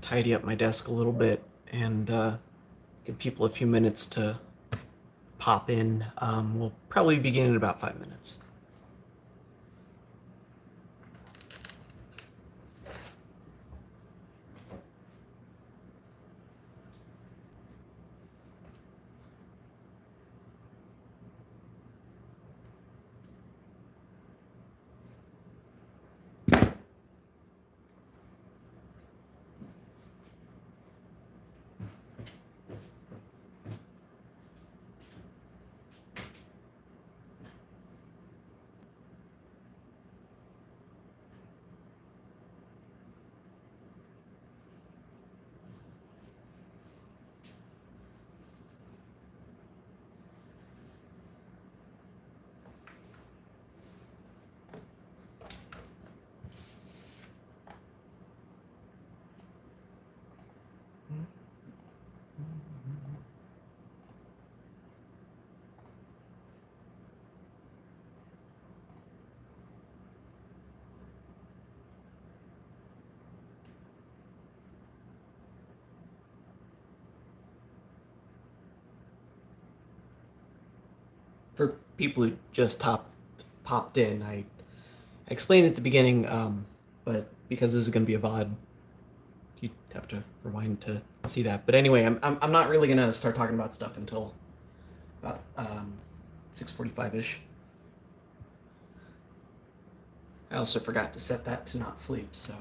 tidy up my desk a little bit and give people a few minutes to pop in. We'll probably begin in about 5 minutes. For people who just popped in, I explained at the beginning, but because this is going to be a VOD, you'd have to rewind to see that. But anyway, I'm not really going to start talking about stuff until about 6:45-ish. I also forgot to set that to not sleep, so...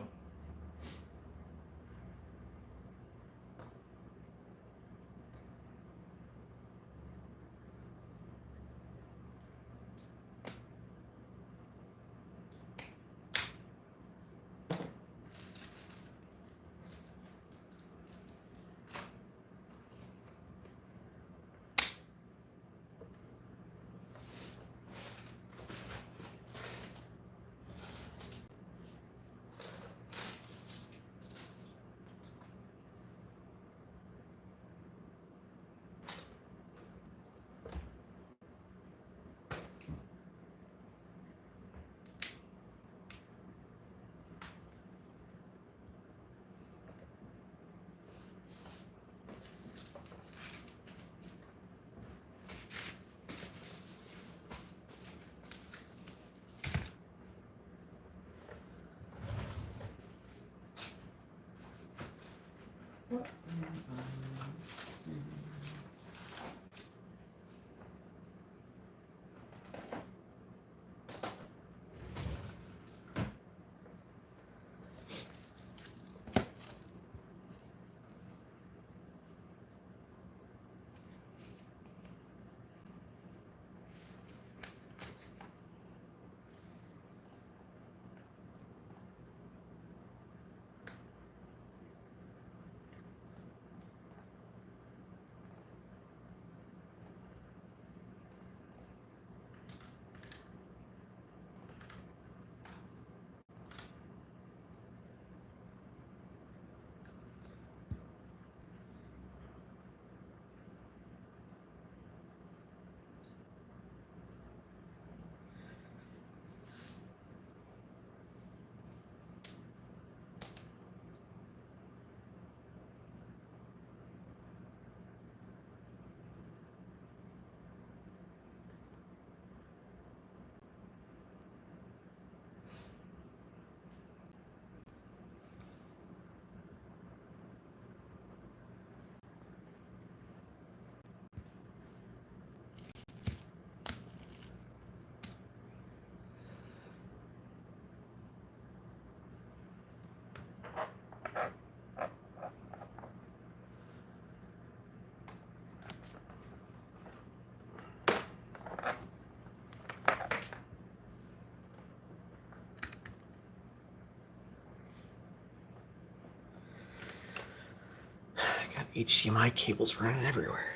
HDMI cables running everywhere.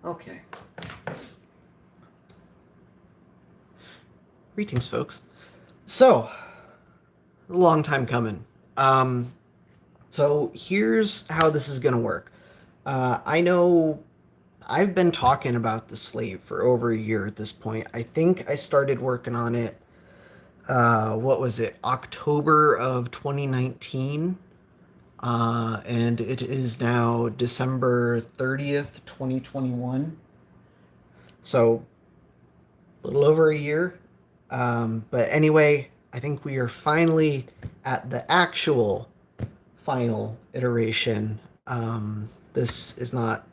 Okay. Greetings, folks. So, a long time coming. So here's how this is going to work. I know I've been talking about the Slate for over a year at this point. I think I started working on it what was it, October of 2019. And it is now December 30th, 2021. So a little over a year. But anyway, I think we are finally at the actual final iteration. This is not,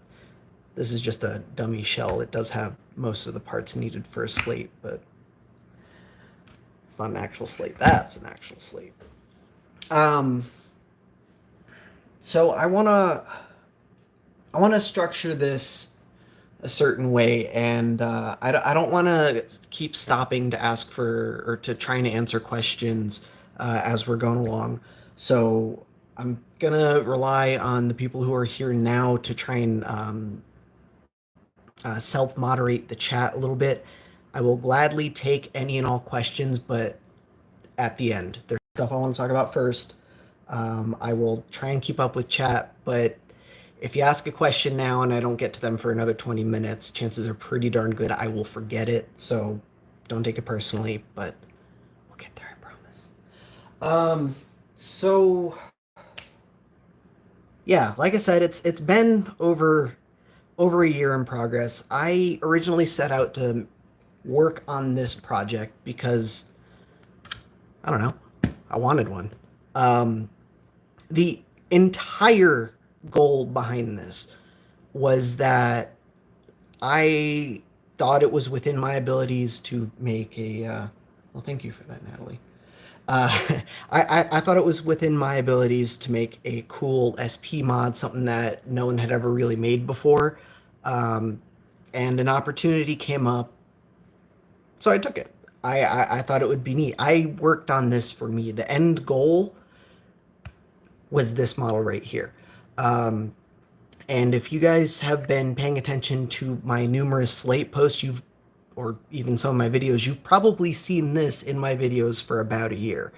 this is just a dummy shell. It does have most of the parts needed for a slate, but it's not an actual slate. That's an actual slate. Um, so I wanna structure this a certain way, and I don't want to keep stopping to ask for or to trying to answer questions as we're going along. So I'm gonna rely on the people who are here now to try and self-moderate the chat a little bit. I will gladly take any and all questions, but at the end, there's stuff I want to talk about first. I will try and keep up with chat, but if you ask a question now and I don't get to them for another 20 minutes, chances are pretty darn good I will forget it. So don't take it personally, but we'll get there, I promise. So yeah, like I said, it's been over a year in progress. I originally set out to work on this project because I don't know, I wanted one. The entire goal behind this was that I thought it was within my abilities to make a. Well, thank you for that, Natalie. Uh, I thought it was within my abilities to make a cool SP mod, something that no one had ever really made before. Um, and an opportunity came up, so I took it. I thought it would be neat. I worked on this for me. The end goal was this model right here. And if you guys have been paying attention to my numerous Slate posts, or even some of my videos, you've probably seen this in my videos for about a year.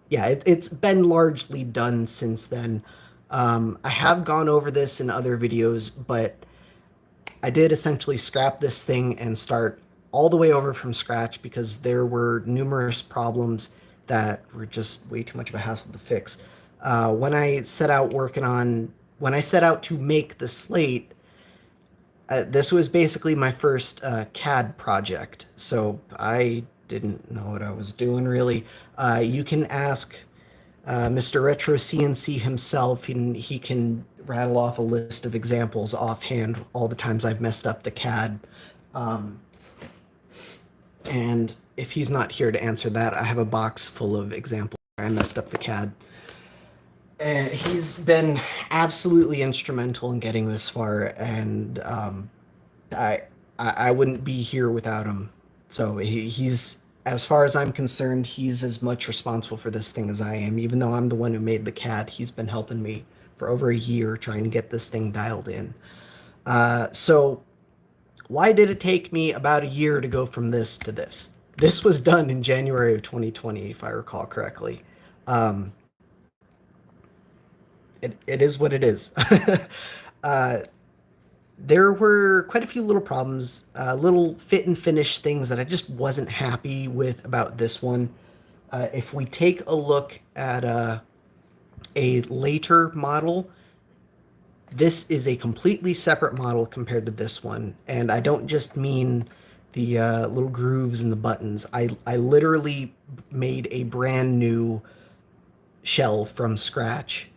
Yeah, it's been largely done since then. I have gone over this in other videos, but I did essentially scrap this thing and start all the way over from scratch because there were numerous problems that were just way too much of a hassle to fix. When I set out when I set out to make the slate, this was basically my first CAD project, so I didn't know what I was doing really. You can ask Mr. Retro CNC himself, and he can rattle off a list of examples offhand, all the times I've messed up the CAD. Um, and if he's not here to answer that, I have a box full of examples where I messed up the CAD. And he's been absolutely instrumental in getting this far, and I, I wouldn't be here without him. So he's, as far as I'm concerned, he's as much responsible for this thing as I am. Even though I'm the one who made the CAD, he's been helping me for over a year trying to get this thing dialed in. So why did it take me about a year to go from this to this? This was done in January of 2020, if I recall correctly. It is what it is. uh, there were quite a few little problems, little fit and finish things that I just wasn't happy with about this one. If we take a look at a later model, this is a completely separate model compared to this one. And I don't just mean the little grooves and the buttons. I literally made a brand new shell from scratch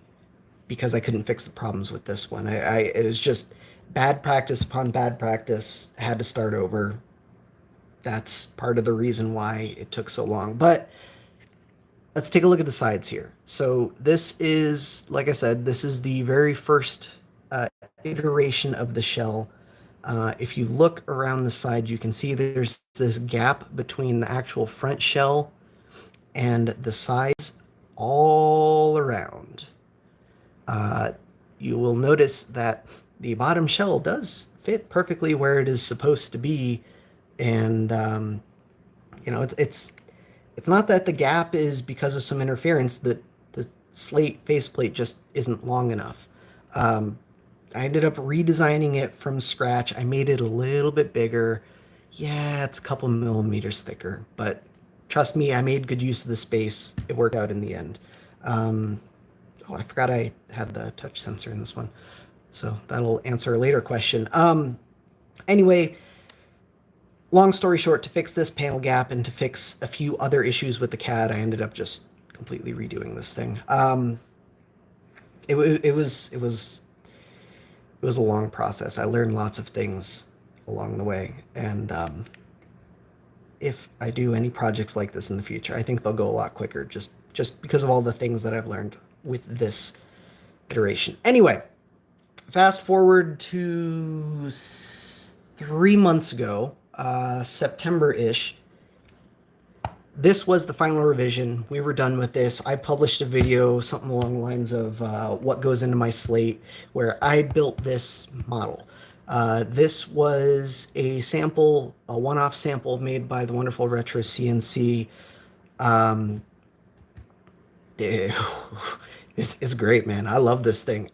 because I couldn't fix the problems with this one. It was just bad practice upon bad practice. I had to start over. That's part of the reason why it took so long. But let's take a look at the sides here. So this is, like I said, this is the very first iteration of the shell. If you look around the side, you can see there's this gap between the actual front shell and the sides all around. You will notice that the bottom shell does fit perfectly where it is supposed to be, and you know, it's not that the gap is because of some interference. That the Slate faceplate just isn't long enough. I ended up redesigning it from scratch. I made it a little bit bigger. Yeah, it's a couple millimeters thicker, but trust me, I made good use of the space. It worked out in the end. I forgot I had the touch sensor in this one, so that'll answer a later question. Anyway, long story short, to fix this panel gap and to fix a few other issues with the CAD, I ended up just completely redoing this thing. It was a long process. I learned lots of things along the way, and if I do any projects like this in the future, I think they'll go a lot quicker, just because of all the things that I've learned with this iteration. Anyway, fast forward to 3 months ago, September-ish. This was the final revision. We were done with this. I published a video, something along the lines of what goes into my Slate, where I built this model. This was a sample, a one-off sample made by the wonderful Retro CNC. It's great, man. I love this thing.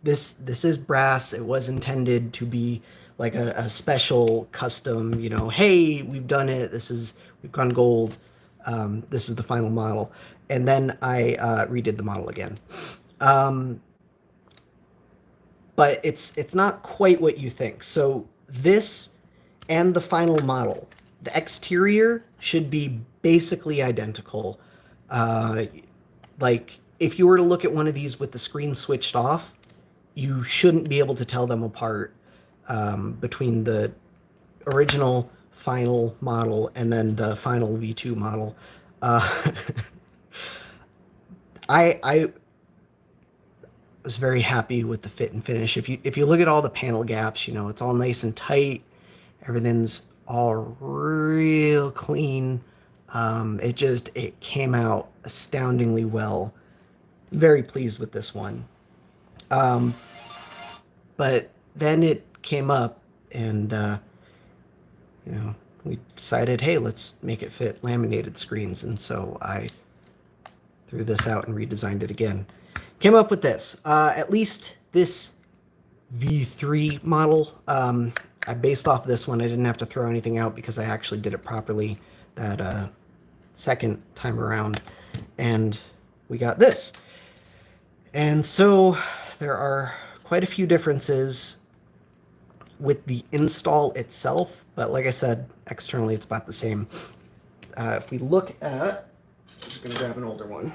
This is brass. It was intended to be like a special custom, hey, we've done it. We've gone gold. This is the final model. And then I redid the model again. But it's not quite what you think. So this and the final model, the exterior should be basically identical. Like if you were to look at one of these with the screen switched off, you shouldn't be able to tell them apart between the original final model and then the final V2 model. I was very happy with the fit and finish. If you look at all the panel gaps, it's all nice and tight. Everything's all real clean. It came out astoundingly well. Very pleased with this one. But then it came up and we decided, hey, let's make it fit laminated screens. And so I threw this out and redesigned it again. Came up with this. At least this V3 model, I based off this one. I didn't have to throw anything out because I actually did it properly that second time around. And we got this. And so there are quite a few differences with the install itself, but like I said, externally it's about the same. If we look at, I'm just going to grab an older one.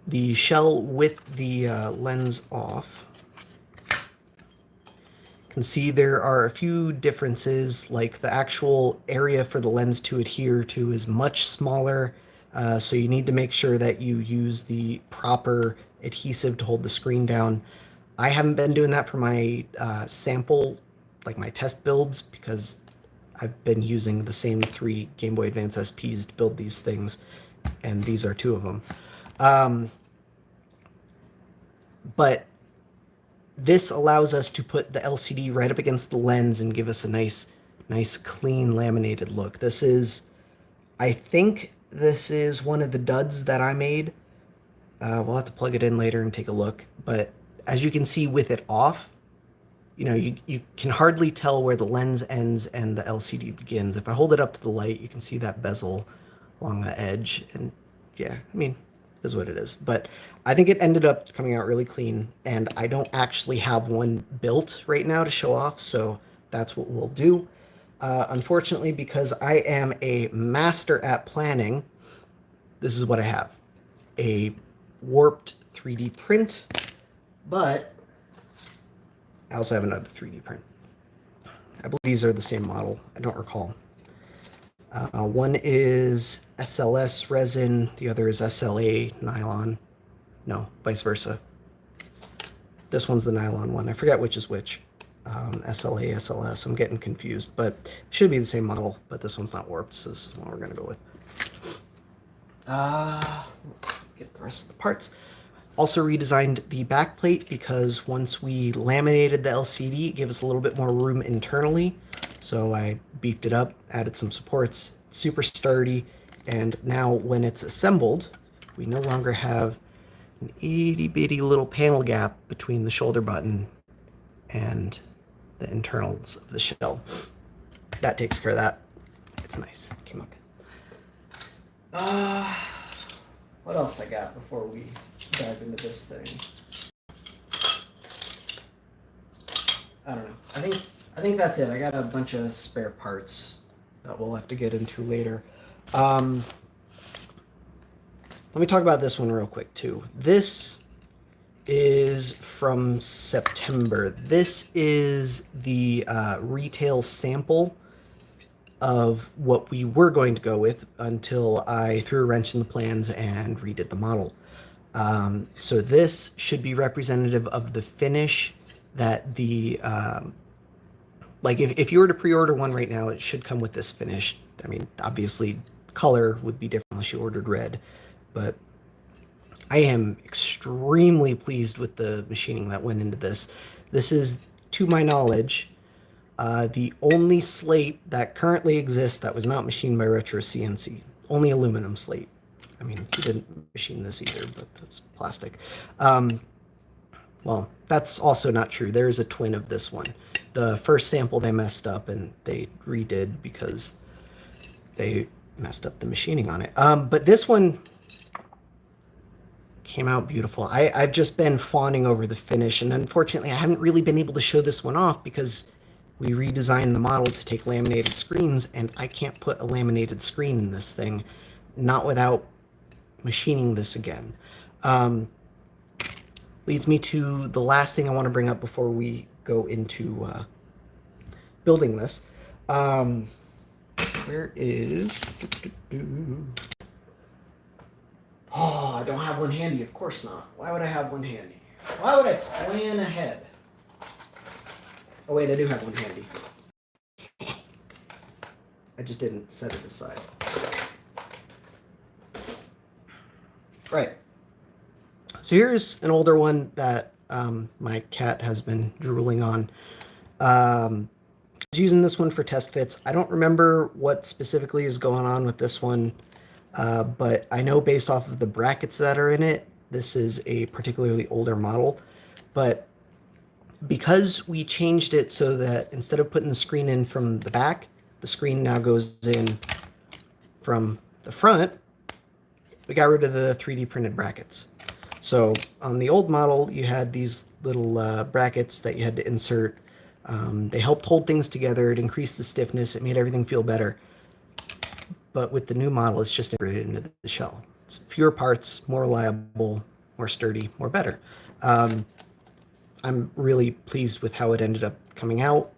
The shell with the lens off. You can see there are a few differences, like the actual area for the lens to adhere to is much smaller, so you need to make sure that you use the proper adhesive to hold the screen down. I haven't been doing that for my sample, like my test builds, because I've been using the same 3 Game Boy Advance SPs to build these things, and these are 2 of them. But this allows us to put the LCD right up against the lens and give us a nice clean laminated look. I think this is one of the duds that I made. We'll have to plug it in later and take a look. But as you can see with it off, you can hardly tell where the lens ends and the LCD begins. If I hold it up to the light, you can see that bezel along the edge. And yeah, I mean, it is what it is. But I think it ended up coming out really clean. And I don't actually have one built right now to show off, so that's what we'll do. Unfortunately, because I am a master at planning, this is what I have. A warped 3D print, but I also have another 3D print. I believe these are the same model. I don't recall. One is SLS resin, the other is SLA nylon. No, vice versa. This one's the nylon one. I forget which is which. SLA, SLS. I'm getting confused, but it should be the same model, but this one's not warped, so this is the one we're going to go with. Get the rest of the parts. Also redesigned the back plate because once we laminated the LCD, it gave us a little bit more room internally. So I beefed it up, added some supports, super sturdy, and now when it's assembled, we no longer have an itty bitty little panel gap between the shoulder button and the internals of the shell. That takes care of that. It's nice. It came up. What else I got before we dive into this thing? I don't know. I think that's it. I got a bunch of spare parts that we'll have to get into later. Let me talk about this one real quick too. This is from September. This is the retail sample of what we were going to go with until I threw a wrench in the plans and redid the model. So this should be representative of the finish that the like if you were to pre-order one right now, it should come with this finish. I mean, obviously color would be different unless you ordered red, but I am extremely pleased with the machining that went into this. This is, to my knowledge, the only slate that currently exists that was not machined by Retro CNC. Only aluminum slate. I mean, he didn't machine this either, but that's plastic. Well, that's also not true. There is a twin of this one. The first sample they messed up and they redid because they messed up the machining on it. But this one came out beautiful. I've just been fawning over the finish, and unfortunately I haven't really been able to show this one off because we redesigned the model to take laminated screens, and I can't put a laminated screen in this thing, not without machining this again. Leads me to the last thing I want to bring up before we go into building this. Where is... Oh, I don't have one handy. Of course not. Why would I have one handy? Why would I plan ahead? Oh, wait, I do have one handy. I just didn't set it aside. Right. So here's an older one that my cat has been drooling on. I was using this one for test fits. I don't remember what specifically is going on with this one. But I know based off of the brackets that are in it, this is a particularly older model. But because we changed it so that instead of putting the screen in from the back, the screen now goes in from the front, we got rid of the 3D printed brackets. So on the old model, you had these little brackets that you had to insert. They helped hold things together. It increased the stiffness. It made everything feel better. But with the new model, it's just integrated into the shell. It's fewer parts, more reliable, more sturdy, more better. I'm really pleased with how it ended up coming out.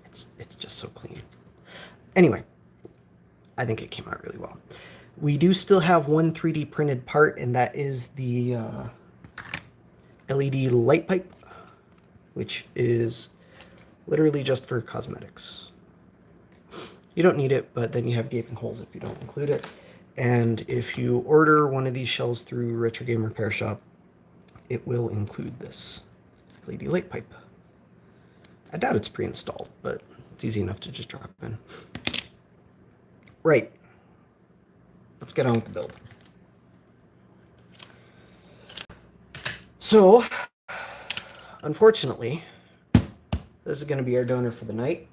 It's just so clean. Anyway, I think it came out really well. We do still have one 3D printed part, and that is the LED light pipe, which is literally just for cosmetics. You don't need it, but then you have gaping holes if you don't include it. And if you order one of these shells through Retro Game Repair Shop, it will include this LED light pipe. I doubt it's pre-installed, but it's easy enough to just drop in. Right. Let's get on with the build. So, unfortunately, this is going to be our donor for the night.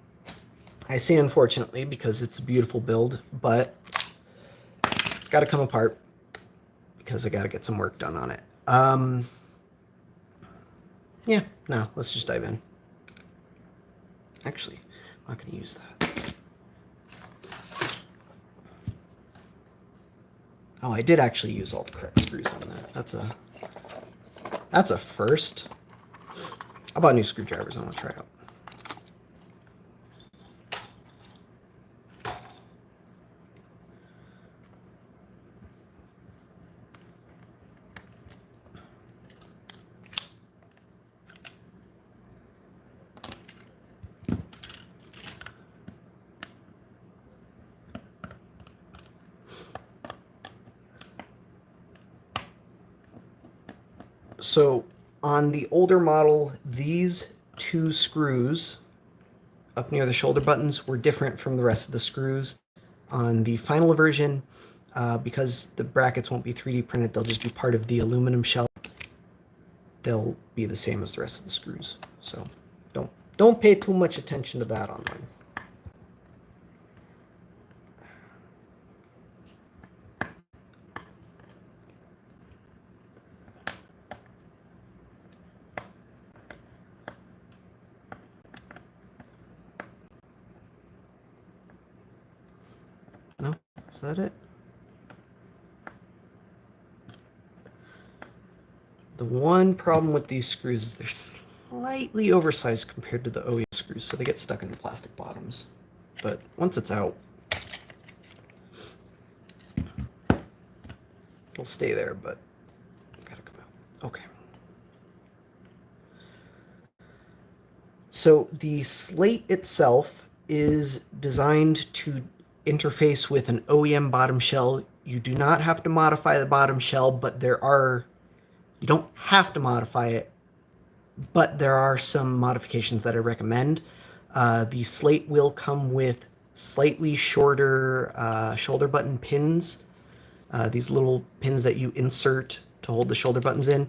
I say unfortunately because it's a beautiful build, but it's got to come apart because I got to get some work done on it. Yeah, no, let's just dive in. Actually, I'm not going to use that. Oh, I did actually use all the correct screws on that. That's a first. I bought new screwdrivers I want to try out. So on the older model, these two screws up near the shoulder buttons were different from the rest of the screws. On the final version, because the brackets won't be 3D printed, they'll just be part of the aluminum shell. They'll be the same as the rest of the screws. So don't pay too much attention to that online. Is that it? The one problem with these screws is they're slightly oversized compared to the OEM screws, so they get stuck in the plastic bottoms. But once it's out, it'll stay there, but gotta come out. Okay. So the Slate itself is designed to interface with an OEM bottom shell. You do not have to modify the bottom shell, but you don't have to modify it, but there are some modifications that I recommend. The Slate will come with slightly shorter shoulder button pins, these little pins that you insert to hold the shoulder buttons in.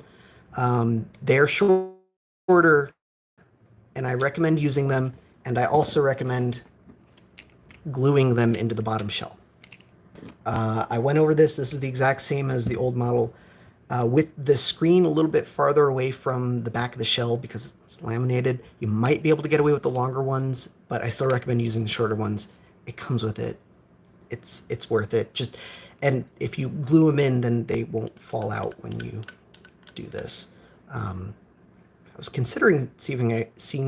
They're shorter, and I recommend using them, and I also recommend gluing them into the bottom shell. I went over this. This is the exact same as the old model. With the screen a little bit farther away from the back of the shell because it's laminated, you might be able to get away with the longer ones, but I still recommend using the shorter ones. It comes with it. It's worth it. And if you glue them in, then they won't fall out when you do this. I was considering seeing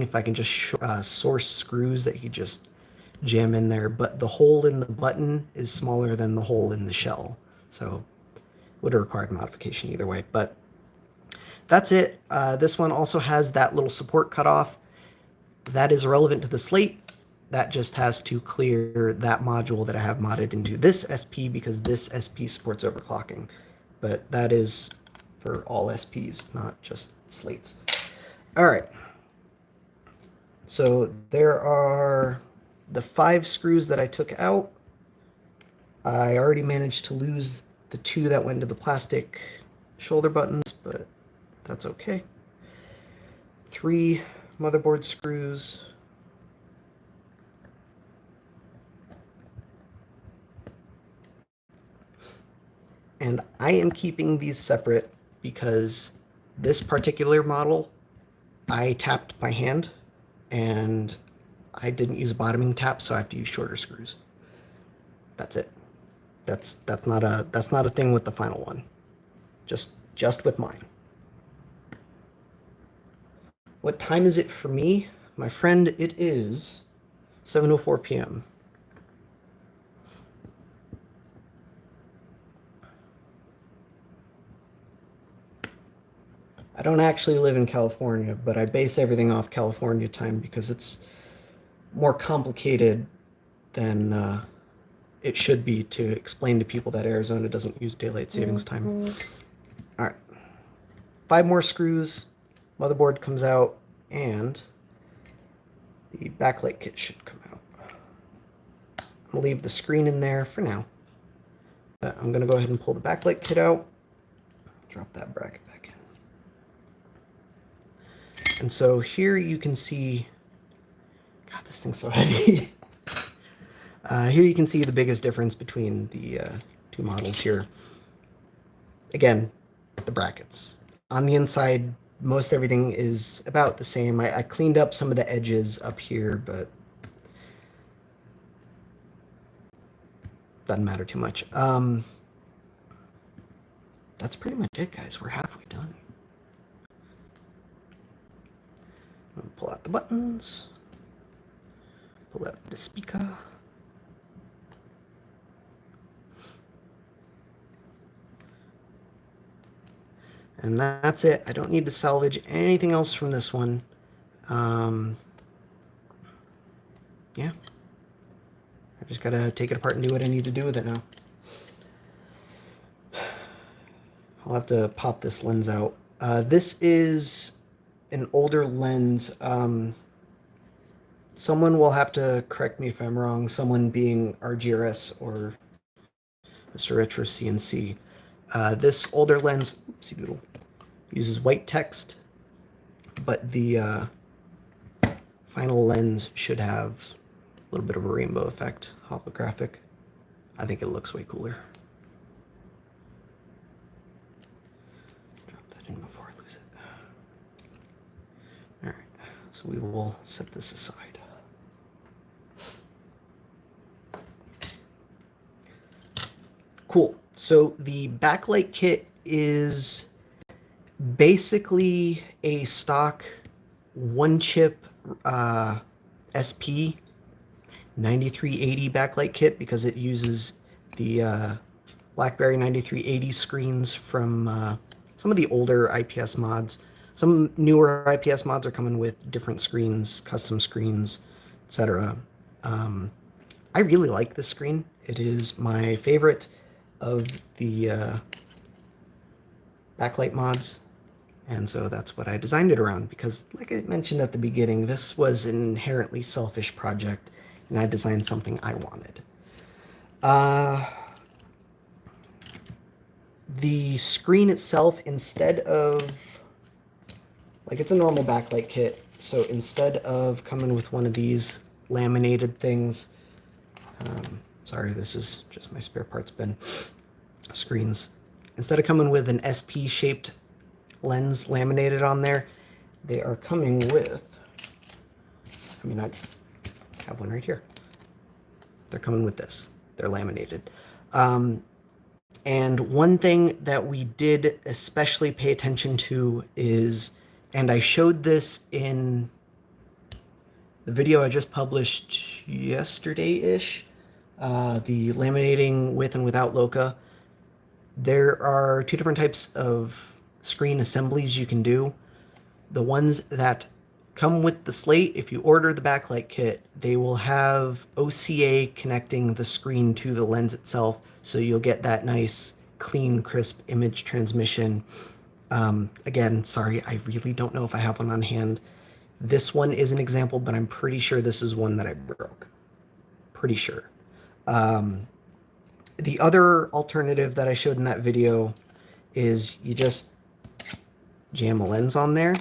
if I can just source screws that you just jam in there, but the hole in the button is smaller than the hole in the shell, so would have required modification either way. But that's it. This one also has that little support cutoff. That is relevant to the Slate. That just has to clear that module that I have modded into this SP because this SP supports overclocking. But that is for all SPs, not just Slates. All right. So there are the 5 screws that I took out. I already managed to lose the 2 that went into the plastic shoulder buttons, but that's okay. 3 motherboard screws. And I am keeping these separate because this particular model, I tapped by hand, and I didn't use a bottoming tap, so I have to use shorter screws. That's it. That's not a thing with the final one. Just with mine. What time is it for me? My friend, it is 7:04 p.m. I don't actually live in California, but I base everything off California time because it's more complicated than it should be to explain to people that Arizona doesn't use daylight savings time. All right. 5 more screws, motherboard comes out, and the backlight kit should come out. I'm gonna leave the screen in there for now. But I'm gonna go ahead and pull the backlight kit out, drop that bracket back in. And so here you can see, God, this thing's so heavy. Here you can see the biggest difference between the 2 models here. Again, the brackets. On the inside, most everything is about the same. I cleaned up some of the edges up here, but doesn't matter too much. That's pretty much it, guys. We're halfway done. I'm gonna pull out the buttons. Pull out the speaker. And that's it. I don't need to salvage anything else from this one. Yeah. I just gotta take it apart and do what I need to do with it now. I'll have to pop this lens out. This is an older lens. Someone will have to correct me if I'm wrong, someone being RGRS or Mr. Retro CNC. This older lens, oopsie doodle, uses white text, but the final lens should have a little bit of a rainbow effect, holographic. I think it looks way cooler. Drop that in before I lose it. All right, so we will set this aside. Cool. So the backlight kit is basically a stock one chip SP 9380 backlight kit because it uses the BlackBerry 9380 screens from some of the older IPS mods. Some newer IPS mods are coming with different screens, custom screens, etc. I really like this screen. It is my favorite of the backlight mods. And so that's what I designed it around because, like I mentioned at the beginning, this was an inherently selfish project and I designed something I wanted. The screen itself, instead of, like, it's a normal backlight kit, so instead of coming with one of these laminated things, sorry, this is just my spare parts bin screens. Instead of coming with an SP-shaped lens laminated on there, they are coming with, I mean, I have one right here. They're coming with this. They're laminated. And one thing that we did especially pay attention to is, and I showed this in the video I just published yesterday-ish, the laminating with and without Loca. There are two different types of screen assemblies you can do. The ones that come with the Slate, if you order the backlight kit, they will have OCA connecting the screen to the lens itself, so you'll get that nice, clean, crisp image transmission. Again, sorry, I really don't know if I have one on hand. This one is an example, but I'm pretty sure this is one that I broke. Pretty sure. The other alternative that I showed in that video is you just jam a lens on there.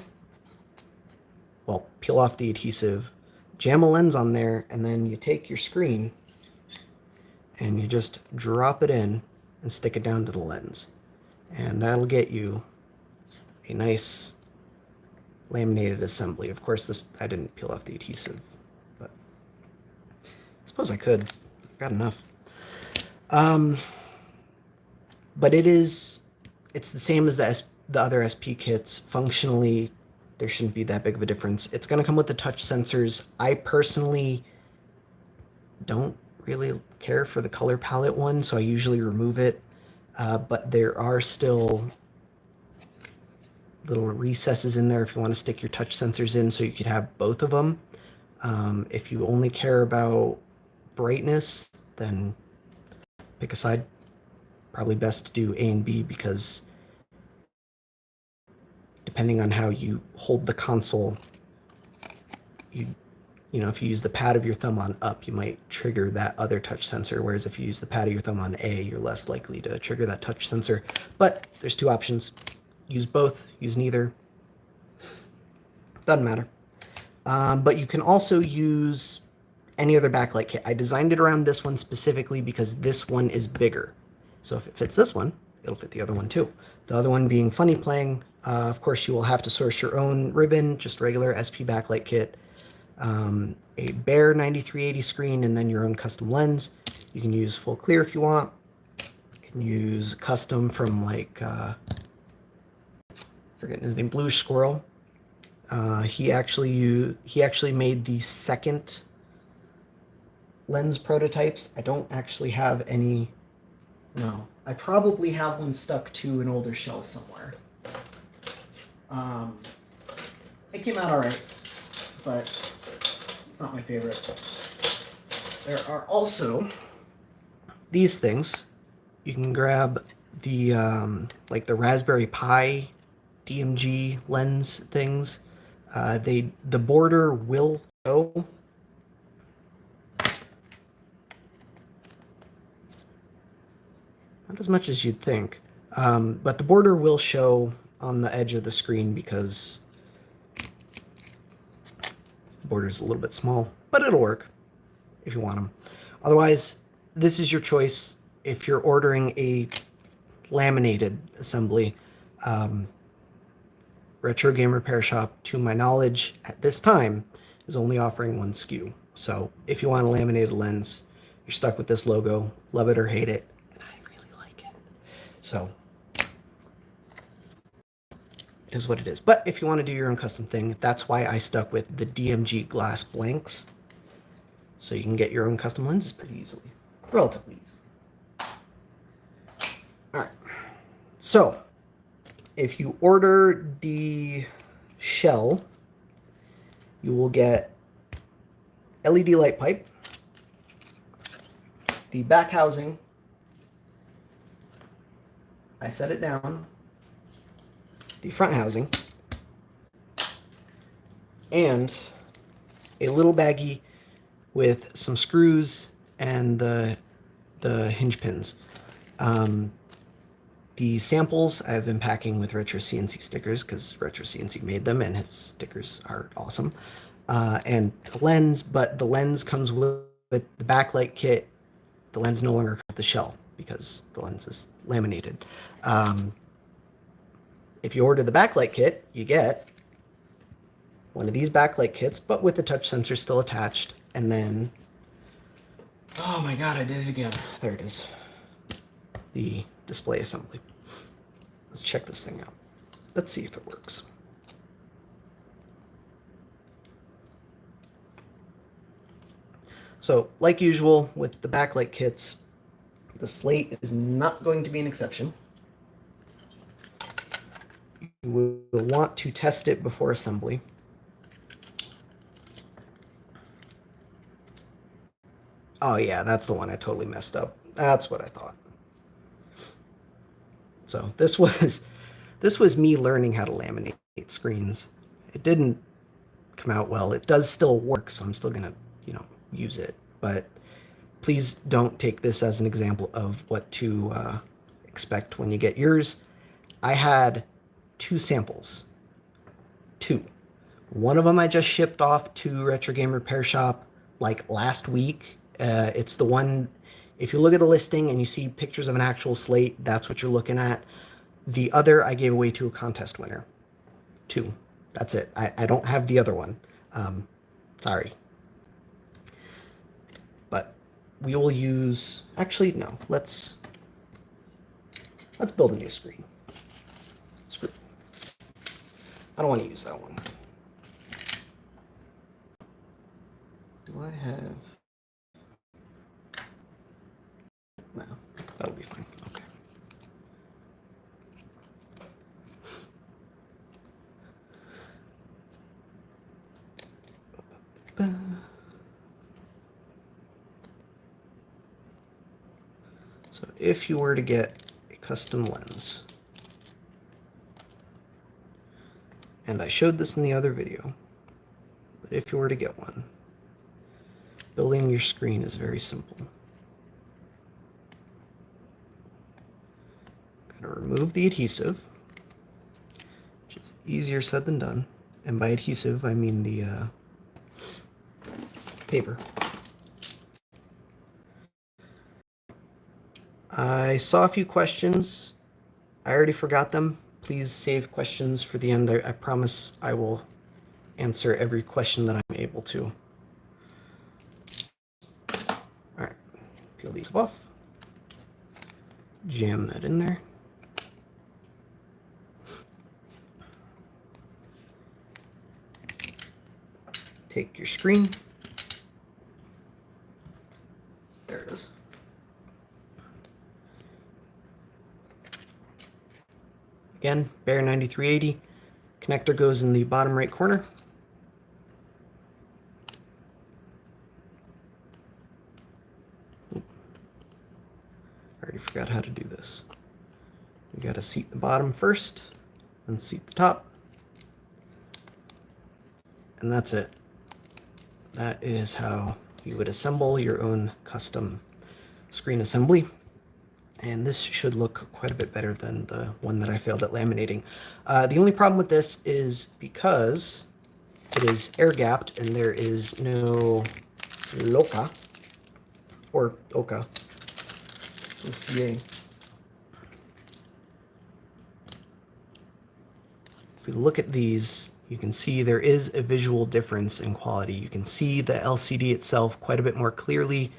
Well, peel off the adhesive, jam a lens on there, and then you take your screen and you just drop it in and stick it down to the lens. And that'll get you a nice laminated assembly. Of course, this, I didn't peel off the adhesive, but I suppose I could. I've got enough. But it's the same as the other SP kits. Functionally, there shouldn't be that big of a difference. It's going to come with the touch sensors. I personally don't really care for the color palette one, so I usually remove it. But there are still little recesses in there if you want to stick your touch sensors in, so you could have both of them. If you only care about brightness, then pick a side. Probably best to do A and B, because depending on how you hold the console, you know, if you use the pad of your thumb on up, you might trigger that other touch sensor, whereas if you use the pad of your thumb on A, you're less likely to trigger that touch sensor. But there's two options. Use both, use neither. Doesn't matter. But you can also use any other backlight kit. I designed it around this one specifically because this one is bigger. So if it fits this one, it'll fit the other one too. The other one being Funny Playing. Of course, you will have to source your own ribbon, just regular SP backlight kit, a bare 9380 screen, and then your own custom lens. You can use full clear if you want. You can use custom from, like, forgetting his name, Blue Squirrel. He actually made the second lens prototypes. I don't actually have any. No, I probably have one stuck to an older shell somewhere. It came out all right, but it's not my favorite. There are also these things. You can grab the like the Raspberry Pi DMG lens things. The border will show. Not as much as you'd think, but the border will show on the edge of the screen because the border is a little bit small, but it'll work if you want them. Otherwise, this is your choice. If you're ordering a laminated assembly, Retro Game Repair Shop, to my knowledge, at this time, is only offering one SKU. So if you want a laminated lens, you're stuck with this logo. Love it or hate it. And I really like So it is what it is. But if you want to do your own custom thing, that's why I stuck with the DMG glass blanks. So you can get your own custom lenses pretty easily. Relatively easily. All right. So if you order the shell, you will get LED light pipe, the back housing, I set it down, the front housing, and a little baggie with some screws and the hinge pins. The samples I've been packing with Retro CNC stickers because Retro CNC made them and his stickers are awesome. And the lens, but the lens comes with the backlight kit. The lens no longer comes with the shell because the lens is laminated. If you order the backlight kit, you get one of these backlight kits, but with the touch sensor still attached. And then, oh my God, I did it again. There it is. The display assembly. Let's check this thing out. Let's see if it works. So, like usual with the backlight kits, the Slate is not going to be an exception. You will want to test it before assembly. Oh yeah, that's the one I totally messed up. That's what I thought. So this was me learning how to laminate screens. It didn't come out well. It does still work, so I'm still gonna, use it. But please don't take this as an example of what to expect when you get yours. I had 2 samples. 2. One of them I just shipped off to Retro Game Repair Shop like last week. It's the one, if you look at the listing and you see pictures of an actual Slate, that's what you're looking at. The other I gave away to a contest winner. 2. That's it. I don't have the other one. Sorry. But we will use, actually, no, let's build a new screen. Screw. I don't want to use that one. Do I have? No, that'll be fine. Okay. So if you were to get a custom lens, and I showed this in the other video, but if you were to get one, building your screen is very simple. Gotta remove the adhesive, which is easier said than done. And by adhesive, I mean the paper. I saw a few questions. I already forgot them. Please save questions for the end. I promise I will answer every question that I'm able to. All right, peel these off. Jam that in there. Take your screen. There it is. Again, bare 9380. Connector goes in the bottom right corner. I already forgot how to do this. We got to seat the bottom first, then seat the top. And that's it. That is how you would assemble your own custom screen assembly. And this should look quite a bit better than the one that I failed at laminating. The only problem with this is because it is air gapped and there is no loca or oca. OCA. If we look at these, you can see there is a visual difference in quality. You can see the LCD itself quite a bit more clearly.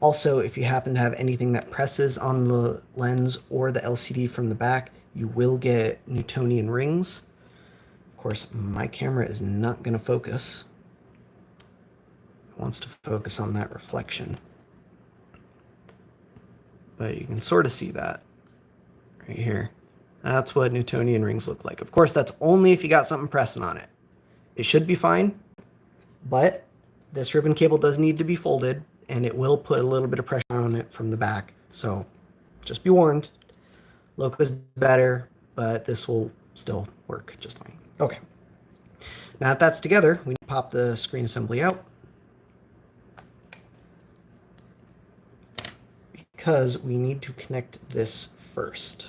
Also, if you happen to have anything that presses on the lens or the LCD from the back, you will get Newtonian rings. Of course, my camera is not going to focus. It wants to focus on that reflection. But you can sort of see that right here. That's what Newtonian rings look like. Of course, that's only if you got something pressing on it. It should be fine, but this ribbon cable does need to be folded, and it will put a little bit of pressure on it from the back. So just be warned. Loco is better, but this will still work just fine. Okay. Now that that's together, we pop the screen assembly out, because we need to connect this first.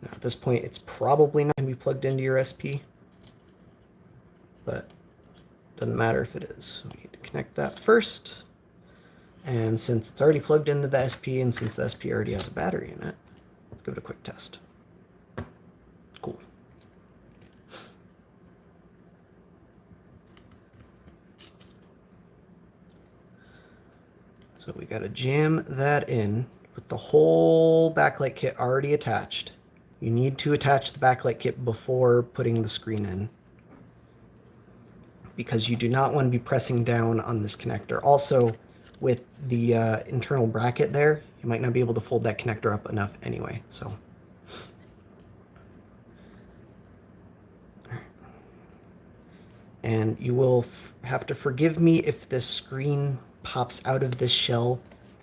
Now at this point, it's probably not going to be plugged into your SP, but it doesn't matter if it is. We need to connect that first. And since it's already plugged into the SP, and since the SP already has a battery in it, let's give it a quick test. Cool. So we got to jam that in with the whole backlight kit already attached. You need to attach the backlight kit before putting the screen in, because you do not want to be pressing down on this connector. Also, with the internal bracket there, you might not be able to fold that connector up enough anyway. So, and you will have to forgive me if this screen pops out of this shell.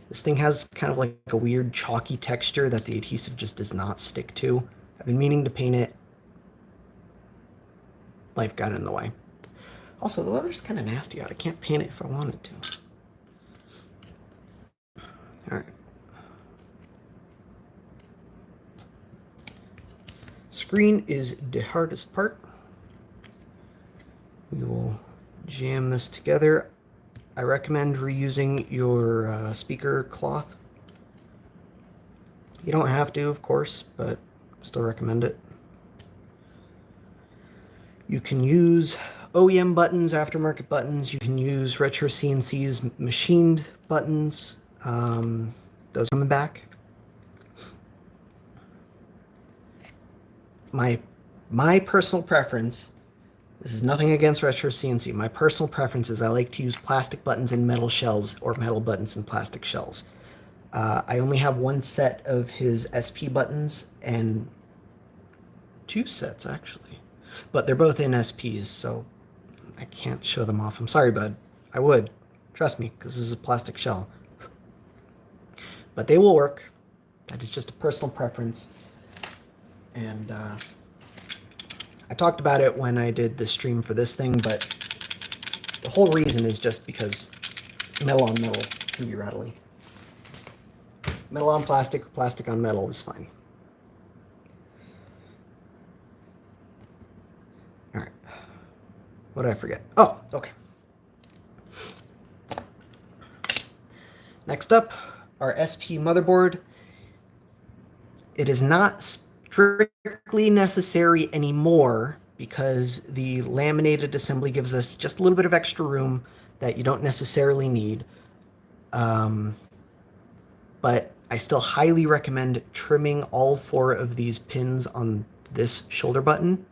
This thing has kind of like a weird chalky texture that the adhesive just does not stick to. I've been meaning to paint it. Life got in the way. Also, the weather's kind of nasty out. I can't paint it if I wanted to. All right. Screen is the hardest part. We will jam this together. I recommend reusing your speaker cloth. You don't have to, of course, but still recommend it. You can use OEM buttons, aftermarket buttons. You can use Retro CNC's machined buttons. Those coming back. My personal preference, this is nothing against Retro CNC. My personal preference is I like to use plastic buttons in metal shells, or metal buttons in plastic shells. I only have one set of his SP buttons, and two sets actually, but they're both in SPs, so I can't show them off. I'm sorry, bud. I would. Trust me, because this is a plastic shell. But they will work. That is just a personal preference. And I talked about it when I did the stream for this thing, but the whole reason is just because metal on metal can be rattly. Metal on plastic, plastic on metal is fine. All right. What did I forget? Oh, okay. Next up, our SP motherboard. It is not strictly necessary anymore because the laminated assembly gives us just a little bit of extra room that you don't necessarily need. But I still highly recommend trimming all 4 of these pins on this shoulder button.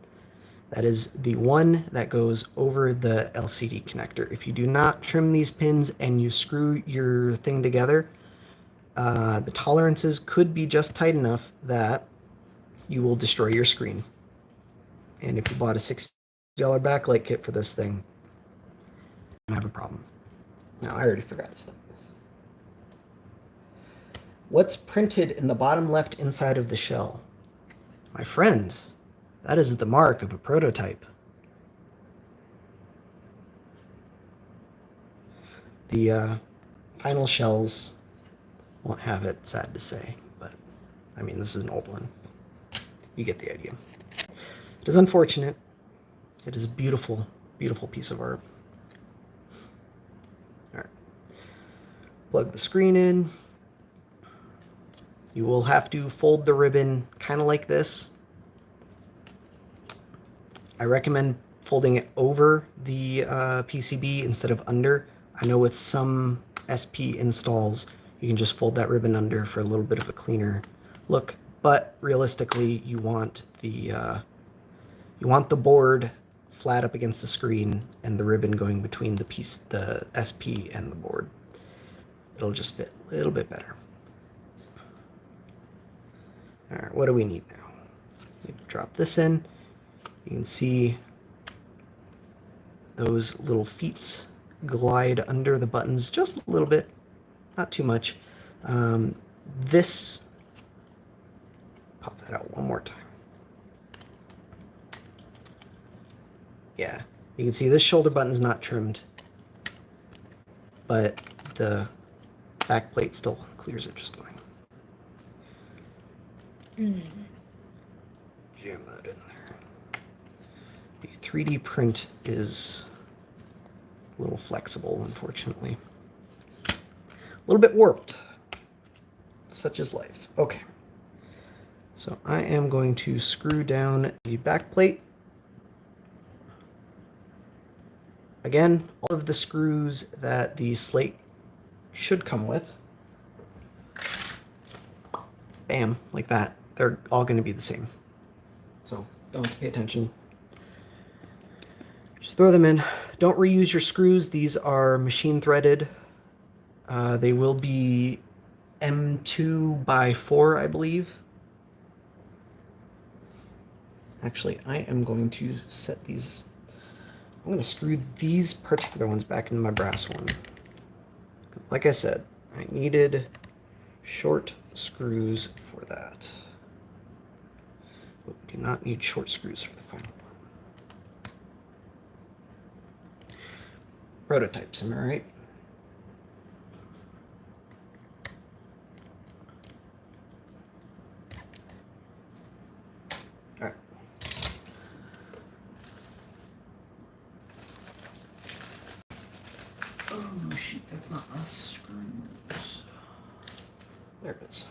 That is the one that goes over the LCD connector. If you do not trim these pins and you screw your thing together, the tolerances could be just tight enough that you will destroy your screen. And if you bought a $60 backlight kit for this thing, you have a problem. Now, I already forgot this stuff. What's printed in the bottom left inside of the shell? My friend, that is the mark of a prototype. The final shells won't have it, sad to say, but I mean, this is an old one. You get the idea. It is unfortunate. It is a beautiful, beautiful piece of art. All right. Plug the screen in. You will have to fold the ribbon kind of like this. I recommend folding it over the PCB instead of under. I know with some SP installs, you can just fold that ribbon under for a little bit of a cleaner look. But realistically, you want the board flat up against the screen and the ribbon going between the SP and the board. It'll just fit a little bit better. All right, what do we need now? We need to drop this in. You can see those little feet glide under the buttons just a little bit, not too much. Pop that out one more time. Yeah, you can see this shoulder button's not trimmed, but the back plate still clears it just fine. Jam that in there. The 3D print is a little flexible, unfortunately. A little bit warped. Such is life. Okay. So I am going to screw down the back plate. Again, all of the screws that the Slate should come with. Bam, like that. They're all going to be the same. So don't pay attention. Just throw them in. Don't reuse your screws. These are machine threaded. They will be M2 by 4, I believe. Actually, I am going to set these. I'm going to screw these particular ones back into my brass one. Like I said, I needed short screws for that. But we do not need short screws for the final one. Prototypes, am I right? All right. Oh shoot, that's not us screws. There it is.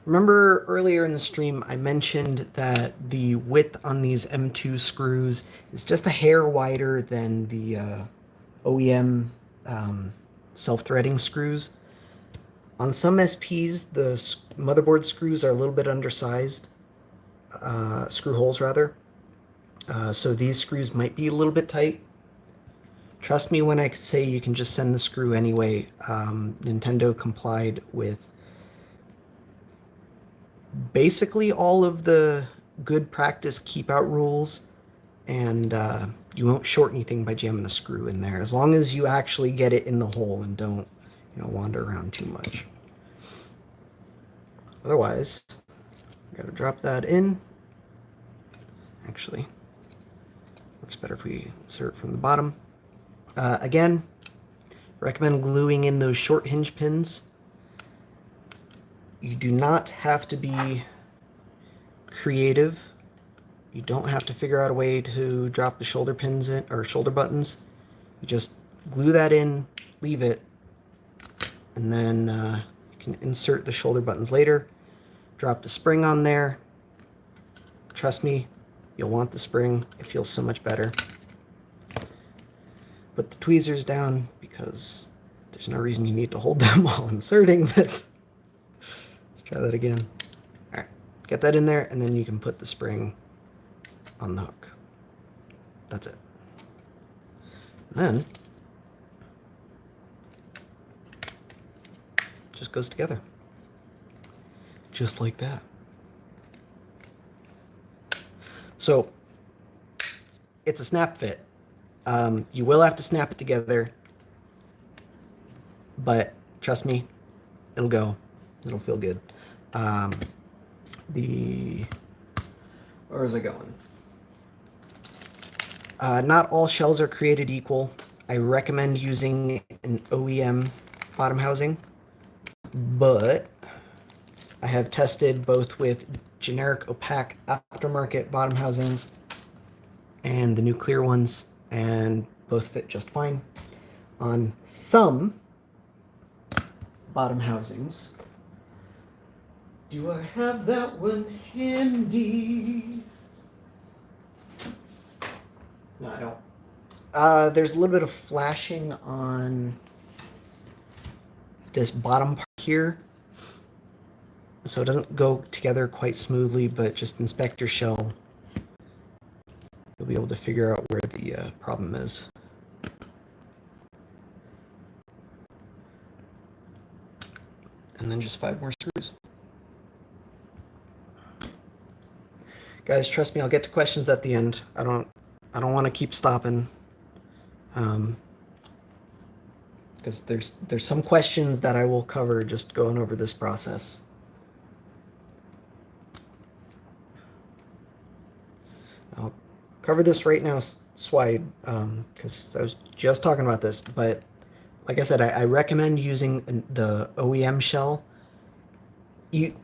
Remember earlier in the stream, I mentioned that the width on these M2 screws is just a hair wider than the OEM self-threading screws. On some SPs, the motherboard screws are a little bit undersized, screw holes rather. So these screws might be a little bit tight. Trust me when I say you can just send the screw anyway. Nintendo complied with basically all of the good practice keep out rules, and you won't short anything by jamming a screw in there as long as you actually get it in the hole and don't wander around too much. Otherwise, gotta drop that in. Actually, works better if we insert from the bottom. Again, recommend gluing in those short hinge pins. You do not have to be creative. You don't have to figure out a way to drop the shoulder pins in or shoulder buttons. You just glue that in, leave it, and then you can insert the shoulder buttons later. Drop the spring on there. Trust me, you'll want the spring. It feels so much better. Put the tweezers down because there's no reason you need to hold them while inserting this. Try that again. All right, get that in there, and then you can put the spring on the hook. That's it. And then it just goes together, just like that. So it's a snap fit. You will have to snap it together, but trust me, it'll go. It'll feel good. Where is it going? Not all shells are created equal. I recommend using an OEM bottom housing, but I have tested both with generic opaque aftermarket bottom housings and the new clear ones, and both fit just fine. On some bottom housings, do I have that one handy? No, I don't. There's a little bit of flashing on this bottom part here, so it doesn't go together quite smoothly, but just inspect your shell. You'll be able to figure out where the problem is. And then just 5 more screws. Guys, trust me, I'll get to questions at the end. I don't want to keep stopping. Because there's some questions that I will cover just going over this process. I'll cover this right now, Swide, because I was just talking about this, but like I said, I recommend using the OEM shell. You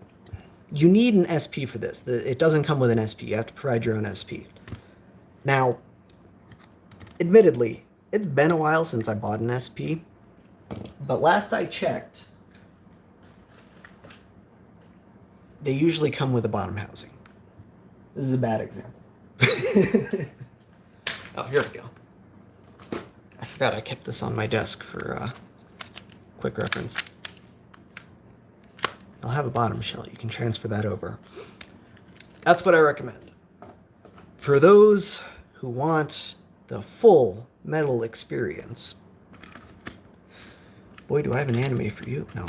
need an SP for this. It doesn't come with an SP. You have to provide your own SP. Now, admittedly, it's been a while since I bought an SP, but last I checked, they usually come with a bottom housing. This is a bad example. Oh, here we go. I forgot I kept this on my desk for quick reference. I'll have a bottom shell. You can transfer that over. That's what I recommend. For those who want the full metal experience. Boy, do I have an anime for you. No.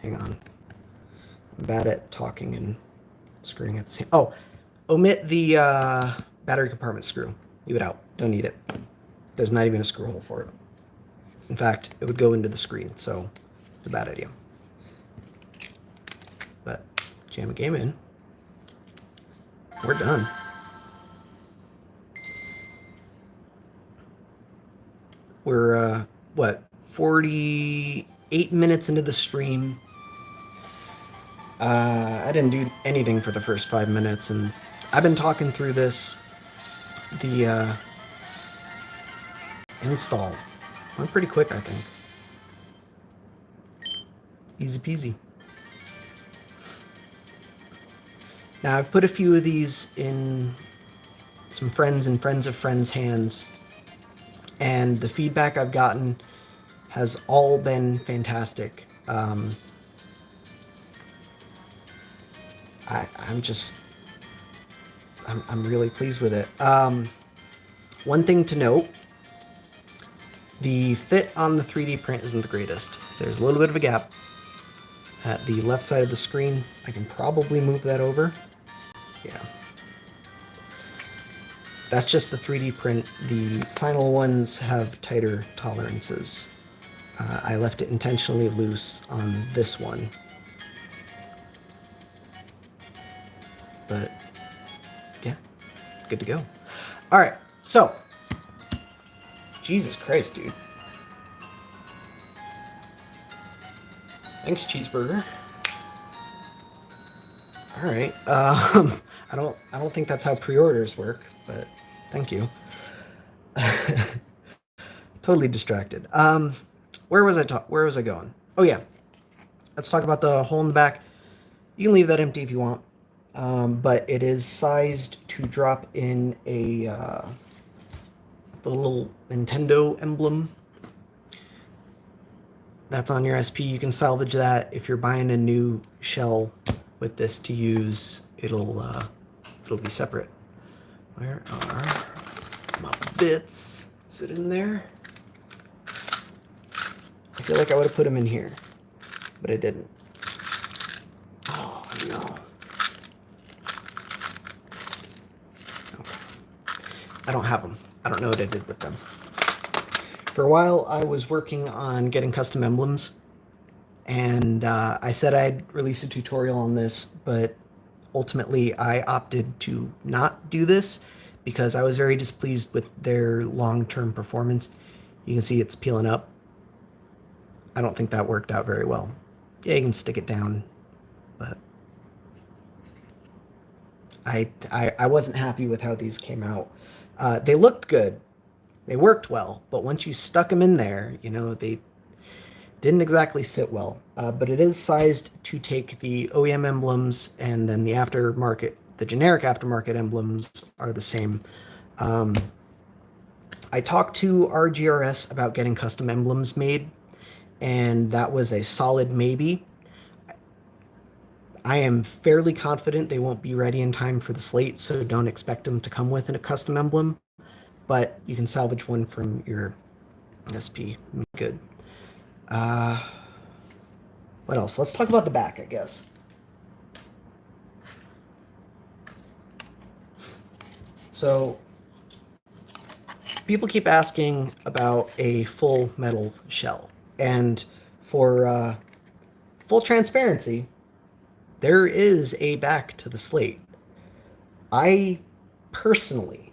Hang on. I'm bad at talking and screwing at the same... Oh, omit the battery compartment screw. Leave it out. Don't need it. There's not even a screw hole for it. In fact, it would go into the screen, so it's a bad idea. But jam a game in. We're done. We're, what, 48 minutes into the stream. I didn't do anything for the first 5 minutes, and I've been talking through this. The install went pretty quick, I think. Easy peasy. Now, I've put a few of these in some friends and friends of friends' hands, and the feedback I've gotten has all been fantastic. I'm really pleased with it. One thing to note, the fit on the 3D print isn't the greatest. There's a little bit of a gap at the left side of the screen. I can probably move that over. Yeah. That's just the 3D print. The final ones have tighter tolerances. I left it intentionally loose on this one. But yeah, good to go. All right, so Jesus Christ, dude. Thanks, cheeseburger. All right. I don't think that's how pre-orders work, but thank you. Totally distracted. Where was I going? Oh yeah. Let's talk about the hole in the back. You can leave that empty if you want. But it is sized to drop in the little Nintendo emblem that's on your SP. You can salvage that. If you're buying a new shell with this to use, it'll be separate. Where are my bits? Is it in there? I feel like I would have put them in here, but I didn't. Oh no. I don't have them. I don't know what I did with them. For a while, I was working on getting custom emblems, and I said I'd release a tutorial on this, but ultimately, I opted to not do this because I was very displeased with their long-term performance. You can see it's peeling up. I don't think that worked out very well. Yeah, you can stick it down, but I wasn't happy with how these came out. They looked good. They worked well, but once you stuck them in there, you know, they didn't exactly sit well. But it is sized to take the OEM emblems, and then the aftermarket, the generic aftermarket emblems are the same. I talked to RGRS about getting custom emblems made, and that was a solid maybe. I am fairly confident they won't be ready in time for the Slate, so don't expect them to come with a custom emblem, but you can salvage one from your SP. Good. What else? Let's talk about the back, I guess. So, people keep asking about a full metal shell, and for full transparency, there is a back to the Slate. I personally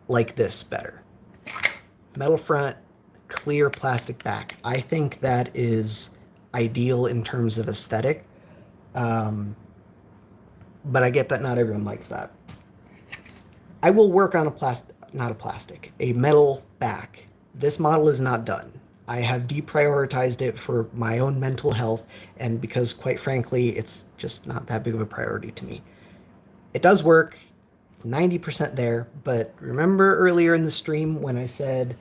like this better. Metal front, clear plastic back. I think that is ideal in terms of aesthetic. But I get that not everyone likes that. I will work on a metal back. This model is not done. I have deprioritized it for my own mental health, and because, quite frankly, it's just not that big of a priority to me. It does work. It's 90% there, but remember earlier in the stream when I said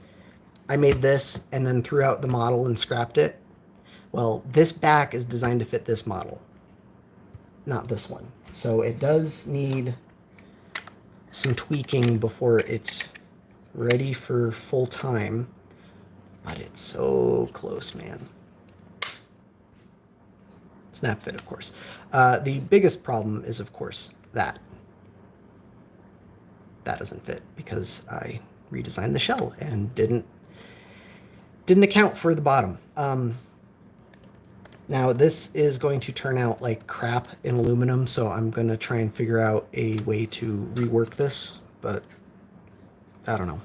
I made this and then threw out the model and scrapped it? Well, this back is designed to fit this model, not this one. So it does need some tweaking before it's ready for full time, but it's so close, man. Snap fit, of course. The biggest problem is, of course, that doesn't fit because I redesigned the shell and didn't account for the bottom. Now this is going to turn out like crap in aluminum, so I'm going to try and figure out a way to rework this, but I don't know.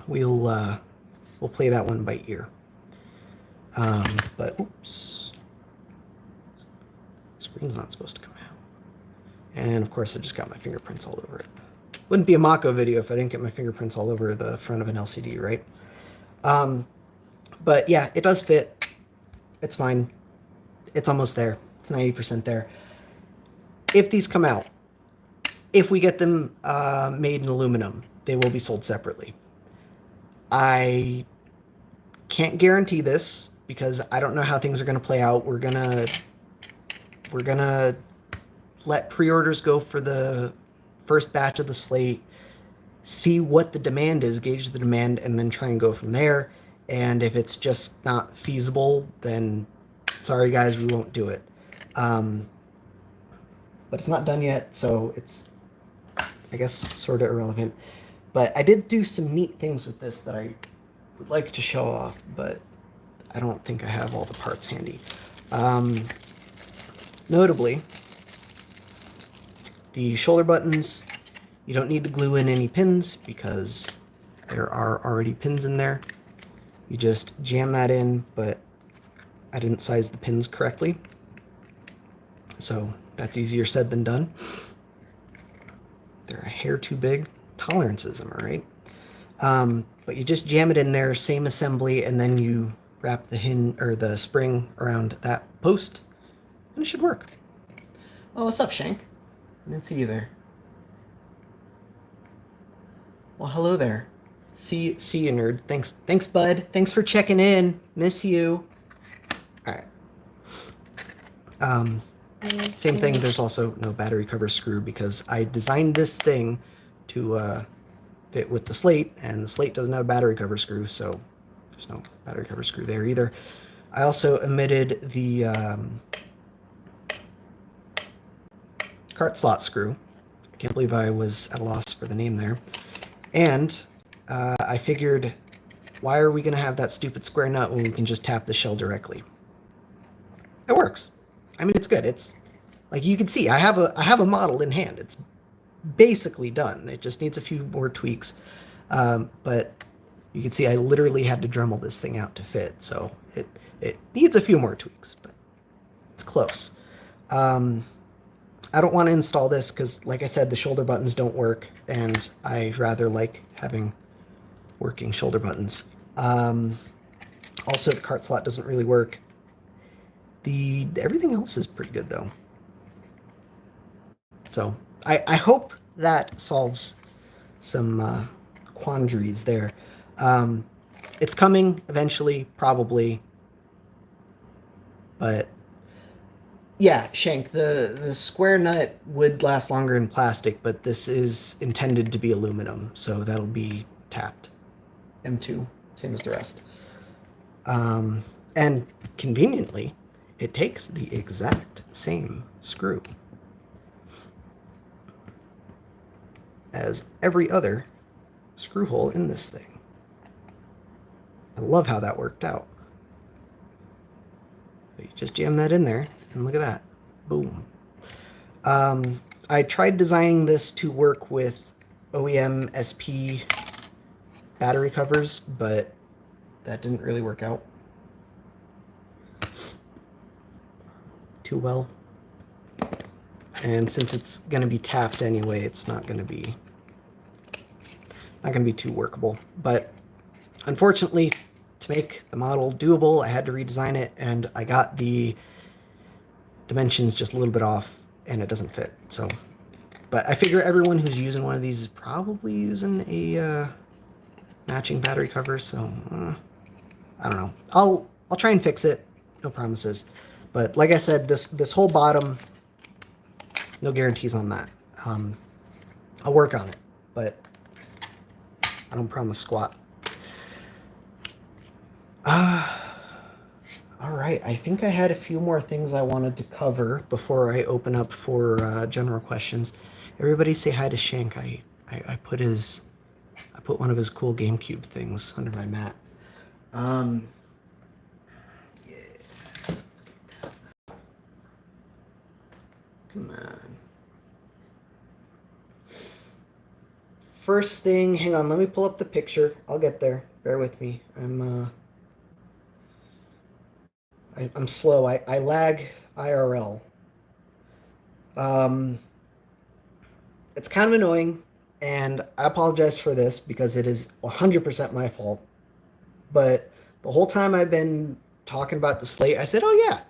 We'll play that one by ear. But oops, screen's not supposed to come out. And of course I just got my fingerprints all over it. Wouldn't be a Mako video if I didn't get my fingerprints all over the front of an LCD, right? But yeah, it does fit. It's fine. It's almost there. It's 90% there. If these come out, if we get them made in aluminum, they will be sold separately. I can't guarantee this because I don't know how things are going to play out. We're gonna let pre-orders go for the first batch of the Slate, see what the demand is, gauge the demand, and then try and go from there. And if it's just not feasible, then sorry guys, we won't do it. But it's not done yet, so it's, I guess, sort of irrelevant. But I did do some neat things with this that I would like to show off, but I don't think I have all the parts handy. Notably, the shoulder buttons, you don't need to glue in any pins because there are already pins in there. You just jam that in, but I didn't size the pins correctly. So that's easier said than done. They're a hair too big. Tolerances, am I right? But you just jam it in there, same assembly, and then you wrap the hinge or the spring around that post, and it should work. Oh, what's up, Shank? I didn't see you there. Well, hello there. See you, nerd. Thanks, bud. Thanks for checking in. Miss you. All right. Same thing. There's also no battery cover screw because I designed this thing to fit with the Slate, and the Slate doesn't have a battery cover screw, so there's no battery cover screw there either. I also omitted the cart slot screw. I can't believe I was at a loss for the name there. And I figured, why are we going to have that stupid square nut when we can just tap the shell directly? It works. I mean, it's good. It's Like you can see, I have a model in hand. It's basically done. It just needs a few more tweaks. But you can see I literally had to Dremel this thing out to fit. So it needs a few more tweaks, but it's close. I don't want to install this because, like I said, the shoulder buttons don't work, and I rather like having working shoulder buttons. Also, the cart slot doesn't really work. Everything else is pretty good though. So I hope that solves some quandaries there. It's coming eventually, probably, but yeah, Shank, the square nut would last longer in plastic, but this is intended to be aluminum, so that'll be tapped. M2, same as the rest. And conveniently, it takes the exact same screw as every other screw hole in this thing. I love how that worked out. You just jam that in there, and look at that. Boom. I tried designing this to work with OEM SP battery covers, but that didn't really work out too well. And since it's going to be tapped anyway, it's not going to be too workable. But unfortunately, to make the model doable, I had to redesign it, and I got the dimensions just a little bit off, and it doesn't fit. So, but I figure everyone who's using one of these is probably using a matching battery cover. So I don't know. I'll try and fix it. No promises. But like I said, this whole bottom, no guarantees on that. I'll work on it, but I don't promise squat. All right, I think I had a few more things I wanted to cover before I open up for general questions. Everybody say hi to Shank. I put one of his cool GameCube things under my mat. Yeah. Come on. First thing, hang on, let me pull up the picture. I'll get there. Bear with me. I'm slow. I lag IRL. It's kind of annoying, and I apologize for this because it is 100% my fault. But the whole time I've been talking about the Slate, I said, oh yeah,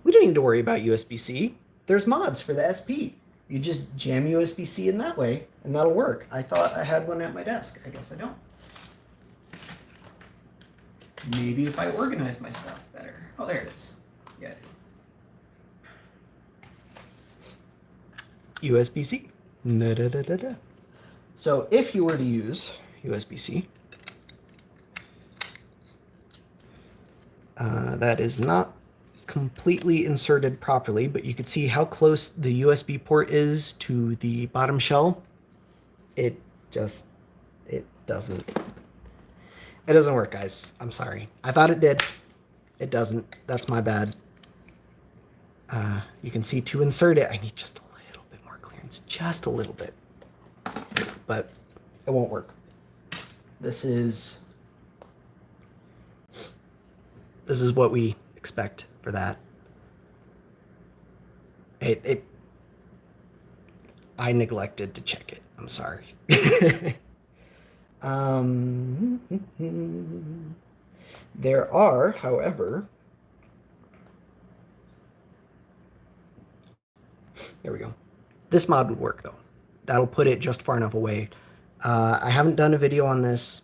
we don't need to worry about USB-C. There's mods for the SP. You just jam USB-C in that way, and that'll work. I thought I had one at my desk. I guess I don't. Maybe if I organize myself better. Oh, there it is. Yeah. USB-C. Da-da-da-da-da. So if you were to use USB-C, that is not completely inserted properly, but you can see how close the USB port is to the bottom shell. It doesn't work, guys. I'm sorry. I thought it did. It doesn't. That's my bad. You can see to insert it, I need just a little bit more clearance. Just a little bit. But it won't work. This is what we expect for that. I neglected to check it. I'm sorry. There are, however, there we go. This mod would work though. That'll put it just far enough away. I haven't done a video on this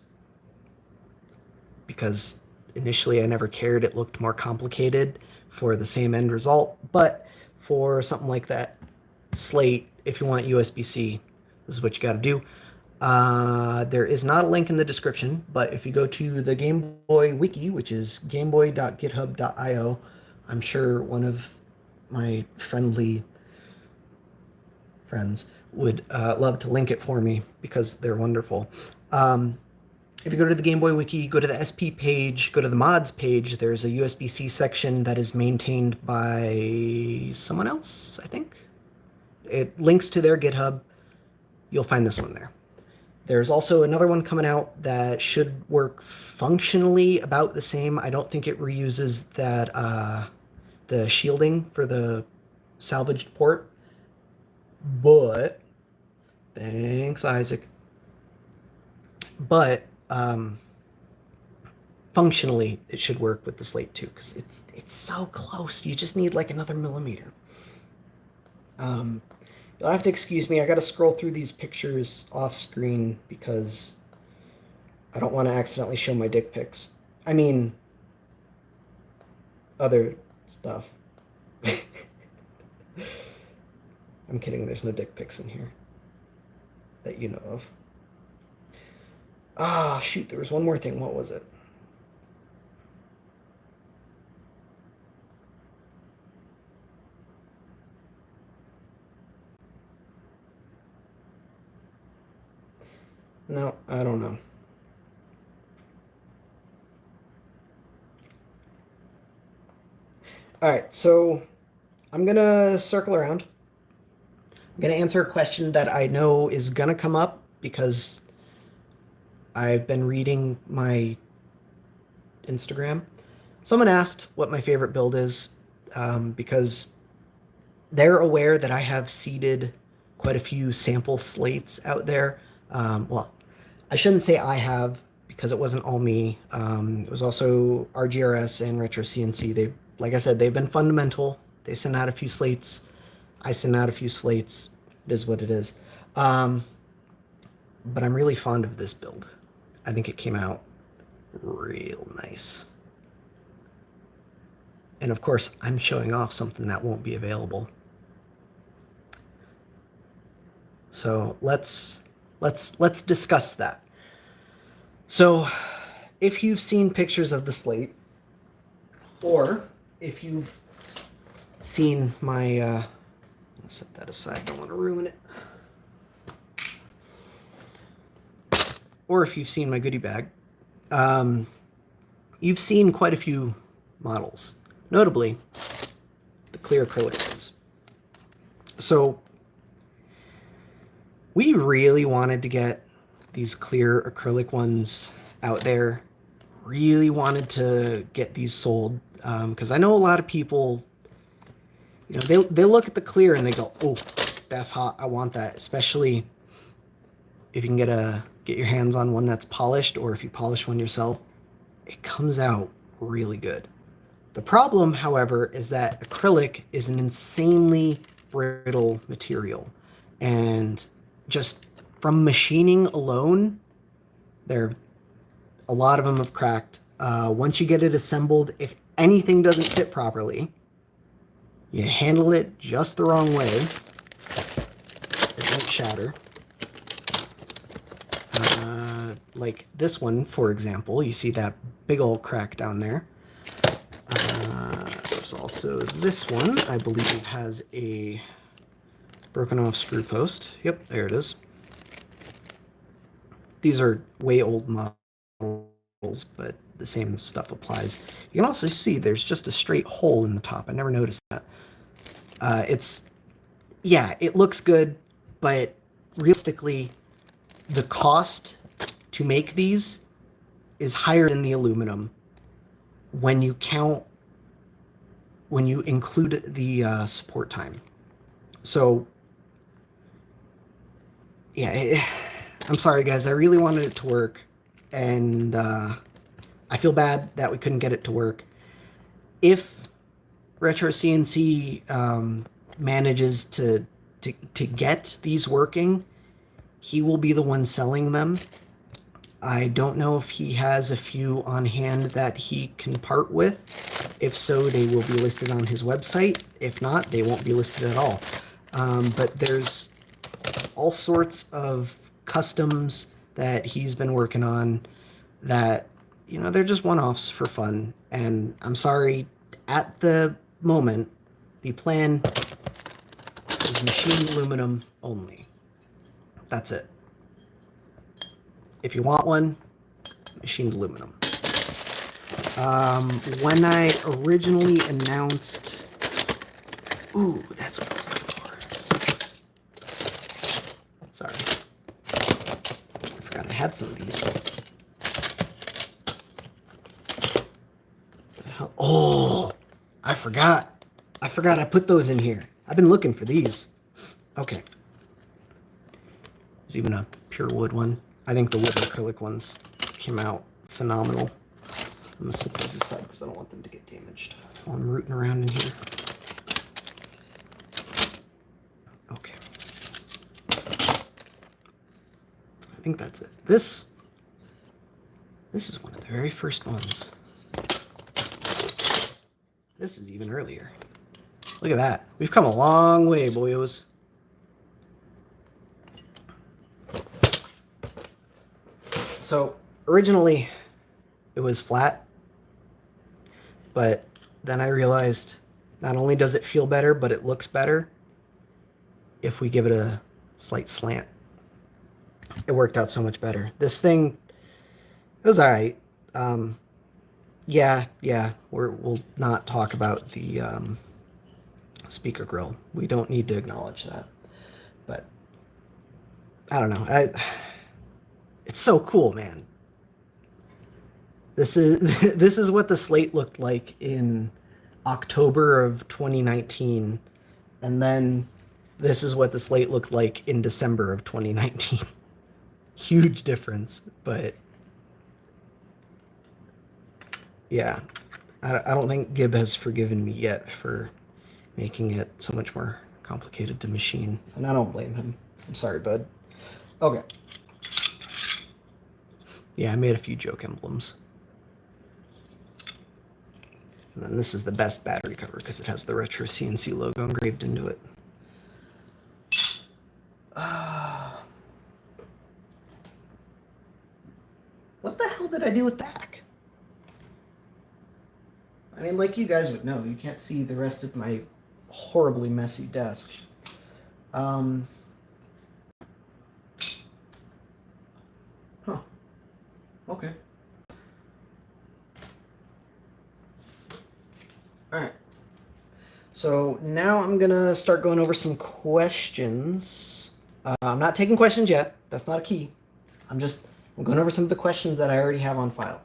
because initially I never cared. It looked more complicated for the same end result, but for something like that Slate, if you want USB-C, this is what you got to do. There is not a link in the description, but if you go to the Game Boy wiki, which is gameboy.github.io, I'm sure one of my friendly friends would love to link it for me because they're wonderful. if you go to the Game Boy Wiki, go to the SP page, go to the mods page, there's a USB-C section that is maintained by someone else, I think. It links to their GitHub. You'll find this one there. There's also another one coming out that should work functionally about the same. I don't think it reuses that the shielding for the salvaged port, but thanks, Isaac. But functionally, it should work with the Slate 2 because it's so close. You just need like another millimeter. You'll have to excuse me. I got to scroll through these pictures off screen because I don't want to accidentally show my dick pics. I mean, other stuff. I'm kidding. There's no dick pics in here that you know of. Ah, shoot. There was one more thing. What was it? No, I don't know. All right, so I'm going to circle around. I'm going to answer a question that I know is going to come up because I've been reading my Instagram. Someone asked what my favorite build is because they're aware that I have seeded quite a few sample slates out there. Well, I shouldn't say I have because it wasn't all me. It was also RGRS and Retro CNC. They, like I said, they've been fundamental. They send out a few slates. I send out a few slates. It is what it is. But I'm really fond of this build. I think it came out real nice. And of course, I'm showing off something that won't be available. So let's discuss that. So if you've seen pictures of the Slate, or if you've seen my, let's set that aside, don't want to ruin it. Or if you've seen my goodie bag, you've seen quite a few models, notably the clear acrylic ones. So we really wanted to get these clear acrylic ones out there. Really wanted to get these sold because I know a lot of people, you know, they look at the clear and they go, "Oh, that's hot. I want that." Especially if you can get your hands on one that's polished, or if you polish one yourself, it comes out really good. The problem, however, is that acrylic is an insanely brittle material, and just from machining alone, a lot of them have cracked. Once you get it assembled, if anything doesn't fit properly, you handle it just the wrong way, it won't shatter. Like this one, for example, you see that big old crack down there. There's also this one, I believe has a broken off screw post. Yep, there it is. These are way old models, but the same stuff applies. You can also see there's just a straight hole in the top. I never noticed that. It looks good, but realistically, the cost to make these is higher than the aluminum when you include the support time. So, yeah, I'm sorry, guys. I really wanted it to work, and I feel bad that we couldn't get it to work. If Retro CNC manages to get these working, he will be the one selling them. I don't know if he has a few on hand that he can part with. If so, they will be listed on his website. If not, they won't be listed at all. But there's all sorts of customs that he's been working on that, you know, they're just one-offs for fun. And I'm sorry, at the moment, the plan is machined aluminum only. That's it. If you want one, machined aluminum. When I originally announced... Ooh, that's what I was looking for. Sorry. I forgot I had some of these. The hell? Oh, I forgot. I put those in here. I've been looking for these. Okay. There's even a pure wood one. I think the wood acrylic ones came out phenomenal. I'm going to set these aside because I don't want them to get damaged while I'm rooting around in here. Okay. I think that's it. This is one of the very first ones. This is even earlier. Look at that. We've come a long way, boyos. So originally it was flat, but then I realized not only does it feel better, but it looks better if we give it a slight slant. It worked out so much better. This thing, it was all right. Yeah, we'll not talk about the speaker grill. We don't need to acknowledge that. But I don't know. It's so cool, man. This is what the Slate looked like in October of 2019, and then this is what the Slate looked like in December of 2019. Huge difference, but yeah, I don't think Gib has forgiven me yet for making it so much more complicated to machine, and I don't blame him. I'm sorry, bud. Okay. Yeah, I made a few joke emblems. And then this is the best battery cover because it has the retro CNC logo engraved into it. What the hell did I do with back? I mean, like you guys would know, you can't see the rest of my horribly messy desk. Huh. Okay. All right. So now I'm going to start going over some questions. I'm not taking questions yet. That's not a key. I'm going over some of the questions that I already have on file.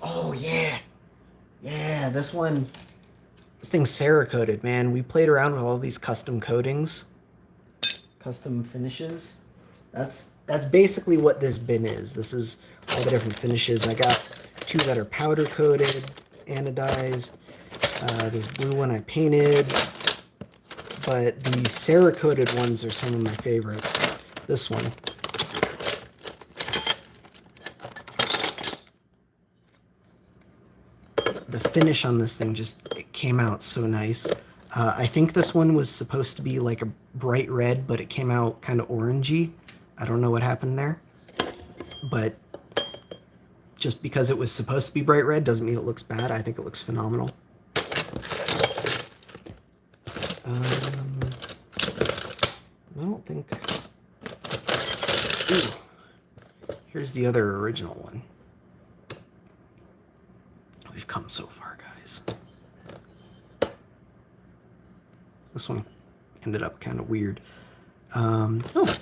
Oh, yeah. Yeah, this thing's Cerakoted, man. We played around with all these custom coatings, custom finishes. That's basically what this bin is. This is all the different finishes. I got 2 that are powder coated, anodized. This blue one I painted, but the Cerakoted ones are some of my favorites. This one. The finish on this thing it came out so nice. I think this one was supposed to be like a bright red, but it came out kind of orangey. I don't know what happened there, but just because it was supposed to be bright red doesn't mean it looks bad. I think it looks phenomenal. I don't think... Ooh. Here's the other original one. We've come so far, guys. This one ended up kind of weird. Oh,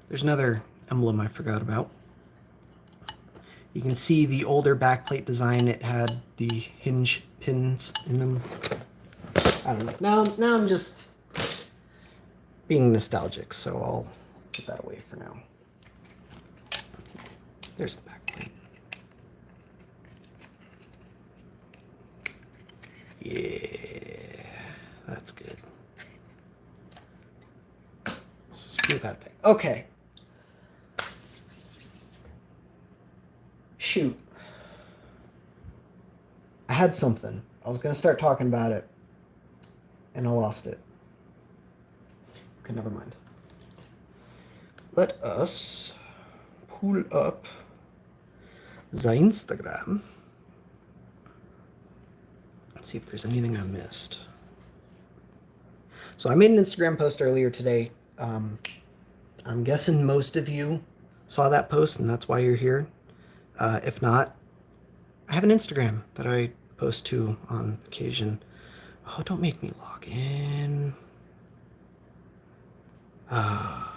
there's another emblem I forgot about. You can see the older backplate design. It had the hinge pins in them. I don't know. Now I'm just being nostalgic, so I'll put that away for now. There's the backplate. Yeah, that's good. Screw that thing. Okay. Shoot. I had something. I was going to start talking about it, and I lost it. Okay, never mind. Let us pull up the Instagram. See if there's anything I missed. So I made an Instagram post earlier today. I'm guessing most of you saw that post and that's why you're here. If not, I have an Instagram that I post to on occasion. Oh, don't make me log in. Of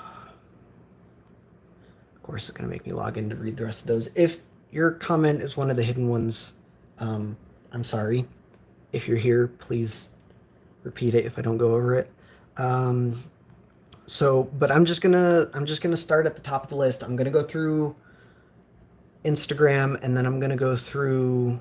course, it's going to make me log in to read the rest of those. If your comment is one of the hidden ones, I'm sorry. If you're here, please repeat it if I don't go over it. But I'm just gonna start at the top of the list. I'm gonna go through Instagram, and then I'm gonna go through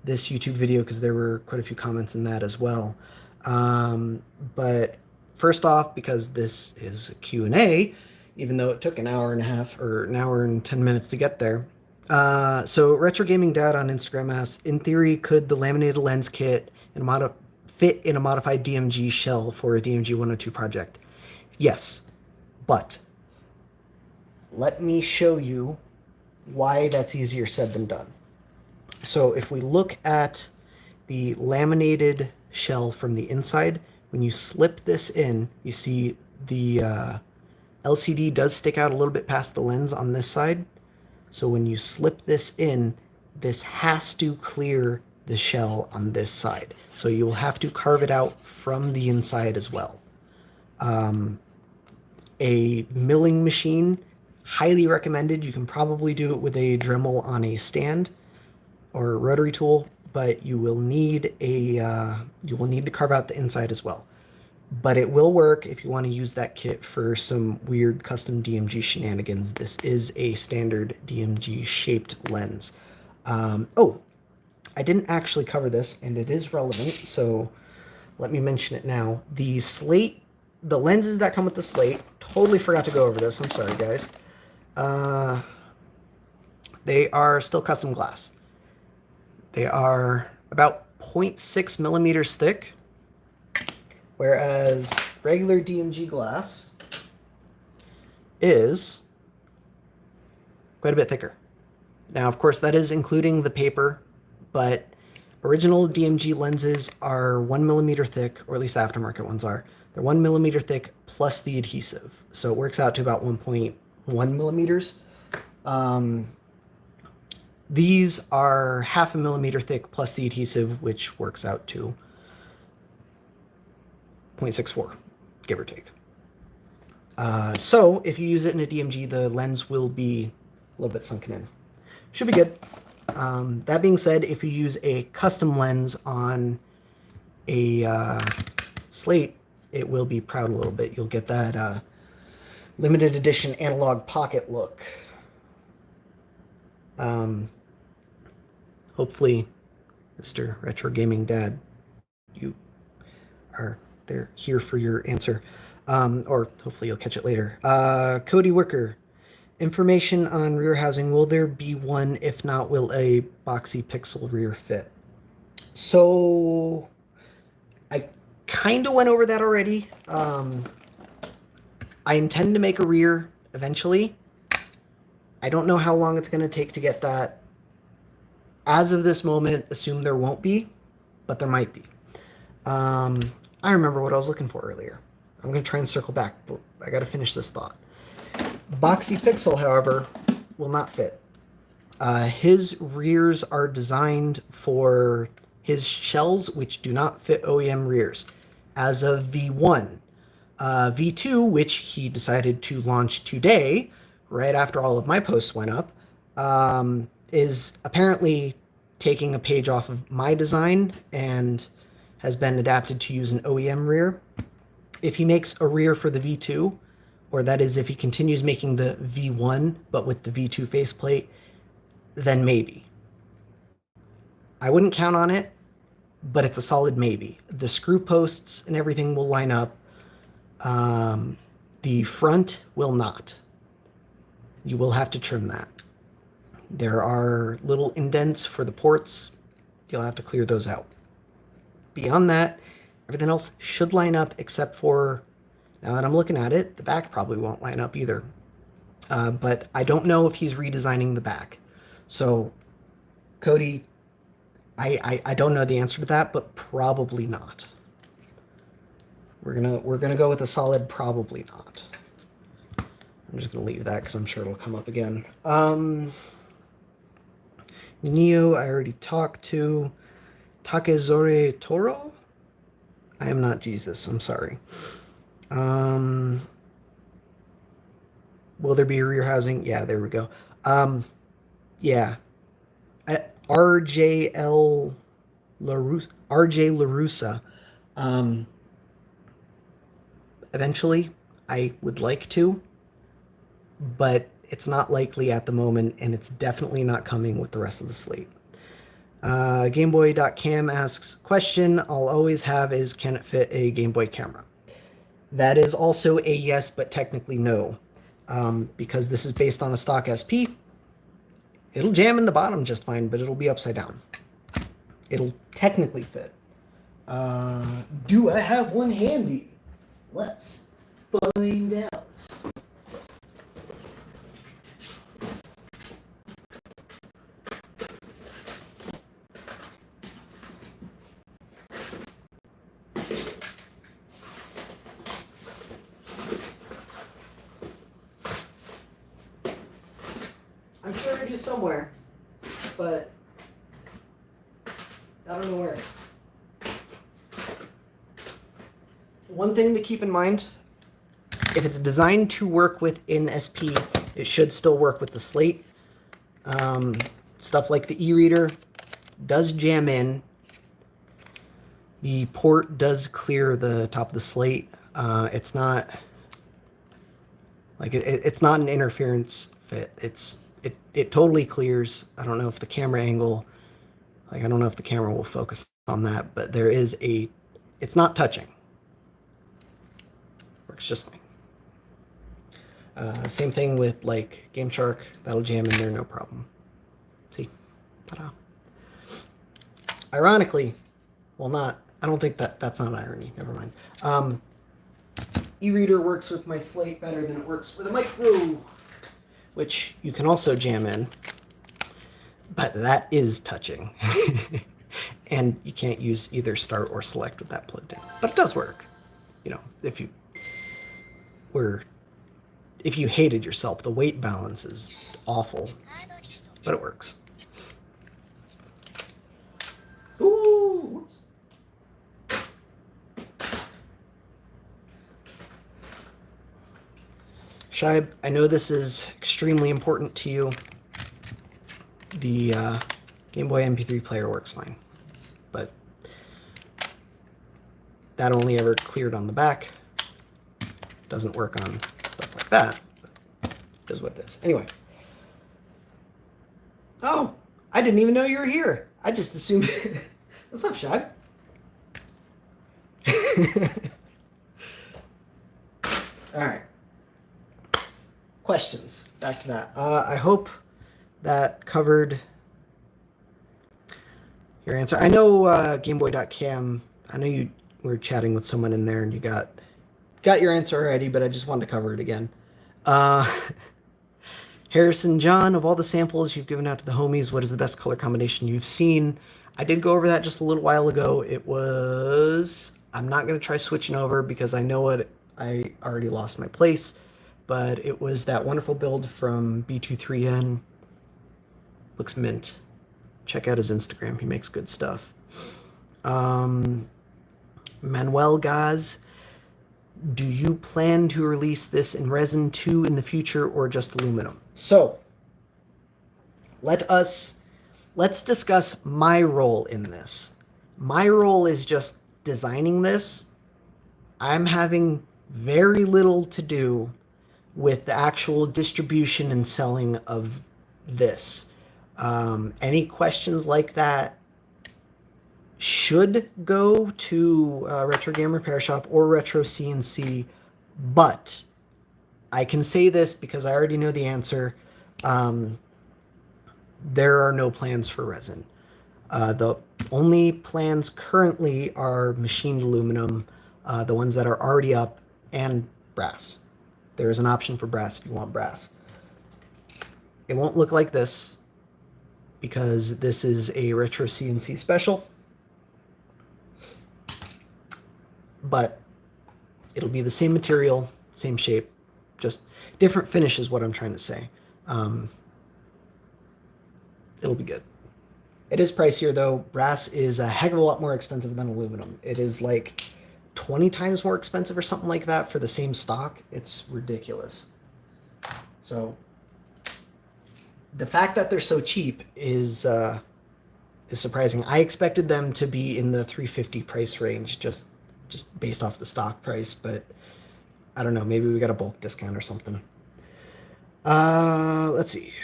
this YouTube video because there were quite a few comments in that as well. But first off, because this is a Q&A, even though it took an hour and a half or an hour and 10 minutes to get there. So Retro Gaming Dad on Instagram asks, in theory, could the laminated lens kit fit in a modified DMG shell for a DMG 102 project? Yes, but let me show you why that's easier said than done. So if we look at the laminated shell from the inside, when you slip this in, you see the LCD does stick out a little bit past the lens on this side. So when you slip this in, this has to clear the shell on this side. So you will have to carve it out from the inside as well. A milling machine, highly recommended. You can probably do it with a Dremel on a stand or a rotary tool, but you will need to carve out the inside as well. But it will work if you want to use that kit for some weird custom DMG shenanigans. This is a standard DMG shaped lens. Oh, I didn't actually cover this, and it is relevant, so let me mention it now. The Slate, the lenses that come with the Slate, totally forgot to go over this. I'm sorry, guys. They are still custom glass. They are about 0.6 millimeters thick, whereas regular DMG glass is quite a bit thicker. Now, of course, that is including the paper, but original DMG lenses are 1 millimeter thick, or at least aftermarket ones are. They're 1 millimeter thick plus the adhesive. So it works out to about 1.1 millimeters. These are 0.5 millimeter thick plus the adhesive, which works out to 0.64, give or take. So if you use it in a DMG, the lens will be a little bit sunken in. Should be good. That being said, if you use a custom lens on a Slate, it will be proud a little bit. You'll get that limited edition analog pocket look. Hopefully, Mr. Retro Gaming Dad, you are here for your answer. Or hopefully you'll catch it later. Cody Wicker, information on rear housing. Will there be one? If not, will a boxy pixel rear fit? So I kind of went over that already. I intend to make a rear eventually. I don't know how long it's going to take to get that. As of this moment, assume there won't be, but there might be. I remember what I was looking for earlier. I'm going to try and circle back, but I got to finish this thought. Boxy Pixel, however, will not fit. His rears are designed for his shells, which do not fit OEM rears. As of V1, V2, which he decided to launch today, right after all of my posts went up, is apparently taking a page off of my design and has been adapted to use an OEM rear. If he makes a rear for the V2, or that is if he continues making the V1 but with the V2 faceplate, then maybe. I wouldn't count on it, but it's a solid maybe. The screw posts and everything will line up. The front will not. You will have to trim that. There are little indents for the ports. You'll have to clear those out. Beyond that, everything else should line up except for, now that I'm looking at it, the back probably won't line up either. But I don't know if he's redesigning the back. So, Cody, I don't know the answer to that, but probably not. We're gonna go with a solid probably not. I'm just going to leave that because I'm sure it'll come up again. Neo, I already talked to. Takezore Toro? I am not Jesus. I'm sorry. Will there be rear housing? Yeah, there we go. Yeah. RJ LaRussa. Eventually, I would like to, but it's not likely at the moment, and it's definitely not coming with the rest of the slate. Gameboy.cam asks, question I'll always have is, can it fit a Game Boy camera? That is also a yes, but technically no. Because this is based on a stock SP, it'll jam in the bottom just fine, but it'll be upside down. It'll technically fit. Do I have one handy? Let's find out. I'm sure I do somewhere, but I don't know where. One thing to keep in mind, if it's designed to work with in SP, it should still work with the Slate. Stuff like the e-reader does jam in. The port does clear the top of the Slate. It's not like it's not an interference fit. It totally clears. I don't know if the camera angle, I don't know if the camera will focus on that, but there is it's not touching. Works just fine. Same thing with like Game Shark, that'll jam in there, no problem. See, ta-da. Ironically, well, I don't think that's not irony. Never mind. E-reader works with my Slate better than it works with a micro, which you can also jam in, but that is touching. And you can't use either start or select with that plugged in, but it does work. You know, if you hated yourself, the weight balance is awful, but it works. Ooh. Shaib, I know this is extremely important to you. The Game Boy MP3 player works fine, but that only ever cleared on the back. Doesn't work on stuff like that. It is what it is. Anyway. Oh, I didn't even know you were here. I just assumed. What's up, Shaib? All right. Questions. Back to that. I hope that covered your answer. I know Gameboy.cam. I know you were chatting with someone in there and you got your answer already, but I just wanted to cover it again. Harrison John, of all the samples you've given out to the homies, what is the best color combination you've seen? I did go over that just a little while ago. It was, I'm not going to try switching over because I know I already lost my place, but it was that wonderful build from B23N. Looks mint. Check out his Instagram. He makes good stuff. Manuel Gaz, do you plan to release this in resin too in the future or just aluminum? So let's discuss my role in this. My role is just designing this. I'm having very little to do with the actual distribution and selling of this. Any questions like that should go to Retro Game Repair Shop or Retro CNC, but I can say this because I already know the answer. There are no plans for resin. The only plans currently are machined aluminum, the ones that are already up, and brass. There is an option for brass if you want brass. It won't look like this because this is a Retro CNC special, but it'll be the same material, same shape, Just different finish is what I'm trying to say. It'll be good. It is pricier though. Brass is a heck of a lot more expensive than aluminum. It is like 20 times more expensive or something like that for the same stock. It's ridiculous. So the fact that they're so cheap is surprising. I expected them to be in the $350 price range just based off the stock price, but I don't know. Maybe we got a bulk discount or something. Let's see.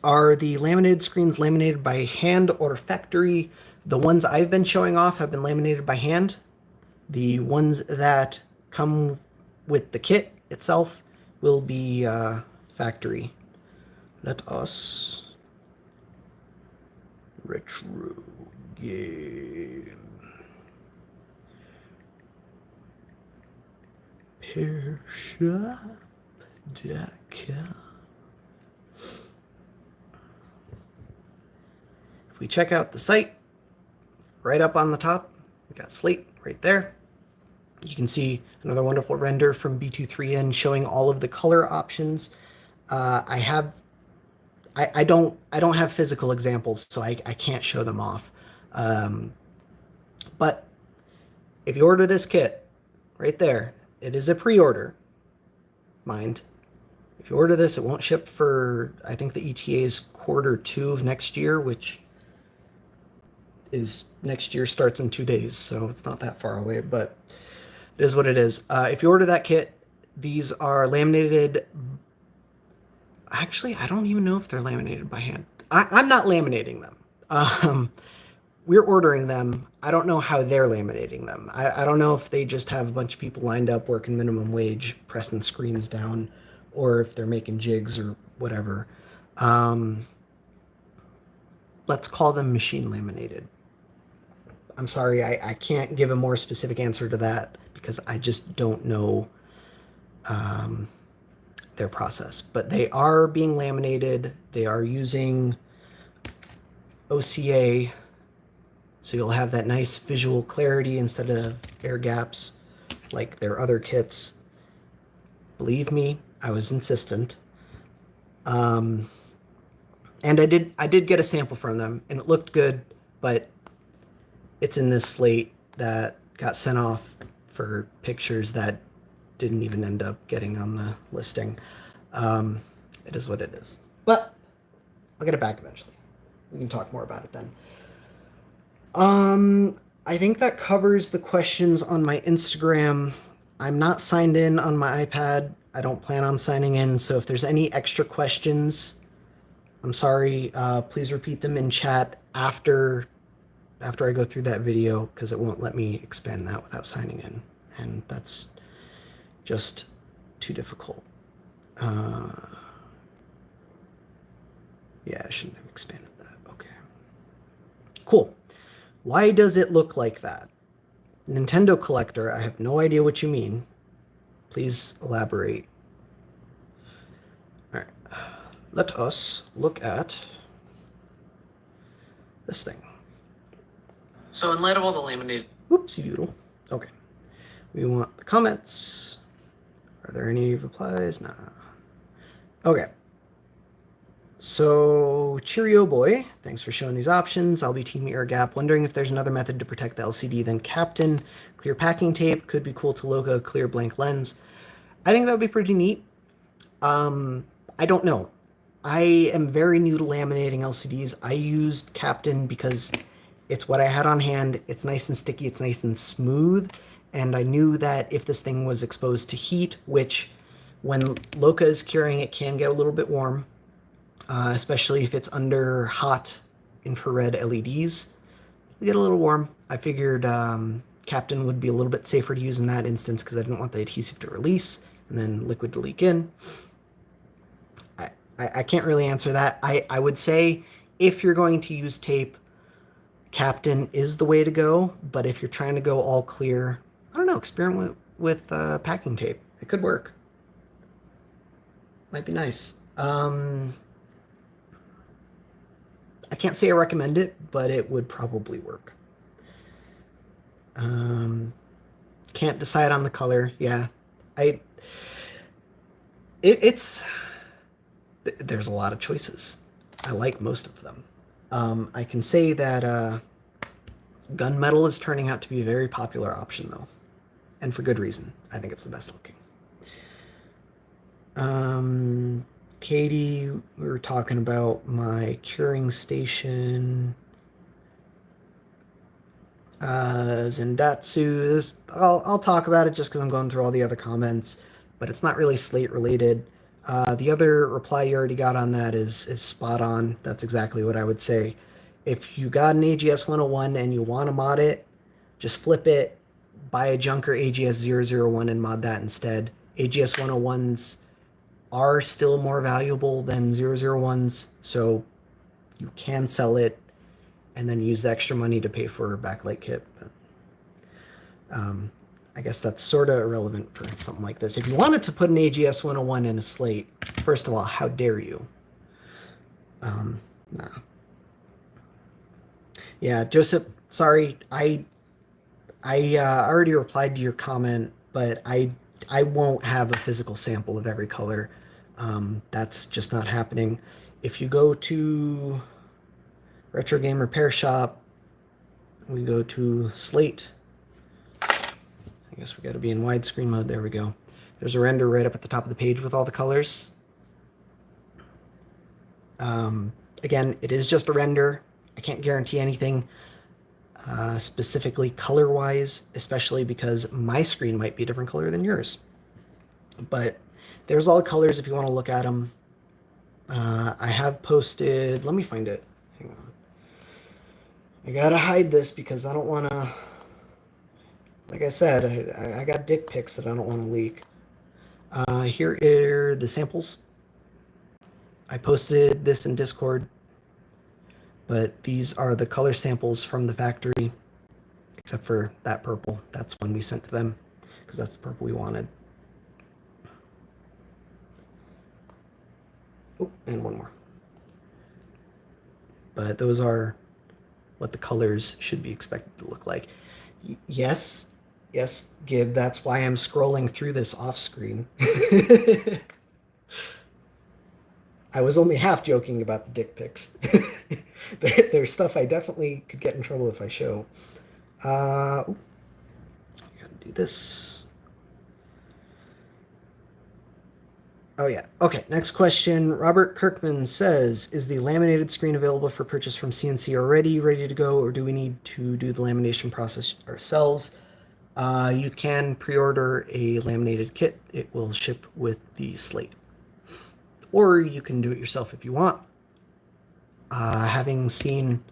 Are the laminated screens laminated by hand or factory? The ones I've been showing off have been laminated by hand. The ones that come with the kit itself will be factory. Let us retro game. Pairshop.com. If we check out the site, right up on the top, we got Slate right there. You can see another wonderful render from B23N showing all of the color options. I don't have physical examples, so I can't show them off. But if you order this kit, right there, it is a pre-order, mind. If you order this, it won't ship for, I think the ETA is Q2 of next year, which is next year starts in 2 days, so it's not that far away, but it is what it is. If you order that kit, these are laminated. Actually, I don't even know if they're laminated by hand. I'm not laminating them. We're ordering them. I don't know how they're laminating them. I don't know if they just have a bunch of people lined up working minimum wage, pressing screens down, or if they're making jigs or whatever. Let's call them machine laminated. I'm sorry, I can't give a more specific answer to that because I just don't know their process. But they are being laminated. They are using OCA, so you'll have that nice visual clarity instead of air gaps like their other kits. Believe me, I was insistent. And I did get a sample from them, and it looked good, but it's in this slate that got sent off for pictures that didn't even end up getting on the listing. It is what it is. But I'll get it back eventually. We can talk more about it then. I think that covers the questions on my Instagram. I'm not signed in on my iPad. I don't plan on signing in, so if there's any extra questions, I'm sorry. Please repeat them in chat after I go through that video, because it won't let me expand that without signing in, and that's just too difficult. Yeah, I shouldn't have expanded that. Okay. Cool. Why does it look like that? Nintendo collector, I have no idea what you mean. Please elaborate. All right. Let us look at this thing. So in light of all the laminated... Whoopsie doodle. Okay. We want the comments. Are there any replies? Nah. Okay. So, Cheerio boy, thanks for showing these options. I'll be team air gap. Wondering if there's another method to protect the LCD than Captain. Clear packing tape. Could be cool to logo. Clear blank lens. I think that would be pretty neat. I don't know. I am very new to laminating LCDs. I used Captain because it's what I had on hand. It's nice and sticky. It's nice and smooth. And I knew that if this thing was exposed to heat, which when Loca is curing, it can get a little bit warm. Especially if it's under hot infrared LEDs. They get a little warm. I figured Captain would be a little bit safer to use in that instance because I didn't want the adhesive to release and then liquid to leak in. I can't really answer that. I would say if you're going to use tape, Captain is the way to go. But if you're trying to go all clear, I don't know, experiment with packing tape. It could work. Might be nice. I can't say I recommend it, but it would probably work. Can't decide on the color. Yeah, it's there's a lot of choices. I like most of them. I can say that gunmetal is turning out to be a very popular option, though, and for good reason. I think it's the best looking. Katie, we were talking about my curing station. Zendatsu. I'll talk about it just because I'm going through all the other comments, but it's not really Slate related. The other reply you already got on that is spot on. That's exactly what I would say. If you got an AGS 101 and you want to mod it, just flip it, buy a Junker AGS 001 and mod that instead. AGS 101s are still more valuable than 001s, so you can sell it and then use the extra money to pay for a backlight kit. But, I guess that's sort of irrelevant for something like this. If you wanted to put an AGS 101 in a Slate, first of all, how dare you? Nah. Yeah, Joseph, sorry, I already replied to your comment, but I won't have a physical sample of every color. That's just not happening. If you go to Retro Game Repair Shop, we go to Slate. I guess we got to be in widescreen mode. There we go. There's a render right up at the top of the page with all the colors. Again, it is just a render. I can't guarantee anything specifically color-wise, especially because my screen might be a different color than yours. But there's all the colors if you want to look at them. I have posted... Let me find it. Hang on. I gotta hide this because I don't want to... Like I said, I got dick pics that I don't want to leak. Here are the samples. I posted this in Discord, but these are the color samples from the factory, except for that purple. That's one we sent to them, because that's the purple we wanted. Oh, and one more. But those are what the colors should be expected to look like. Yes, Gib, that's why I'm scrolling through this off screen. I was only half joking about the dick pics. There's stuff I definitely could get in trouble if I show. I gotta do this. Oh yeah. Okay, next question. Robert Kirkman says, is the laminated screen available for purchase from CNC already, ready to go, or do we need to do the lamination process ourselves? You can pre-order a laminated kit. It will ship with the Slate. Or you can do it yourself if you want. Having seen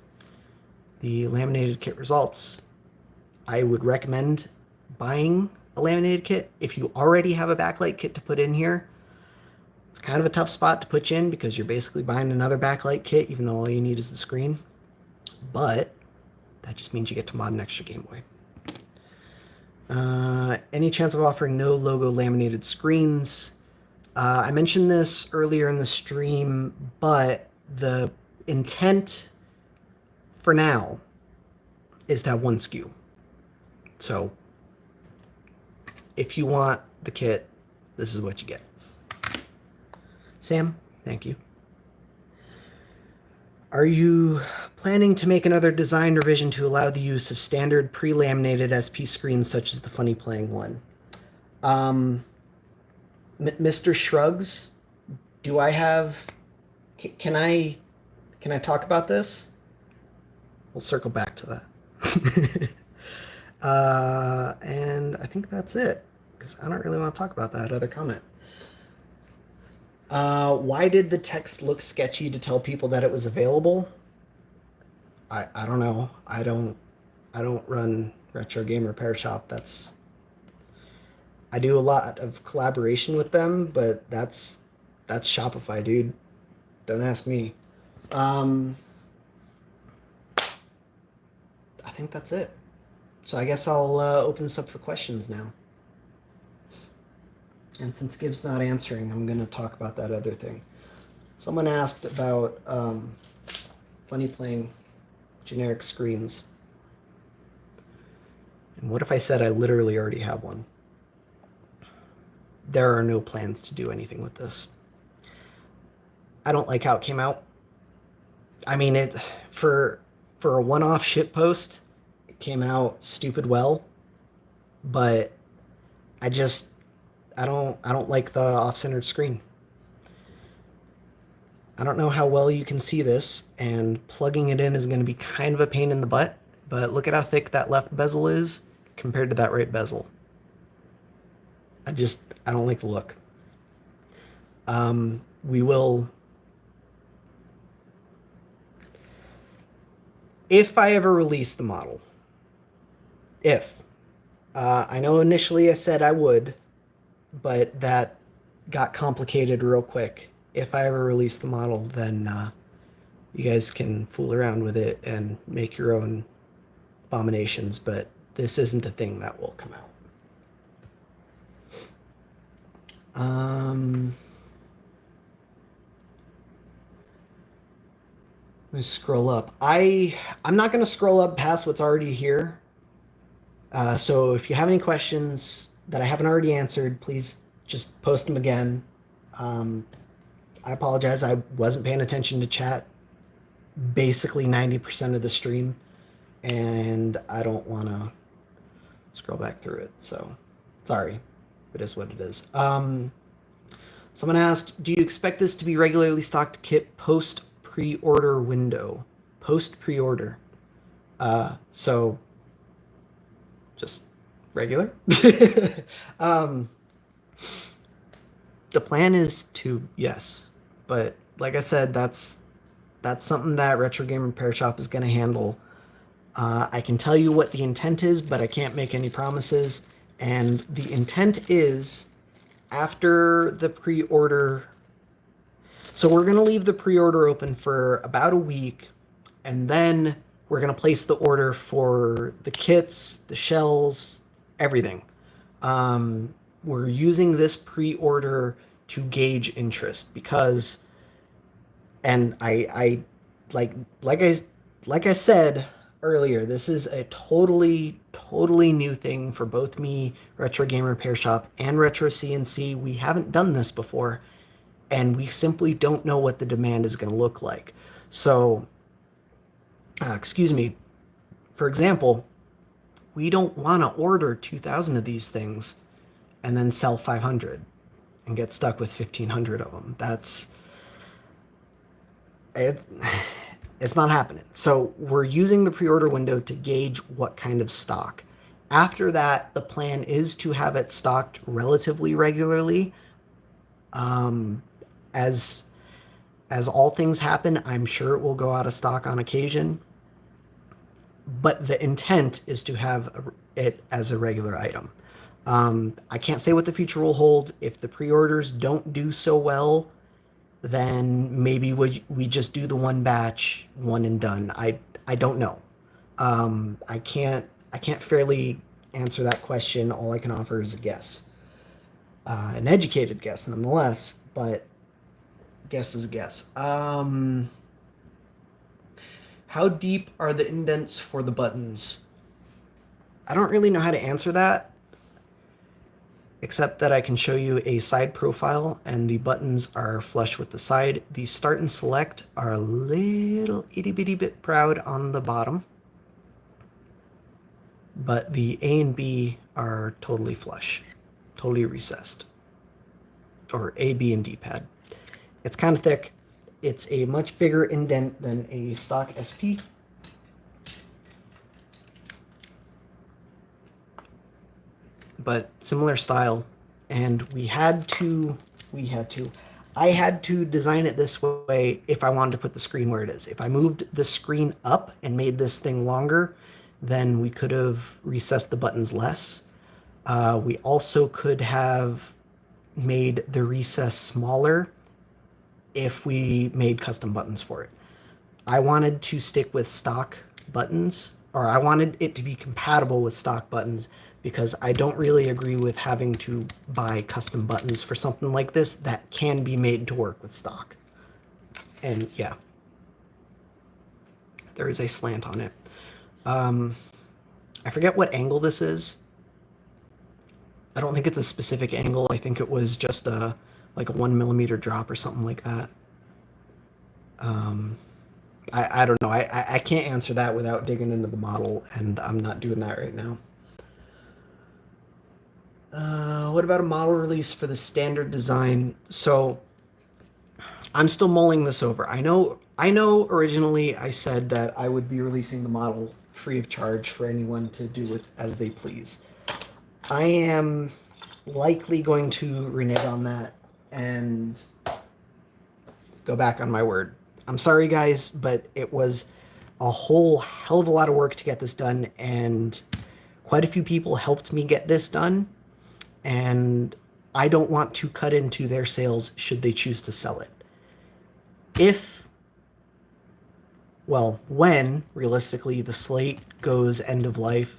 the laminated kit results, I would recommend buying a laminated kit. If you already have a backlight kit to put in here, it's kind of a tough spot to put you in because you're basically buying another backlight kit, even though all you need is the screen. But that just means you get to mod an extra Game Boy. Any chance of offering no logo laminated screens? I mentioned this earlier in the stream, but the intent for now is to have one SKU. So if you want the kit, this is what you get. Sam, thank you. Are you planning to make another design revision to allow the use of standard pre-laminated SP screens such as the Funny Playing one? Mr. Shrugs, do I have... Can I talk about this? We'll circle back to that. And I think that's it, because I don't really want to talk about that other comment. Why did the text look sketchy to tell people that it was available? I don't know. I don't run Retro Game Repair Shop. I do a lot of collaboration with them, but that's Shopify, dude. Don't ask me. I think that's it. So I guess I'll open this up for questions now. And since Gibb's not answering, I'm going to talk about that other thing. Someone asked about Funny Playing generic screens. And what if I said I literally already have one? there are no plans to do anything with this. I don't like how it came out. I mean, it for a one-off ship post, it came out stupid well, but I just I don't like the off-centered screen. I don't know how well you can see this, and plugging it in is going to be kind of a pain in the butt, but look at how thick that left bezel is compared to that right bezel. I don't like the look. We will, if I ever release the model, I know initially I said I would, but that got complicated real quick. If I ever release the model, then you guys can fool around with it and make your own abominations, but this isn't a thing that will come out. Let me scroll up. I'm not going to scroll up past what's already here. So if you have any questions that I haven't already answered, please just post them again. I apologize. I wasn't paying attention to chat basically 90% of the stream, and I don't want to scroll back through it. So sorry. It is what it is. Someone asked, do you expect this to be regularly stocked kit post pre-order window? Post pre-order. So just regular. The plan is to, yes, but like I said, that's something that Retro Game Repair Shop is going to handle. I can tell you what the intent is, but I can't make any promises. And the intent is after the pre-order. So we're going to leave the pre-order open for about a week, and then we're going to place the order for the kits, the shells, everything. We're using this pre-order to gauge interest because, and I like I said earlier, this is a totally new thing for both me, Retro Game Repair Shop, and Retro CNC. We haven't done this before, and we simply don't know what the demand is going to look like. So, excuse me, for example, we don't want to order 2,000 of these things and then sell 500 and get stuck with 1,500 of them. It's not happening. So we're using the pre-order window to gauge what kind of stock. After that, the plan is to have it stocked relatively regularly. As all things happen, I'm sure it will go out of stock on occasion. But the intent is to have it as a regular item. I can't say what the future will hold. If the pre-orders don't do so well, then maybe we just do the one batch, one and done. I don't know. I can't fairly answer that question. All I can offer is a guess, an educated guess nonetheless, but guess is a guess. How deep are the indents for the buttons? I don't really know how to answer that, except that I can show you a side profile, and the buttons are flush with the side. The start and select are a little itty bitty bit proud on the bottom, but the A and B are totally flush, totally recessed, or A, B, and D pad. It's kind of thick. It's a much bigger indent than a stock SP. But similar style, and I had to design it this way if I wanted to put the screen where it is. If I moved the screen up and made this thing longer, then we could have recessed the buttons less. We also could have made the recess smaller if we made custom buttons for it. I wanted to stick with stock buttons, or I wanted it to be compatible with stock buttons, because I don't really agree with having to buy custom buttons for something like this that can be made to work with stock. And yeah, there is a slant on it. I forget what angle this is. I don't think it's a specific angle. I think it was just a 1 millimeter drop or something like that. I don't know. I can't answer that without digging into the model, and I'm not doing that right now. What about a model release for the standard design? So I'm still mulling this over. I know originally I said that I would be releasing the model free of charge for anyone to do with as they please. I am likely going to renege on that and go back on my word. I'm sorry, guys, but it was a whole hell of a lot of work to get this done, and quite a few people helped me get this done, and I don't want to cut into their sales should they choose to sell it. When realistically the Slate goes end of life,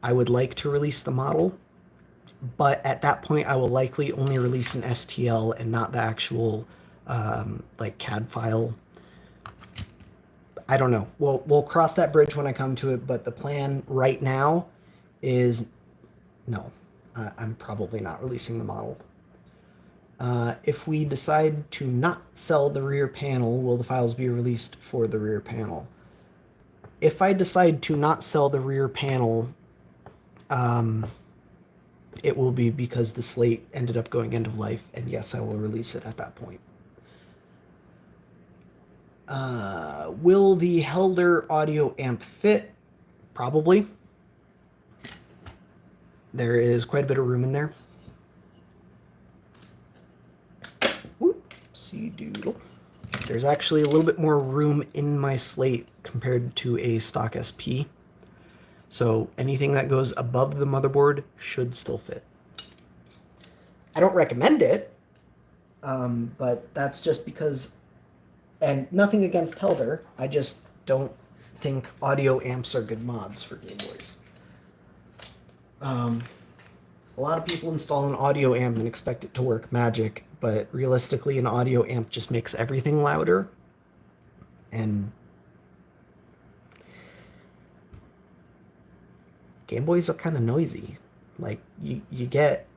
I would like to release the model, but at that point I will likely only release an STL and not the actual CAD file. I don't know. We'll cross that bridge when I come to it, but the plan right now is no. I'm probably not releasing the model. If we decide to not sell the rear panel, will the files be released for the rear panel? If I decide to not sell the rear panel, it will be because the Slate ended up going end of life, and yes, I will release it at that point. Will the Helder audio amp fit? Probably. There is quite a bit of room in there. Whoopsie doodle. There's actually a little bit more room in my Slate compared to a stock SP. So anything that goes above the motherboard should still fit. I don't recommend it, but that's just because, and nothing against Helder, I just don't think audio amps are good mods for Game Boys. A lot of people install an audio amp and expect it to work magic, but realistically an audio amp just makes everything louder, and Game Boys are kind of noisy. Like, you get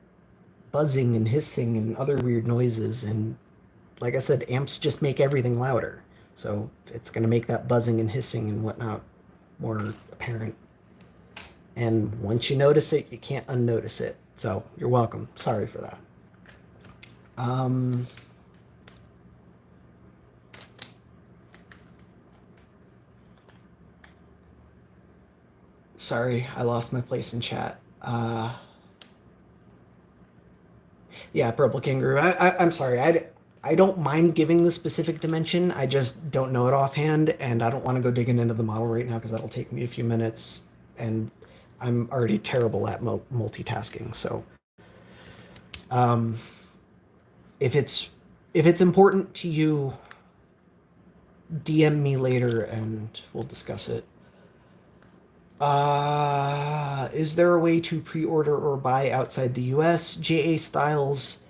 buzzing and hissing and other weird noises, and like I said, amps just make everything louder. So it's going to make that buzzing and hissing and whatnot more apparent. And once you notice it, you can't unnotice it. So you're welcome. Sorry for that. Sorry, I lost my place in chat. Yeah, Purple Kangaroo. I'm sorry. I don't mind giving the specific dimension. I just don't know it offhand, and I don't want to go digging into the model right now because that'll take me a few minutes, and I'm already terrible at multitasking. So, if it's important to you, DM me later and we'll discuss it. Is there a way to pre-order or buy outside the US? JA Styles,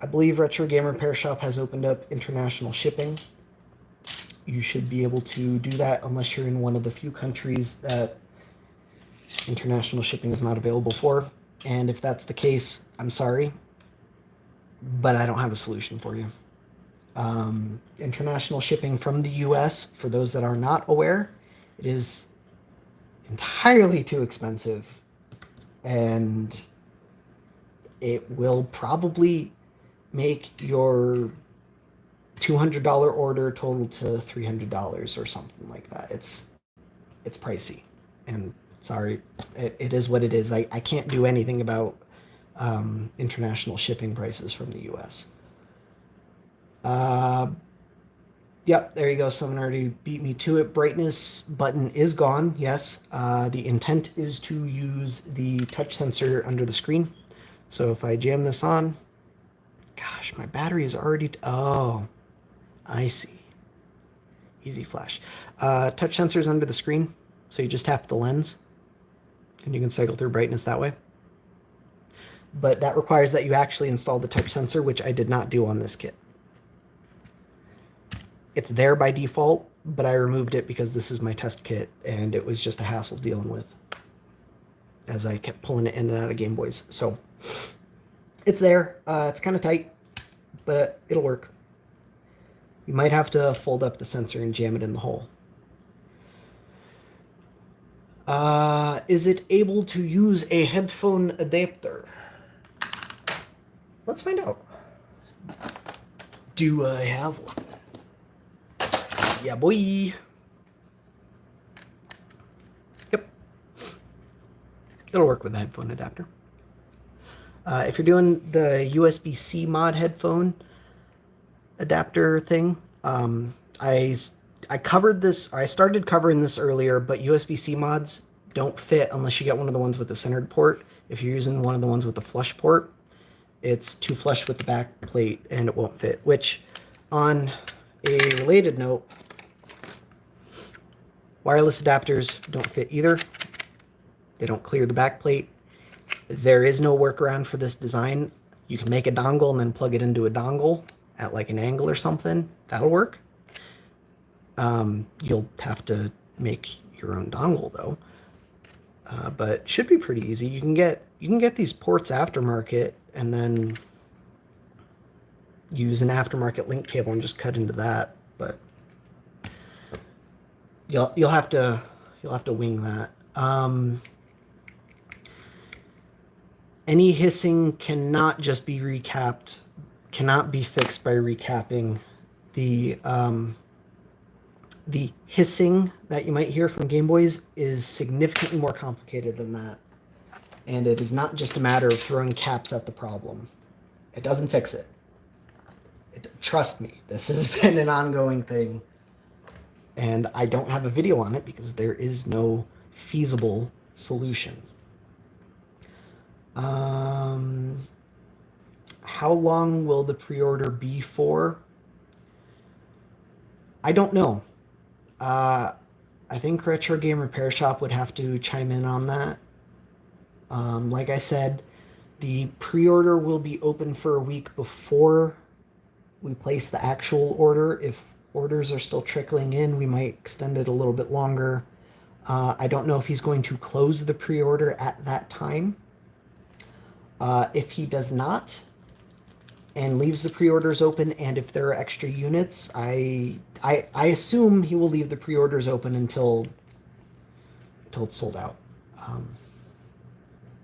I believe Retro Gamer Repair Shop has opened up international shipping. You should be able to do that unless you're in one of the few countries that international shipping is not available for. And if that's the case, I'm sorry, but I don't have a solution for you. International shipping from the US, for those that are not aware, it is entirely too expensive, and it will probably make your $200 order total to $300 or something like that. It's pricey, and sorry, it is what it is. I can't do anything about international shipping prices from the US. Yep, there you go. Someone already beat me to it. Brightness button is gone, yes. The intent is to use the touch sensor under the screen. So if I jam this on, gosh, my battery is already... oh, I see. Easy flash. Touch sensor is under the screen, so you just tap the lens, and you can cycle through brightness that way. But that requires that you actually install the touch sensor, which I did not do on this kit. It's there by default, but I removed it because this is my test kit, and it was just a hassle dealing with as I kept pulling it in and out of Game Boys. So It's there. It's kind of tight, but it'll work. You might have to fold up the sensor and jam it in the hole. Is it able to use a headphone adapter? Let's find out. Do I have one? Yeah, boy. Yep. It'll work with a headphone adapter. If you're doing the USB-C mod headphone adapter thing, I covered this. I started covering this earlier, but USB-C mods don't fit unless you get one of the ones with the centered port. If you're using one of the ones with the flush port, it's too flush with the back plate and it won't fit. Which, on a related note, wireless adapters don't fit either. They don't clear the back plate. There is no workaround for this design. You can make a dongle and then plug it into a dongle at like an angle or something. That'll work. You'll have to make your own dongle though. But should be pretty easy. You can get these ports aftermarket and then use an aftermarket link cable and just cut into that. But you'll have to wing that. Any hissing cannot just be recapped, cannot be fixed by recapping. The hissing that you might hear from Game Boys is significantly more complicated than that. And it is not just a matter of throwing caps at the problem. It doesn't fix it. Trust me, this has been an ongoing thing. And I don't have a video on it because there is no feasible solution. How long will the pre-order be for? I don't know. I think Retro Game Repair Shop would have to chime in on that. Like I said, the pre-order will be open for a week before we place the actual order. If orders are still trickling in, we might extend it a little bit longer. I don't know if he's going to close the pre-order at that time. If he does not and leaves the pre-orders open, and if there are extra units, I assume he will leave the pre-orders open until it's sold out.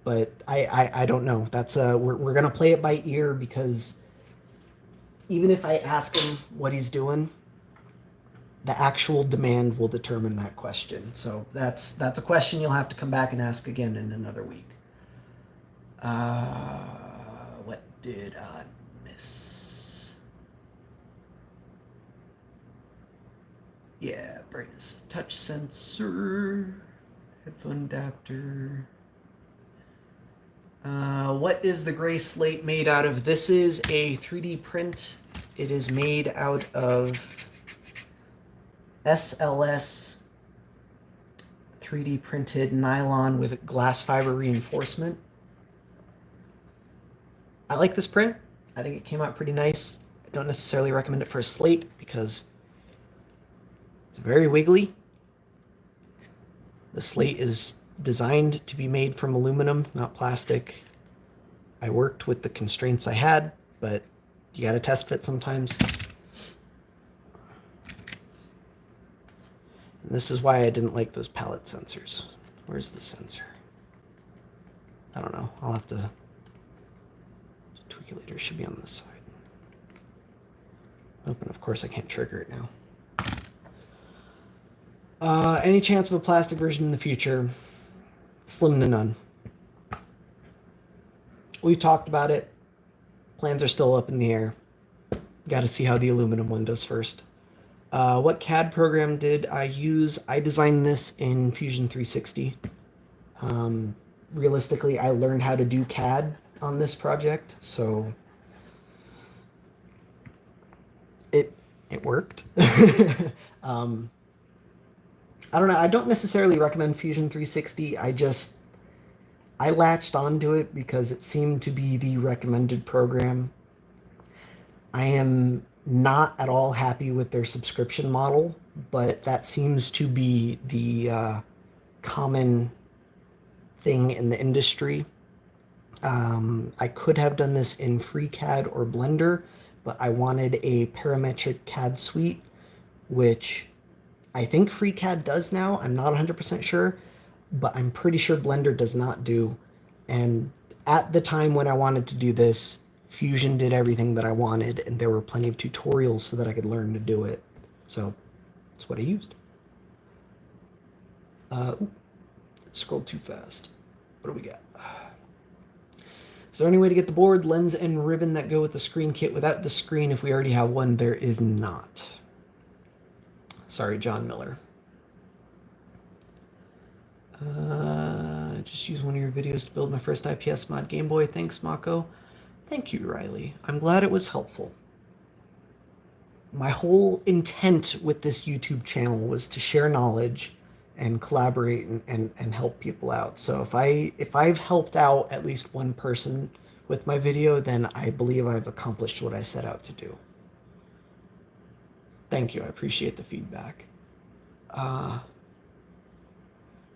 But I don't know. That's we're gonna play it by ear, because even if I ask him what he's doing, the actual demand will determine that question. So that's a question you'll have to come back and ask again in another week. What did I miss? Yeah, brightness, touch sensor, headphone adapter. What is the gray slate made out of? This is a 3D print. It is made out of SLS 3D printed nylon with glass fiber reinforcement. I like this print. I think it came out pretty nice. I don't necessarily recommend it for a slate because it's very wiggly. The slate is designed to be made from aluminum, not plastic. I worked with the constraints I had, but you gotta test fit sometimes. And this is why I didn't like those palette sensors. Where's the sensor? I don't know. I'll have to tweak it later. It should be on this side. Open. Of course I can't trigger it now. Any chance of a plastic version in the future? Slim to none. We've talked about it. Plans are still up in the air. Got to see how the aluminum one does first. What CAD program did I use? I designed this in Fusion 360. Realistically, I learned how to do CAD on this project, so it worked. I don't know. I don't necessarily recommend Fusion 360. I latched onto it because it seemed to be the recommended program. I am not at all happy with their subscription model, but that seems to be the common thing in the industry. I could have done this in FreeCAD or Blender, but I wanted a parametric CAD suite, which I think FreeCAD does now. I'm not 100% sure, but I'm pretty sure Blender does not do. And at the time when I wanted to do this, Fusion did everything that I wanted, and there were plenty of tutorials so that I could learn to do it. So that's what I used. Ooh, scrolled too fast. What do we got? Is there any way to get the board, lens, and ribbon that go with the screen kit without the screen if we already have one? There is not. Sorry, John Miller. Just use one of your videos to build my first IPS mod Game Boy. Thanks, Mako. Thank you, Riley. I'm glad it was helpful. My whole intent with this YouTube channel was to share knowledge and collaborate and help people out. So if I've helped out at least one person with my video, then I believe I've accomplished what I set out to do. Thank you. I appreciate the feedback.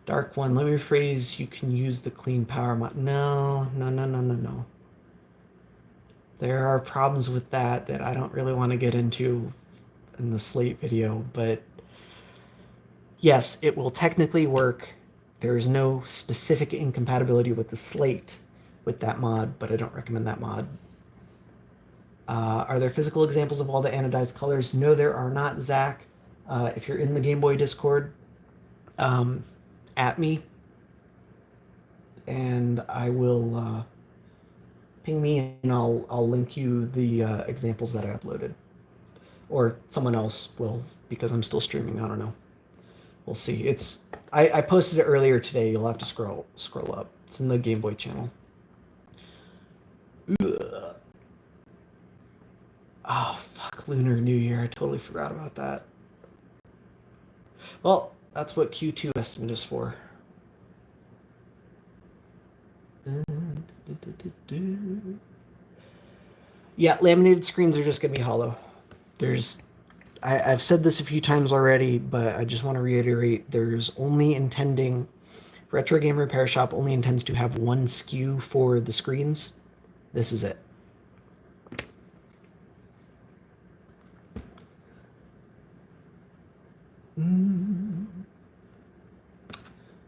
Dark one, let me rephrase, you can use the clean power mod. No. There are problems with that I don't really want to get into in the Slate video, but yes, it will technically work. There is no specific incompatibility with the Slate with that mod, but I don't recommend that mod. Are there physical examples of all the anodized colors? No, there are not, Zach. If you're in the Game Boy Discord, at me, and I will ping me, and I'll link you the examples that I uploaded, or someone else will, because I'm still streaming. I don't know. We'll see. I posted it earlier today. You'll have to scroll up. It's in the Game Boy channel. Ugh. Oh fuck, Lunar New Year. I totally forgot about that. Well, that's what Q2 estimate is for. Yeah, laminated screens are just going to be hollow. I've said this a few times already, but I just want to reiterate, Retro Game Repair Shop only intends to have one SKU for the screens. This is it.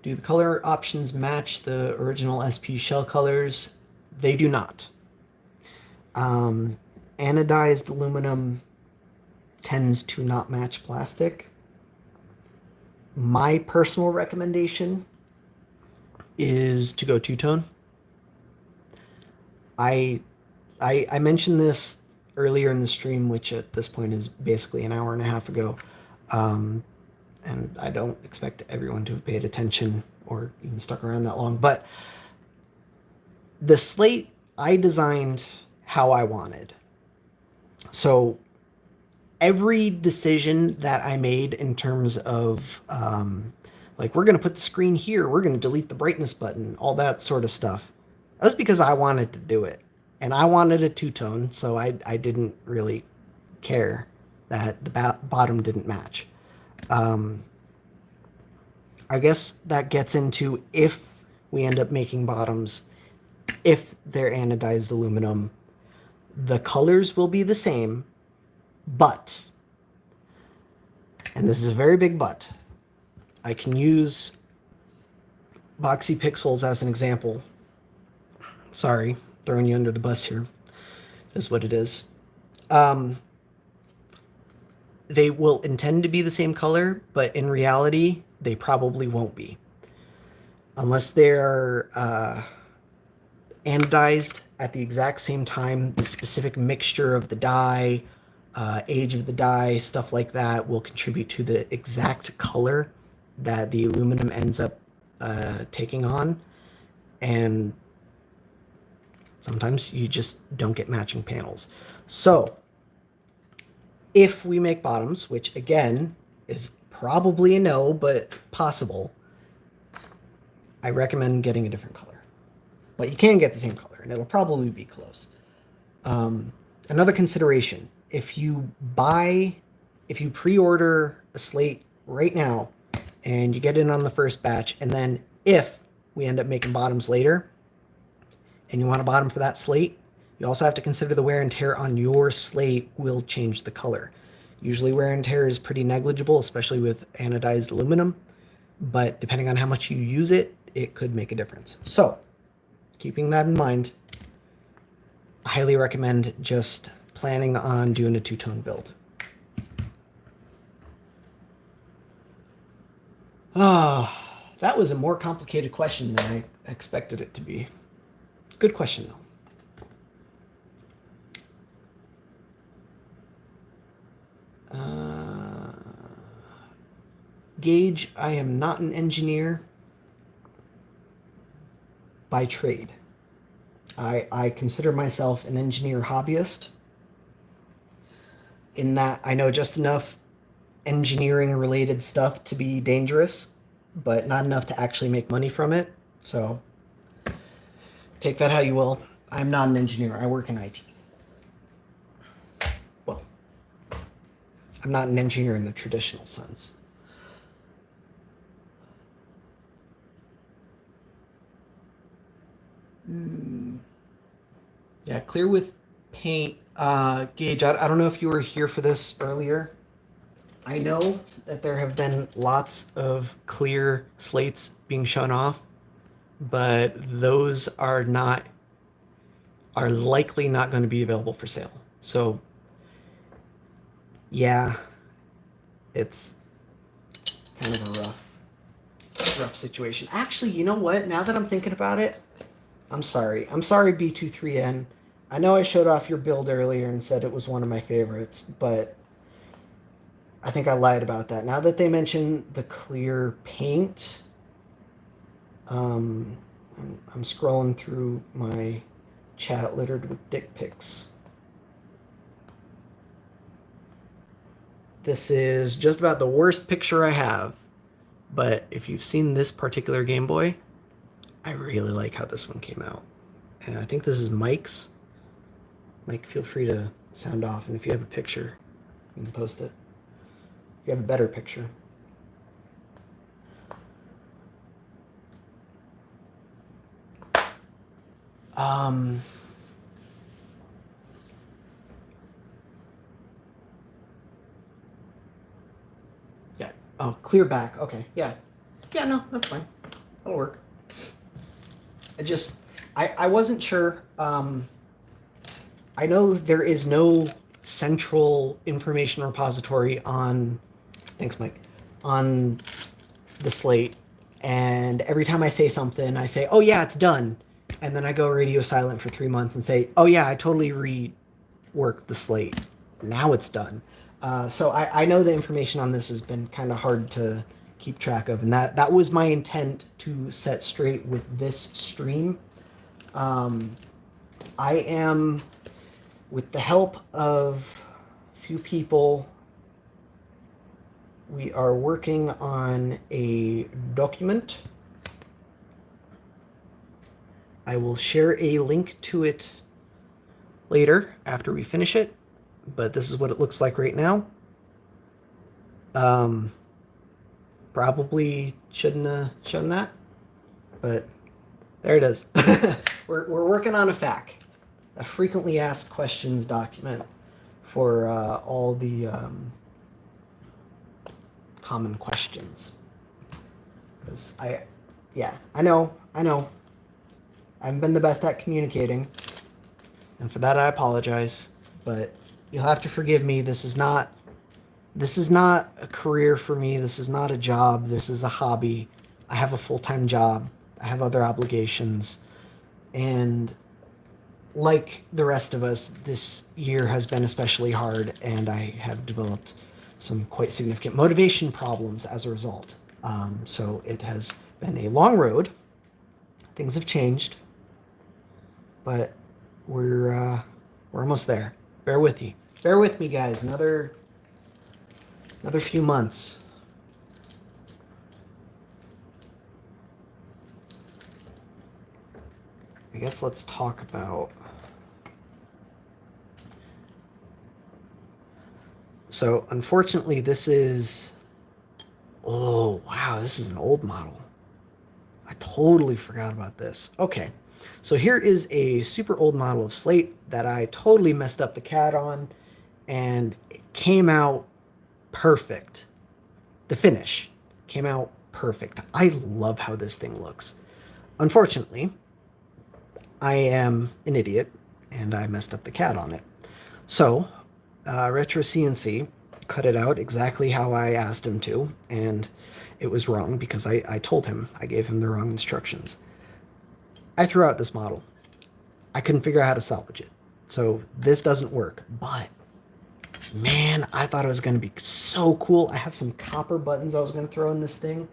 Do the color options match the original SP shell colors? They do not. Anodized aluminum tends to not match plastic. My personal recommendation is to go two-tone. I mentioned this earlier in the stream, which at this point is basically an hour and a half ago. And I don't expect everyone to have paid attention or even stuck around that long. But the Slate, I designed how I wanted. So every decision that I made in terms of, like, we're going to put the screen here, we're going to delete the brightness button, all that sort of stuff, that was because I wanted to do it. And I wanted a two-tone, so I didn't really care that the bottom didn't match. I guess that gets into, if we end up making bottoms, if they're anodized aluminum, the colors will be the same, but, and this is a very big but, I can use Boxy Pixels as an example. Sorry, throwing you under the bus here. Is what it is. They will intend to be the same color, but in reality, they probably won't be. Unless they're anodized at the exact same time, the specific mixture of the dye, age of the dye, stuff like that will contribute to the exact color that the aluminum ends up taking on. And sometimes you just don't get matching panels. So if we make bottoms, which again is probably a no, but possible, I recommend getting a different color. But you can get the same color, and it'll probably be close. Another consideration, if you pre-order a Slate right now, and you get in on the first batch, and then if we end up making bottoms later, and you want a bottom for that slate, you also have to consider the wear and tear on your slate will change the color. Usually wear and tear is pretty negligible, especially with anodized aluminum, but depending on how much you use it, it could make a difference. So, keeping that in mind, I highly recommend just planning on doing a two-tone build. That was a more complicated question than I expected it to be. Good question, though. Gage, I am not an engineer by trade. I consider myself an engineer hobbyist in that I know just enough engineering related stuff to be dangerous, but not enough to actually make money from it. So take that how you will. I'm not an engineer. I work in IT. Well, I'm not an engineer in the traditional sense. Yeah, clear with paint. Gage, I don't know if you were here for this earlier. I know that there have been lots of clear slates being shown off, but those are likely not going to be available for sale. So yeah, it's kind of a rough situation. Actually, you know what? Now that I'm thinking about it, I'm sorry. I'm sorry, B23N. I know I showed off your build earlier and said it was one of my favorites, but I think I lied about that. Now that they mention the clear paint, I'm scrolling through my chat littered with dick pics. This is just about the worst picture I have, but if you've seen this particular Game Boy, I really like how this one came out. And I think this is Mike's. Mike, feel free to sound off, and if you have a picture, you can post it. If you have a better picture. Yeah. Oh, clear back. Okay. Yeah. Yeah, no, that's fine. That'll work. I wasn't sure. I know there is no central information repository on, thanks Mike, on the Slate. And every time I say something, I say, oh yeah, it's done. And then I go radio silent for 3 months and say, oh yeah, I totally reworked the Slate. Now it's done. So I know the information on this has been kind of hard to keep track of. And that was my intent to set straight with this stream. I am, with the help of a few people, we are working on a document. I will share a link to it later after we finish it, but this is what it looks like right now. Probably shouldn't have shown that, but there it is. We're working on a FAQ, a frequently asked questions document for all the common questions. Because I know. I haven't been the best at communicating, and for that I apologize, but you'll have to forgive me. This is not a career for me. This is not a job. This is a hobby. I have a full-time job. I have other obligations. And like the rest of us, this year has been especially hard, and I have developed some quite significant motivation problems as a result. So it has been a long road. Things have changed, but we're almost there. Bear with me, guys. Another few months. I guess let's talk about. So unfortunately, this is. Oh wow, this is an old model. I totally forgot about this. Okay, So here is a super old model of Slate that I totally messed up the CAD on, and it came out perfect. The finish came out perfect. I love how this thing looks. Unfortunately, I am an idiot and I messed up the CAD on it. So, Retro CNC cut it out exactly how I asked him to, and it was wrong because I told him, I gave him the wrong instructions. I threw out this model. I couldn't figure out how to salvage it. So this doesn't work, but man, I thought it was going to be so cool. I have some copper buttons I was going to throw in this thing,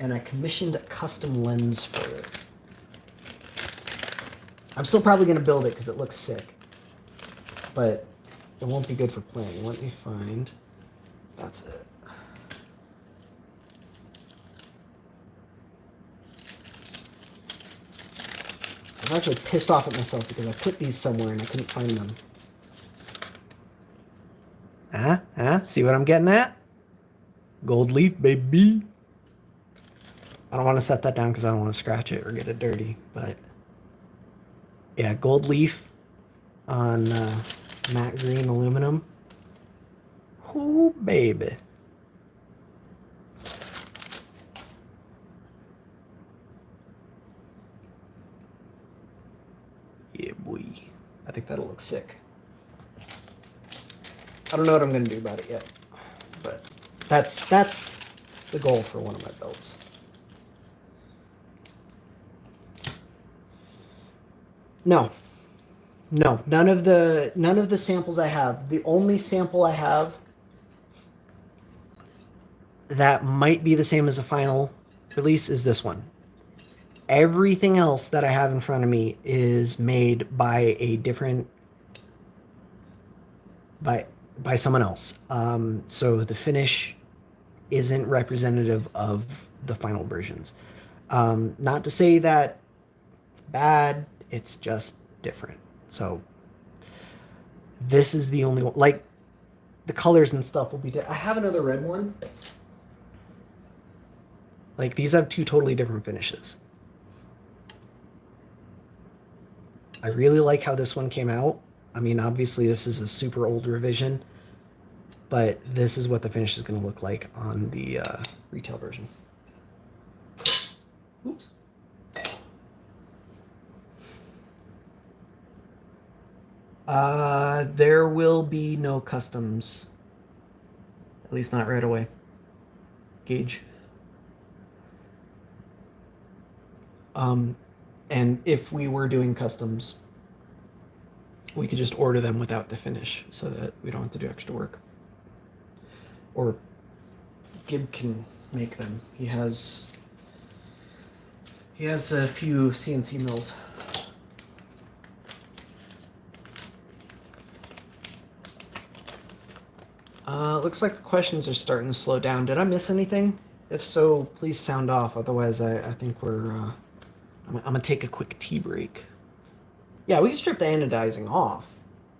and I commissioned a custom lens for it. I'm still probably going to build it because it looks sick, but it won't be good for playing. Let me find. That's it. I'm actually pissed off at myself because I put these somewhere and I couldn't find them. See what I'm getting at? Gold leaf, baby. I don't want to set that down because I don't want to scratch it or get it dirty, but yeah, gold leaf on matte green aluminum. Ooh, baby. Yeah, boy. I think that'll look sick. I don't know what I'm going to do about it yet, but that's the goal for one of my builds. No, none of the samples I have. The only sample I have that might be the same as the final release is this one. Everything else that I have in front of me is made by a different by someone else. So the finish isn't representative of the final versions. Not to say that it's bad, it's just different. So this is the only one. Like, the colors and stuff will be different. I have another red one. Like, these have two totally different finishes. I really like how this one came out. I mean, obviously this is a super old revision, but this is what the finish is going to look like on the retail version. Oops. There will be no customs. At least not right away. Gauge. And if we were doing customs, we could just order them without the finish so that we don't have to do extra work. Or Gib can make them. He has a few CNC mills. Looks like the questions are starting to slow down. Did I miss anything? If so, please sound off. Otherwise, I think we're... I'm going to take a quick tea break. Yeah, we can strip the anodizing off.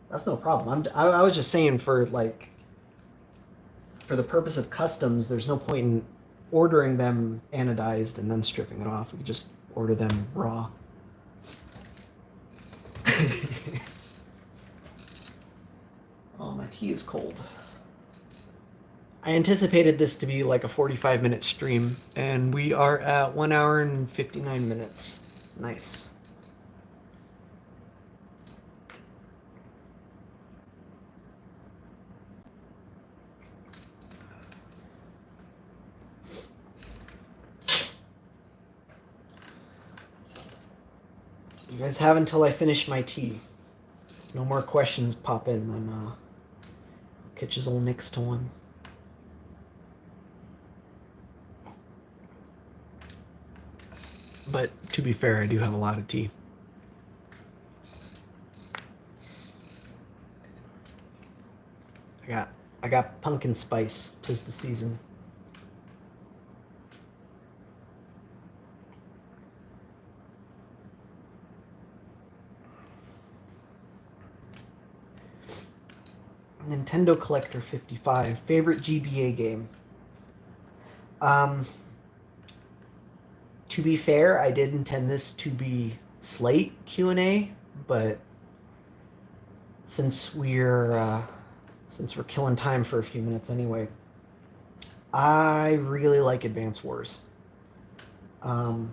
That's no problem. I was just saying for the purpose of customs, there's no point in ordering them anodized and then stripping it off. We could just order them raw. Oh, my tea is cold. I anticipated this to be like a 45-minute stream, and we are at 1 hour and 59 minutes. Nice. You guys have until I finish my tea. No more questions pop in, then catch his old next to one. But to be fair, I do have a lot of tea. I got pumpkin spice. 'Tis the season. Nintendo Collector 55. Favorite GBA game? To be fair, I did intend this to be Slate Q&A, but since we're killing time for a few minutes anyway, I really like Advance Wars. But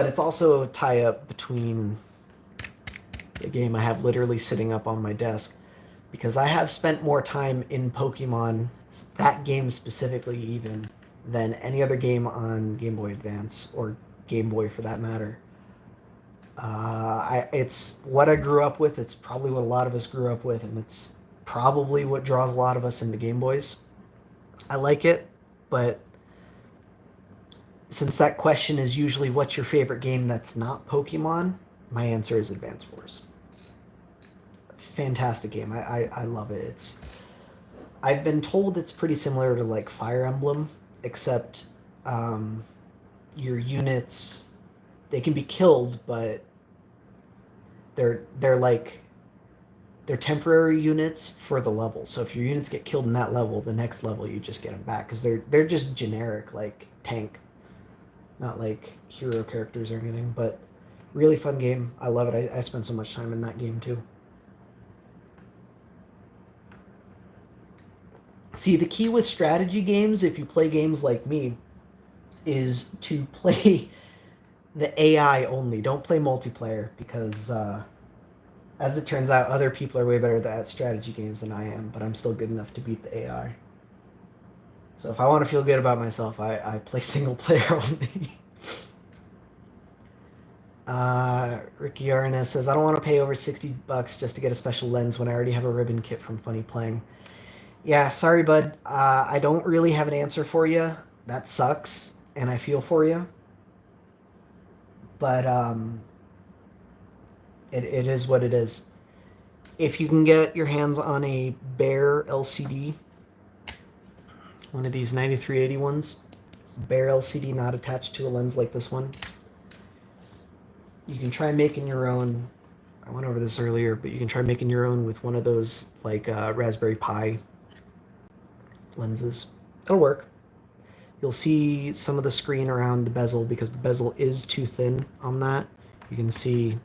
it's also a tie-up between a game I have literally sitting up on my desk, because I have spent more time in Pokemon, that game specifically even, than any other game on Game Boy Advance, or Game Boy for that matter. It's what I grew up with. It's probably what a lot of us grew up with, and it's probably what draws a lot of us into Game Boys. I like it, but since that question is usually what's your favorite game that's not Pokemon, my answer is Advance Wars. Fantastic game. I love it. I've been told it's pretty similar to like Fire Emblem, except your units, they can be killed, but they're temporary units for the level. So if your units get killed in that level, the next level you just get them back, because they're just generic like tank, not like hero characters or anything. But really fun game. I love it. I spent so much time in that game too. See, the key with strategy games, if you play games like me, is to play the AI only. Don't play multiplayer, because as it turns out, other people are way better at strategy games than I am, but I'm still good enough to beat the AI. So if I want to feel good about myself, I play single player only. Ricky Arnaz says, I don't want to pay over $60 just to get a special lens when I already have a ribbon kit from Funny Playing. Yeah, sorry, bud. I don't really have an answer for you. That sucks, and I feel for you. But it is what it is. If you can get your hands on a bare LCD, one of these 9380 ones, bare LCD not attached to a lens like this one, you can try making your own. I went over this earlier, but you can try making your own with one of those like Raspberry Pi lenses. It'll work. You'll see some of the screen around the bezel, because the bezel is too thin on that. You can see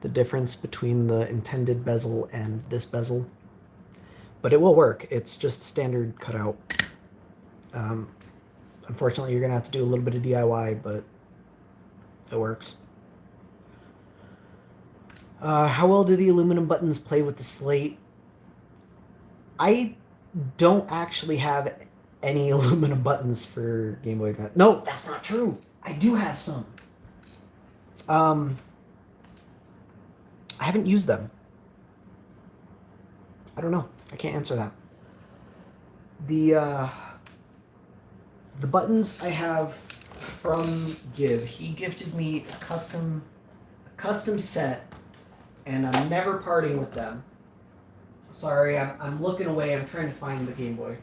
the difference between the intended bezel and this bezel. But it will work. It's just standard cutout. Unfortunately, you're going to have to do a little bit of DIY, but it works. How well do the aluminum buttons play with the Slate? I don't actually have any aluminum buttons for Game Boy Advance. No, that's not true. I do have some. I haven't used them. I don't know. I can't answer that. The buttons I have from Give, he gifted me a custom set, and I'm never parting with them. Sorry, I'm looking away. I'm trying to find the Game Boy.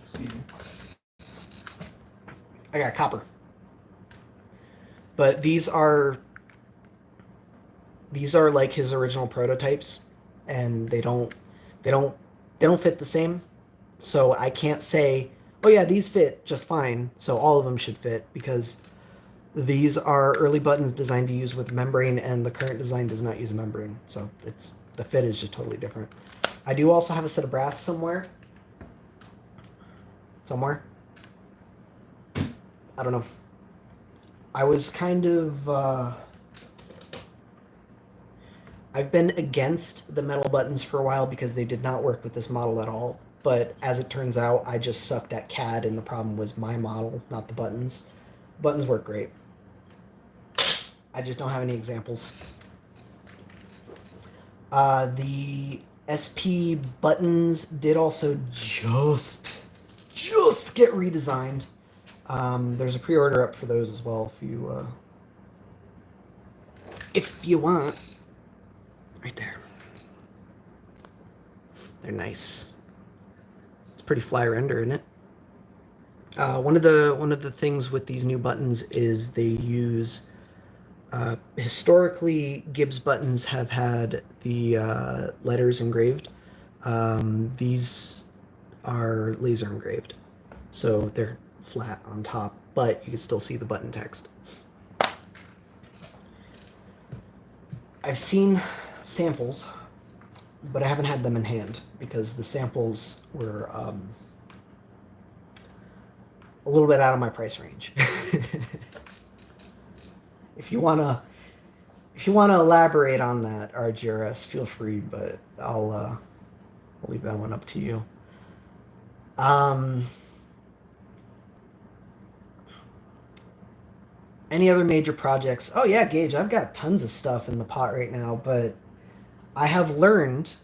Excuse me. I got copper. But these are like his original prototypes, and they don't fit the same. So I can't say, oh yeah, these fit just fine, so all of them should fit, because these are early buttons designed to use with membrane, and the current design does not use a membrane. So the fit is just totally different. I do also have a set of brass somewhere. I don't know. I was kind of I've been against the metal buttons for a while because they did not work with this model at all. But as it turns out, I just sucked at CAD, and the problem was my model, not the buttons. Buttons work great. I just don't have any examples. The SP buttons did also just get redesigned. There's a pre-order up for those as well if you want. Right there. They're nice. It's pretty fly render, isn't it? One of the things with these new buttons is they use historically Gibbs buttons have had the letters engraved. These are laser engraved, so they're flat on top, but you can still see the button text. I've seen samples, but I haven't had them in hand because the samples were a little bit out of my price range. If you wanna elaborate on that, RGRS, feel free, but I'll leave that one up to you. Any other major projects? Oh yeah, Gage, I've got tons of stuff in the pot right now, but I have learned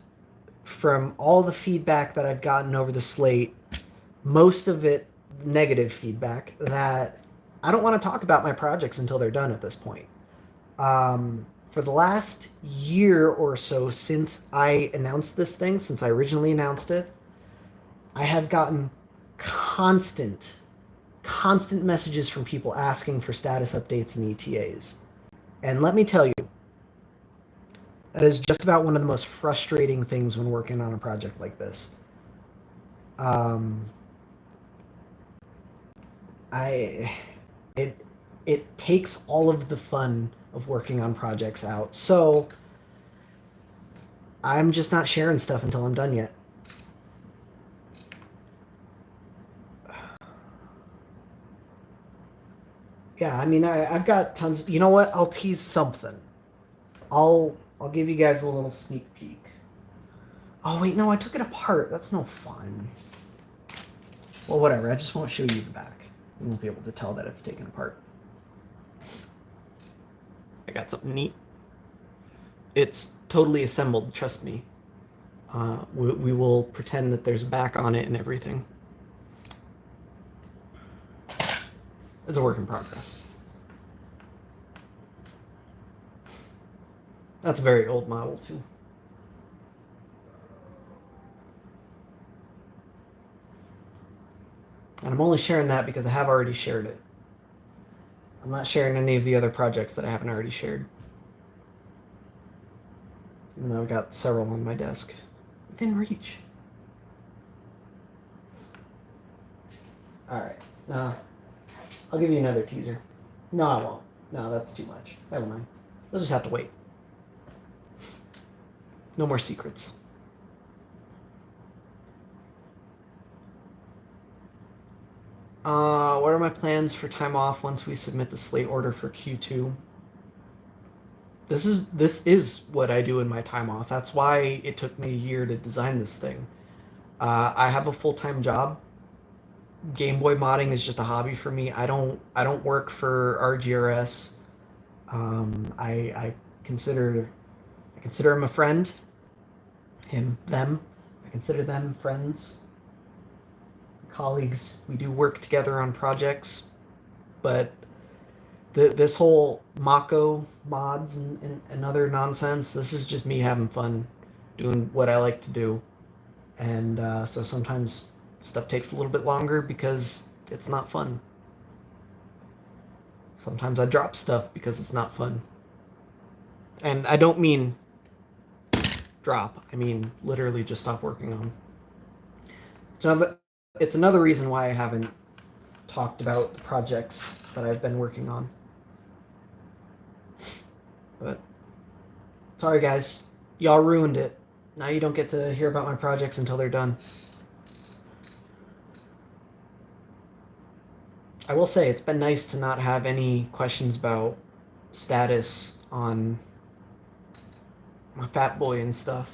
from all the feedback that I've gotten over the Slate, most of it negative feedback, that I don't want to talk about my projects until they're done at this point. For the last year or so since I announced this thing, since I originally announced it, I have gotten constant messages from people asking for status updates and ETAs. And let me tell you, that is just about one of the most frustrating things when working on a project like this. It takes all of the fun of working on projects out. So I'm just not sharing stuff until I'm done yet. Yeah, I mean, I've got tons. You know what? I'll tease something. I'll give you guys a little sneak peek. Oh wait, no, I took it apart. That's no fun. Well, whatever. I just won't show you the back. You won't be able to tell that it's taken apart. I got something neat. It's totally assembled. Trust me. We will pretend that there's a back on it and everything. It's a work in progress. That's a very old model, too. And I'm only sharing that because I have already shared it. I'm not sharing any of the other projects that I haven't already shared. Even though I've got several on my desk. Within reach. Alright. I'll give you another teaser. No, I won't. No, that's too much. Never mind. You'll just have to wait. No more secrets. What are my plans for time off once we submit the Slate order for Q2? This is what I do in my time off. That's why it took me a year to design this thing. I have a full-time job. Game Boy modding is just a hobby for me. I don't work for RGRS. I consider him a friend. Them. I consider them friends, colleagues. We do work together on projects, but this whole Mako mods and other nonsense, this is just me having fun, doing what I like to do. And so sometimes stuff takes a little bit longer because it's not fun. Sometimes I drop stuff because it's not fun. And I don't mean drop. I mean literally just stop working on. It's another reason why I haven't talked about the projects that I've been working on. But sorry guys, y'all ruined it. Now you don't get to hear about my projects until they're done. I will say it's been nice to not have any questions about status on my Fat Boy and stuff.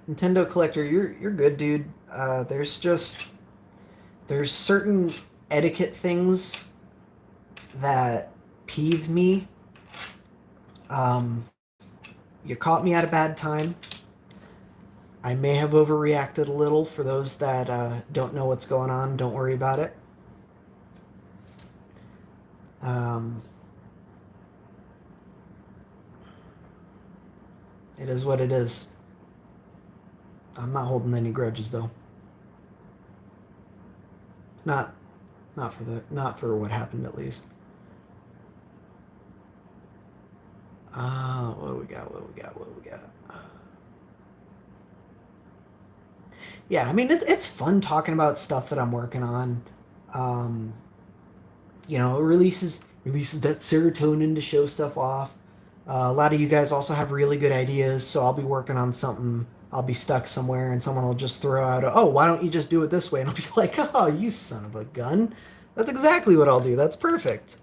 Nintendo Collector, you're good, dude. There's certain etiquette things that peeve me. You caught me at a bad time. I may have overreacted a little. For those that don't know what's going on, don't worry about it. It is what it is. I'm not holding any grudges though. Not for what happened at least. What do we got? What do we got? What do we got? Yeah, I mean it's fun talking about stuff that I'm working on. Um, it releases that serotonin to show stuff off. A lot of you guys also have really good ideas, so I'll be working on something. I'll be stuck somewhere, and someone will just throw out, "Oh, why don't you just do it this way?" And I'll be like, "Oh, you son of a gun! That's exactly what I'll do. That's perfect."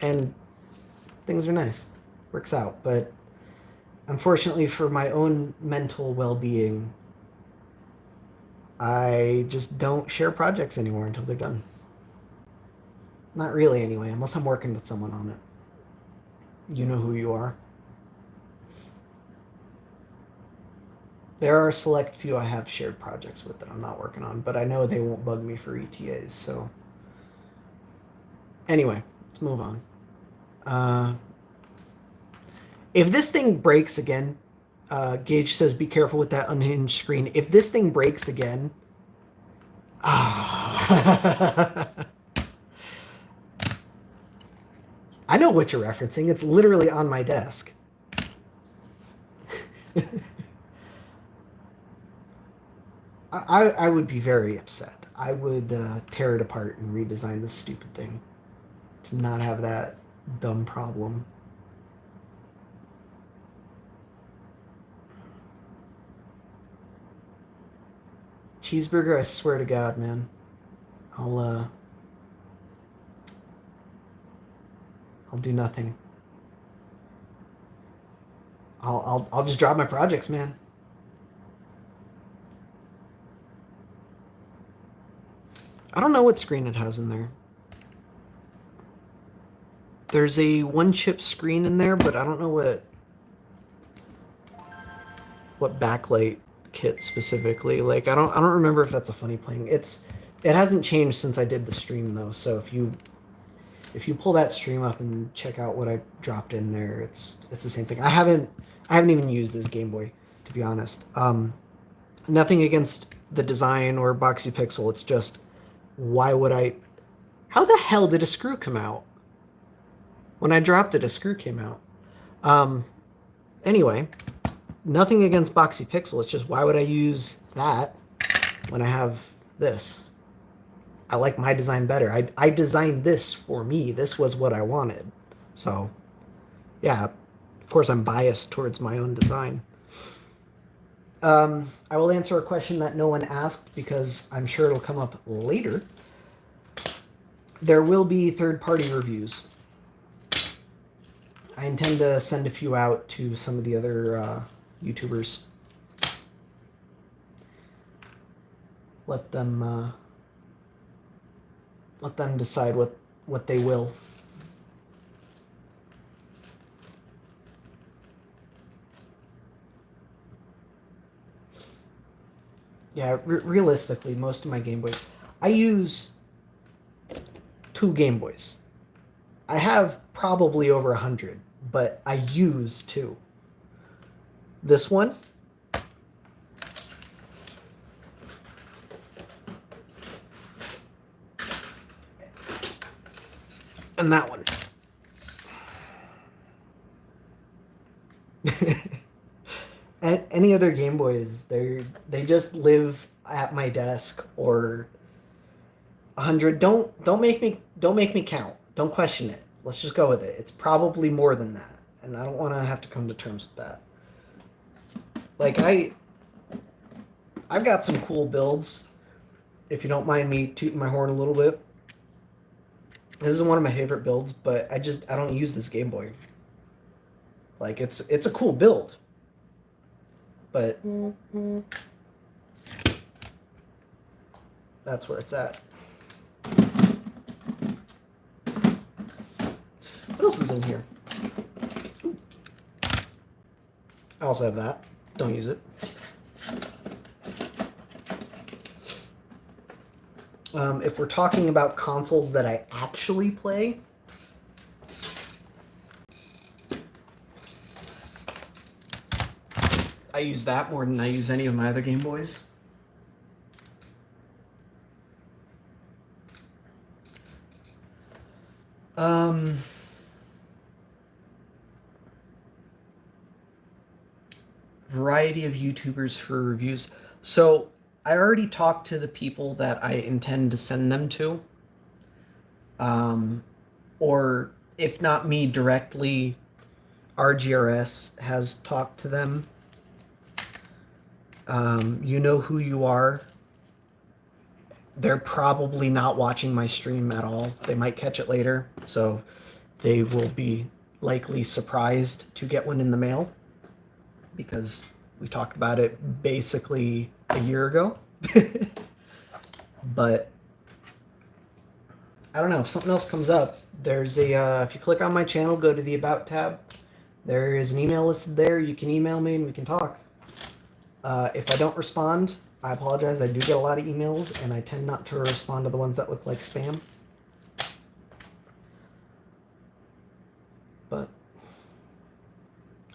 And things are nice, works out. But unfortunately, for my own mental well-being, I just don't share projects anymore until they're done. Not really, anyway, unless I'm working with someone on it. You know who you are. There are a select few I have shared projects with that I'm not working on, but I know they won't bug me for ETAs, so. Anyway, let's move on. If this thing breaks again, Gage says be careful with that unhinged screen. If this thing breaks again, I know what you're referencing. It's literally on my desk. I would be very upset. I would tear it apart and redesign this stupid thing to not have that dumb problem. Cheeseburger, I swear to God, man. I'll do nothing. I'll just drop my projects, man. I don't know what screen it has in there. There's a one chip screen in there, but I don't know what backlight kit specifically. Like I don't remember if that's a funny plane. It hasn't changed since I did the stream though. So if you pull that stream up and check out what I dropped in there, it's the same thing. I haven't even used this Game Boy, to be honest. Nothing against the design or Boxy Pixel. It's just why would I? How the hell did a screw come out? When I dropped it, a screw came out. Anyway, nothing against Boxy Pixel. It's just why would I use that when I have this? I like my design better. I designed this for me. This was what I wanted. So, yeah, of course I'm biased towards my own design. I will answer a question that no one asked because I'm sure it'll come up later. There will be third-party reviews. I intend to send a few out to some of the other YouTubers. Let them decide what they will. Yeah, realistically, most of my Game Boys, I use 2 Game Boys. I have probably over 100, but I use 2. This one, and that one. Any other Game Boys, they just live at my desk or 100. Don't make me count. Don't question it. Let's just go with it. It's probably more than that, and I don't want to have to come to terms with that. Like I've got some cool builds. If you don't mind me tooting my horn a little bit, this is one of my favorite builds, but I don't use this Game Boy. Like it's a cool build, but that's where it's at. What else is in here? Ooh. I also have that. Don't use it. If we're talking about consoles that I actually play, I use that more than I use any of my other Game Boys. variety of YouTubers for reviews. So I already talked to the people that I intend to send them to. Or if not me directly, RGRS has talked to them. You know who you are. They're probably not watching my stream at all. They might catch it later, so they will be likely surprised to get one in the mail because we talked about it basically a year ago. But I don't know, if something else comes up, there's a if you click on my channel, go to the About tab, there is an email listed there. You can email me and we can talk. If I don't respond, I apologize. I do get a lot of emails, and I tend not to respond to the ones that look like spam. But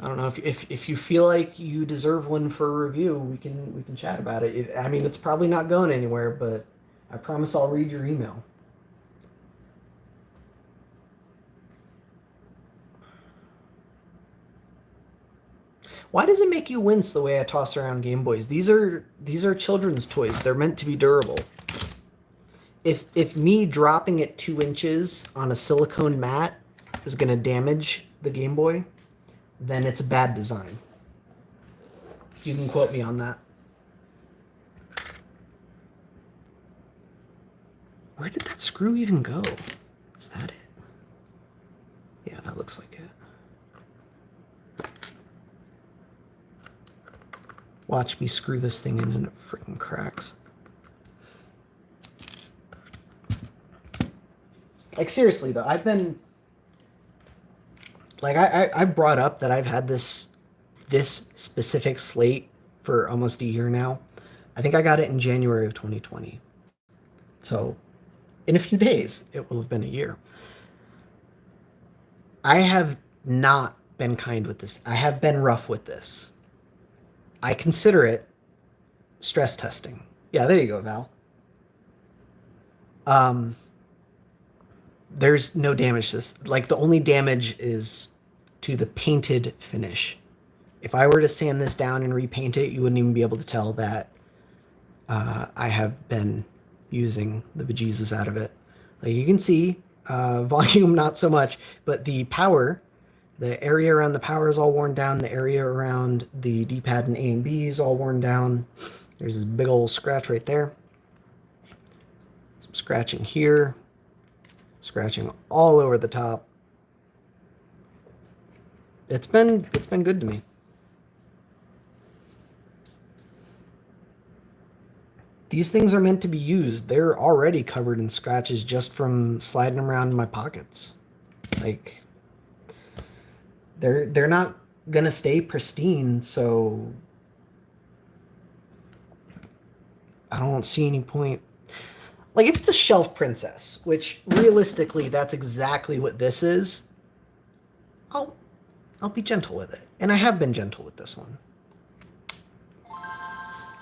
I don't know, if you feel like you deserve one for a review, we can chat about it. I mean, it's probably not going anywhere, but I promise I'll read your email. Why does it make you wince the way I toss around Game Boys? These are children's toys. They're meant to be durable. If me dropping it 2 inches on a silicone mat is going to damage the Game Boy, then it's a bad design. You can quote me on that. Where did that screw even go? Is that it? Yeah, that looks like it. Watch me screw this thing in and it freaking cracks. Like, seriously though, I've been like I've brought up that I've had this specific Slate for almost a year now. I think I got it in January of 2020. So in a few days, it will have been a year. I have not been kind with this. I have been rough with this. I consider it stress testing. Yeah, there you go, Val. There's no damage to this. Like, the only damage is to the painted finish. If I were to sand this down and repaint it, you wouldn't even be able to tell that I have been using the bejesus out of it. Like, you can see, volume not so much, but the power, the area around the power is all worn down. The area around the D-pad and A and B is all worn down. There's this big old scratch right there. Some scratching here. Scratching all over the top. It's been good to me. These things are meant to be used. They're already covered in scratches just from sliding them around in my pockets. Like, they're not gonna stay pristine, so I don't see any point. Like, if it's a shelf princess, which realistically that's exactly what this is, I'll be gentle with it. And I have been gentle with this one.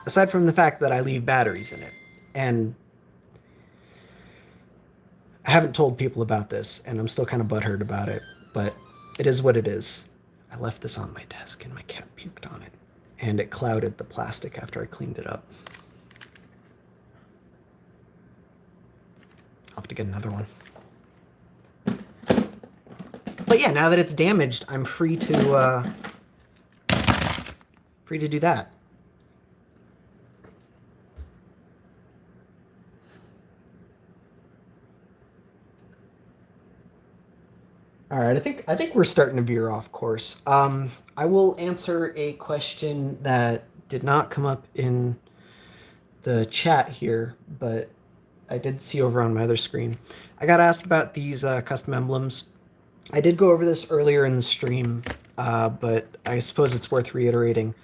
Aside from the fact that I leave batteries in it. And I haven't told people about this, and I'm still kind of butthurt about it, but it is what it is. I left this on my desk and my cat puked on it, and it clouded the plastic after I cleaned it up. I'll have to get another one. But yeah, now that it's damaged, I'm free to do that. All right, I think we're starting to veer off course. I will answer a question that did not come up in the chat here, but I did see over on my other screen. I got asked about these custom emblems. I did go over this earlier in the stream, but I suppose it's worth reiterating.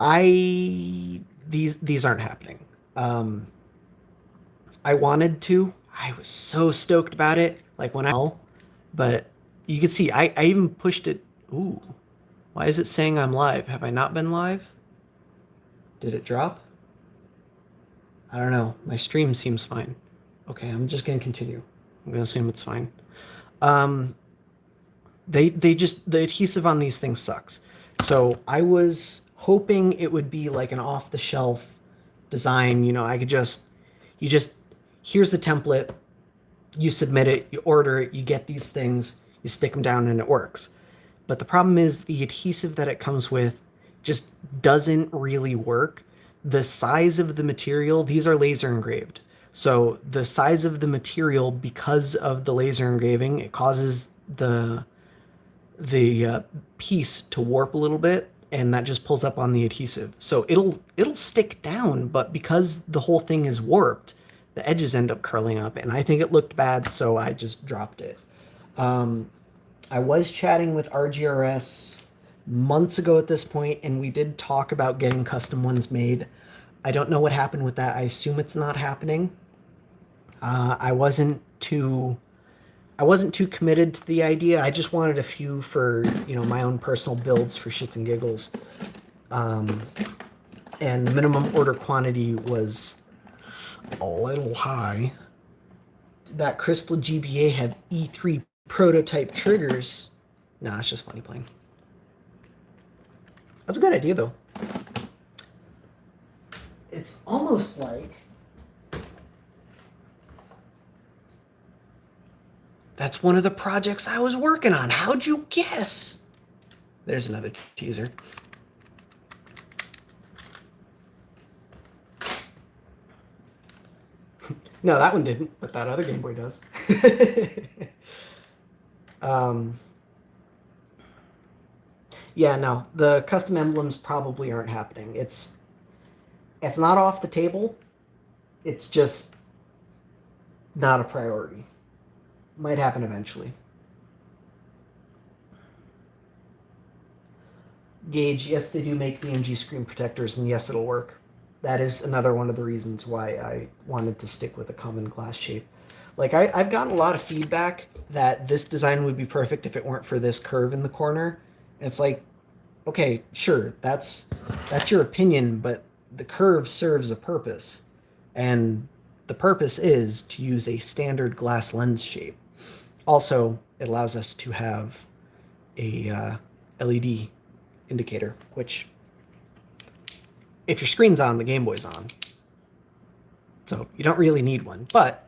These aren't happening. I wanted to. I was so stoked about it. Like, but you can see I even pushed it. Ooh, why is it saying I'm live? Have I not been live? Did it drop? I don't know. My stream seems fine. Okay, I'm just gonna continue. I'm gonna assume it's fine. The adhesive on these things sucks. So I was hoping it would be like an off-the-shelf design. I could here's the template, you submit it, you order it, you get these things, you stick them down, and it works. But the problem is the adhesive that it comes with just doesn't really work. The size of the material, these are laser engraved. So the size of the material, because of the laser engraving, it causes the piece to warp a little bit, and that just pulls up on the adhesive. So it'll stick down, but because the whole thing is warped, the edges end up curling up, and I think it looked bad, so I just dropped it. I was chatting with RGRS months ago at this point, and we did talk about getting custom ones made. I don't know what happened with that. I assume it's not happening. I wasn't too committed to the idea. I just wanted a few for my own personal builds for shits and giggles. And the minimum order quantity was a little high. That Crystal GBA had E3 prototype triggers. Nah, it's just funny playing. That's a good idea, though. It's almost like that's one of the projects I was working on. How'd you guess? There's another teaser. No, that one didn't, but that other Game Boy does. Yeah, no, the custom emblems probably aren't happening. It's not off the table. It's just not a priority. Might happen eventually. Gage, yes, they do make BMG screen protectors, and yes, it'll work. That is another one of the reasons why I wanted to stick with a common glass shape. Like, I've gotten a lot of feedback that this design would be perfect if it weren't for this curve in the corner. And it's like, okay, sure, that's your opinion, but the curve serves a purpose. And the purpose is to use a standard glass lens shape. Also, it allows us to have a LED indicator, which, if your screen's on, the Game Boy's on. So you don't really need one, but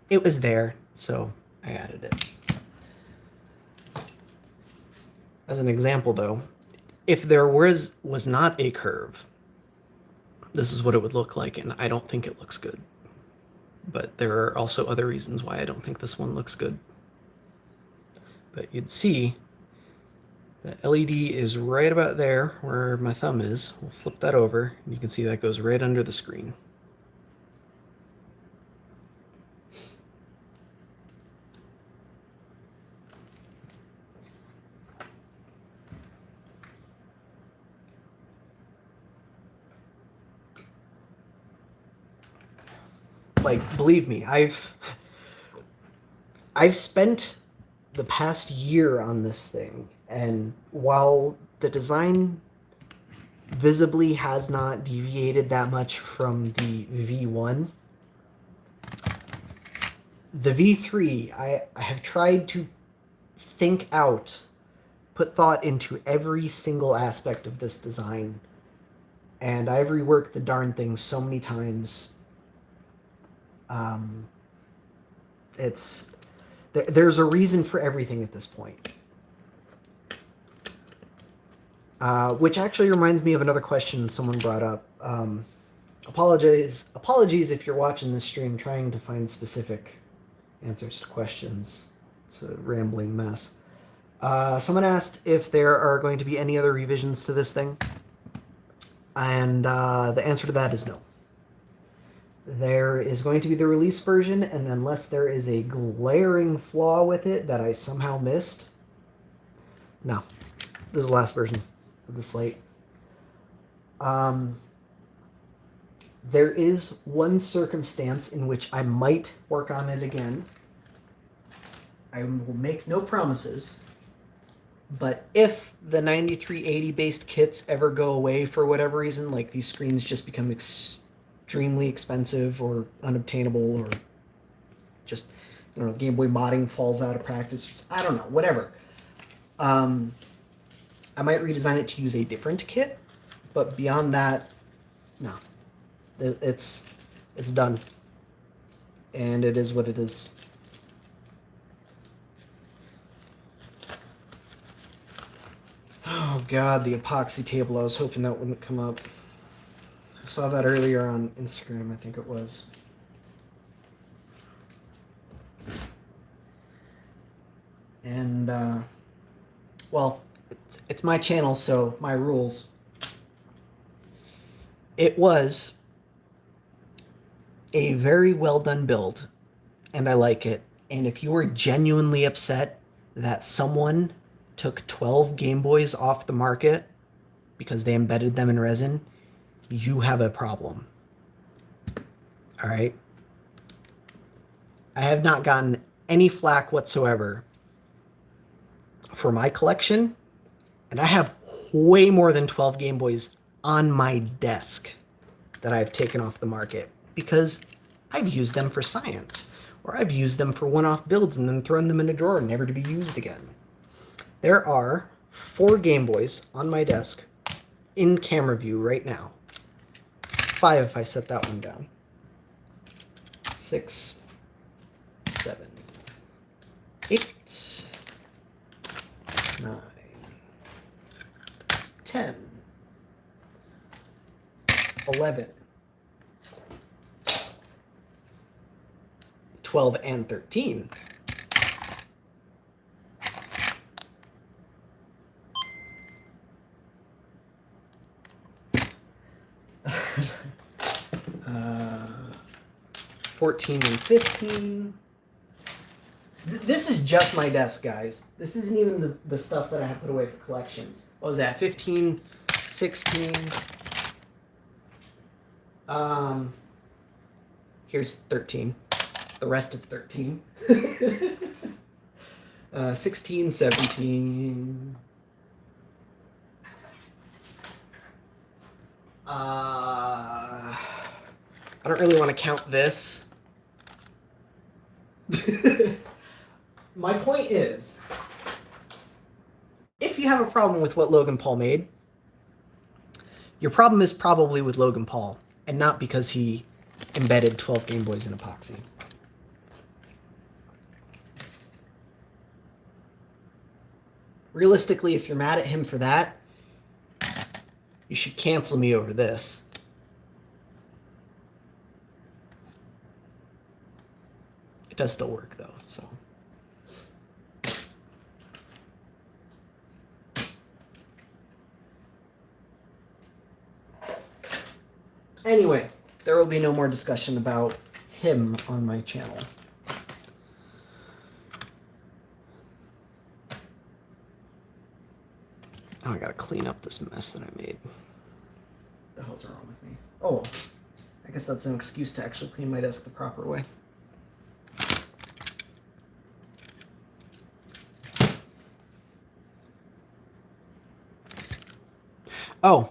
it was there, so I added it. As an example, though, if there was not a curve, this is what it would look like, and I don't think it looks good. But there are also other reasons why I don't think this one looks good. But you'd see the LED is right about there where my thumb is. We'll flip that over, and you can see that goes right under the screen. Like, believe me, I've spent the past year on this thing, and while the design visibly has not deviated that much from the V1, the V3, I have tried to think out, put thought into every single aspect of this design, and I've reworked the darn thing so many times. There's a reason for everything at this point. Which actually reminds me of another question someone brought up. Apologies if you're watching this stream trying to find specific answers to questions. It's a rambling mess. Someone asked if there are going to be any other revisions to this thing, and the answer to that is no. There is going to be the release version, and unless there is a glaring flaw with it that I somehow missed, no. This is the last version of the Slate. There is one circumstance in which I might work on it again. I will make no promises, but if the 9380 based kits ever go away for whatever reason, like these screens just become extremely expensive or unobtainable, or just, Game Boy modding falls out of practice, I don't know, whatever. I might redesign it to use a different kit, but beyond that, no. It's done. And it is what it is. Oh god, the epoxy table. I was hoping that wouldn't come up. I saw that earlier on Instagram, I think it was. And, well, it's my channel, so my rules. It was a very well done build, and I like it. And if you are genuinely upset that someone took 12 Game Boys off the market because they embedded them in resin, you have a problem. All right? I have not gotten any flack whatsoever for my collection, and I have way more than 12 Game Boys on my desk that I've taken off the market because I've used them for science, or I've used them for one-off builds and then thrown them in a drawer never to be used again. There are 4 Game Boys on my desk in camera view right now. 5 if I set that one down. 6, 7, 8, 9, 10, 11, 12, and 13. uh, 14 and 15. This is just my desk, guys. This isn't even the stuff that I have put away for collections. What was that? 15, 16. Here's 13. The rest of 13. 16, 17. I don't really want to count this. My point is, if you have a problem with what Logan Paul made, your problem is probably with Logan Paul, and not because he embedded 12 Game Boys in epoxy. Realistically, if you're mad at him for that, you should cancel me over this. It does still work, though, so. Anyway, there will be no more discussion about him on my channel. Oh, I gotta clean up this mess that I made. What the hell's wrong with me? Oh, well, I guess that's an excuse to actually clean my desk the proper way. Oh.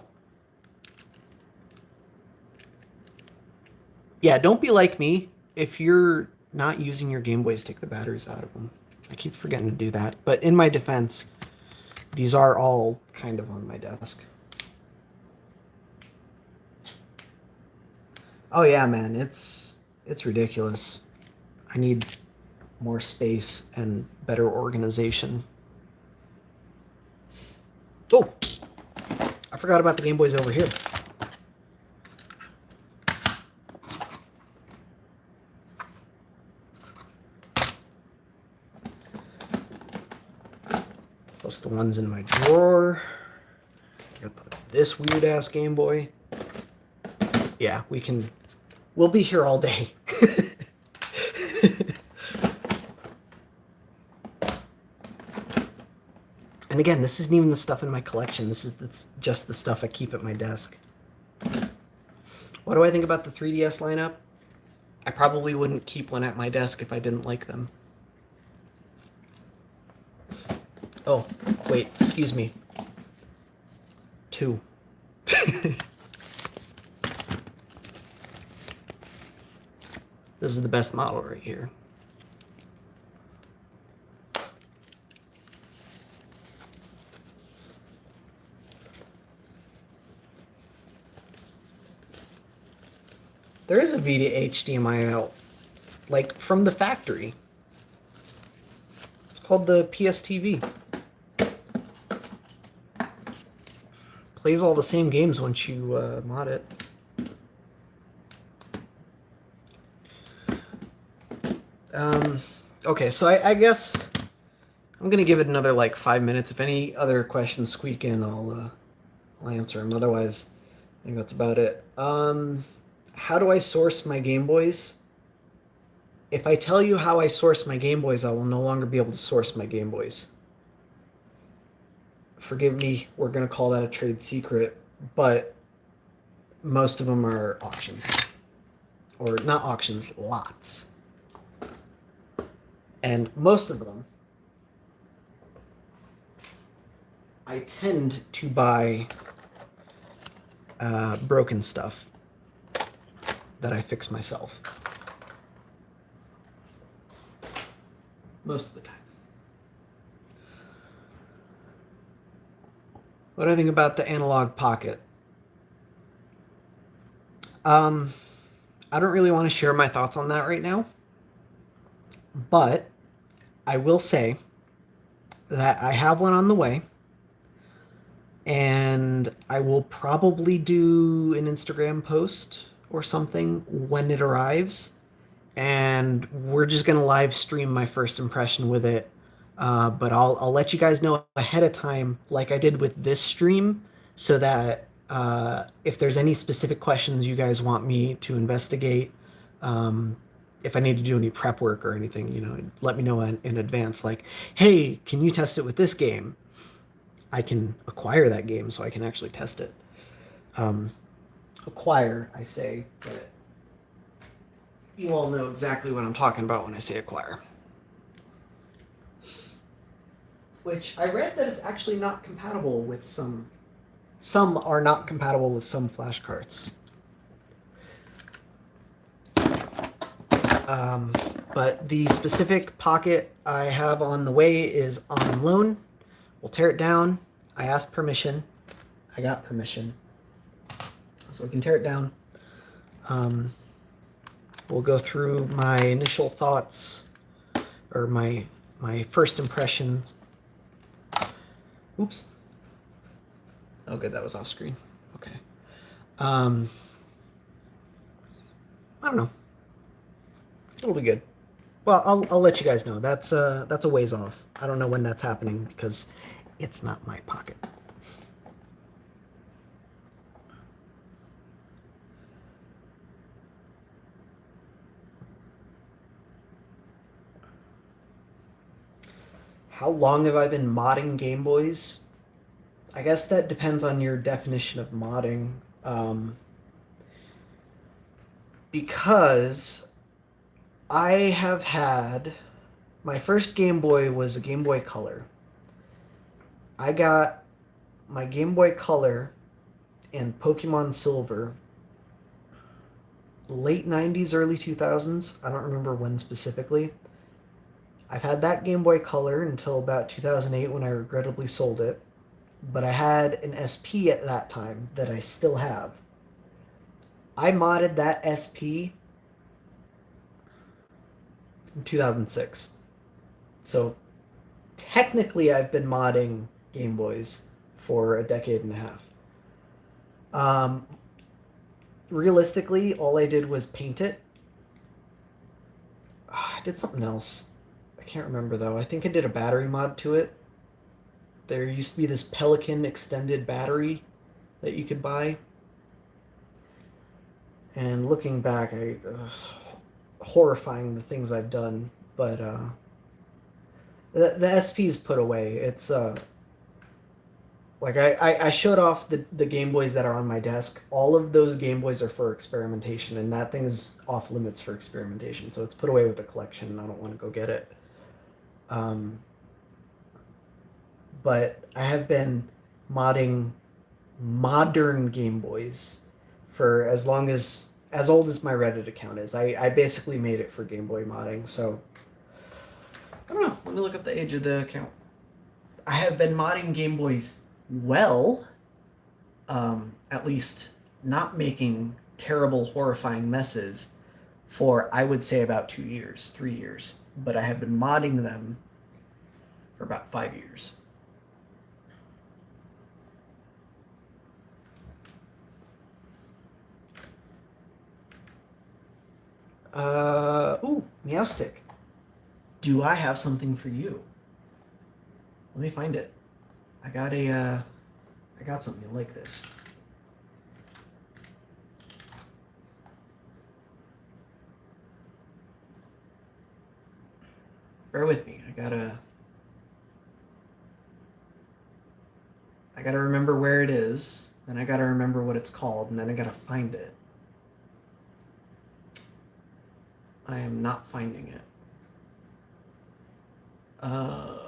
Yeah, don't be like me. If you're not using your Game Boys, take the batteries out of them. I keep forgetting to do that. But in my defense, these are all kind of on my desk. Oh yeah, man, it's ridiculous. I need more space and better organization. Oh, I forgot about the Game Boys over here. Plus the ones in my drawer. Got this weird ass Game Boy. Yeah, we'll be here all day. And again, this isn't even the stuff in my collection. This is just the stuff I keep at my desk. What do I think about the 3DS lineup? I probably wouldn't keep one at my desk if I didn't like them. Oh, wait, excuse me. 2. This is the best model right here. There is a Vita HDMI out, like from the factory. It's called the PSTV. Plays all the same games once you mod it. Okay, so I guess I'm gonna give it another like 5 minutes. If any other questions squeak in, I'll answer them. Otherwise, I think that's about it. How do I source my Game Boys? If I tell you how I source my Game Boys, I will no longer be able to source my Game Boys. Forgive me, we're gonna call that a trade secret, but most of them are auctions. Or not auctions, lots. And most of them, I tend to buy broken stuff that I fix myself. Most of the time. What do I think about the analog pocket? I don't really want to share my thoughts on that right now, but I will say that I have one on the way, and I will probably do an Instagram post or something when it arrives, and we're just gonna live stream my first impression with it. But I'll let you guys know ahead of time, like I did with this stream, so that if there's any specific questions you guys want me to investigate, if I need to do any prep work or anything, you know, let me know in advance. Like, hey, can you test it with this game? I can acquire that game so I can actually test it. Acquire, I say, but you all know exactly what I'm talking about when I say acquire. Which I read that it's actually not compatible with some. Some are not compatible with some flash cards. But the specific pocket I have on the way is on loan. We'll tear it down. I asked permission. I got permission. So we can tear it down. We'll go through my initial thoughts, or my first impressions. Oops. Oh, good, that was off screen. Okay. I don't know. It'll be good. Well, I'll let you guys know. That's a ways off. I don't know when that's happening because it's not my pocket. How long have I been modding Game Boys? I guess that depends on your definition of modding. Because I have had... My first Game Boy was a Game Boy Color. I got my Game Boy Color and Pokemon Silver late 90s, early 2000s. I don't remember when specifically. I've had that Game Boy Color until about 2008 when I regrettably sold it. But I had an SP at that time that I still have. I modded that SP in 2006. So technically I've been modding Game Boys for a decade and a half. Realistically, all I did was paint it. I did something else. I can't remember though. I think I did a battery mod to it. There used to be this Pelican extended battery that you could buy. And looking back, horrifying the things I've done. But the SP's put away. It's like I showed off the Game Boys that are on my desk. All of those Game Boys are for experimentation, and that thing is off limits for experimentation. So it's put away with the collection, and I don't want to go get it. But I have been modding modern Game Boys for as old as my Reddit account is. I basically made it for Game Boy modding, so I don't know. Let me look up the age of the account. I have been modding Game Boys well, at least not making terrible, horrifying messes for, I would say, about 2 years, 3 years. But I have been modding them for about 5 years. Ooh, Meowstick. Do I have something for you? Let me find it. I got something like this. Bear with me. I gotta remember where it is, then I gotta remember what it's called, and then I gotta find it. I am not finding it. No.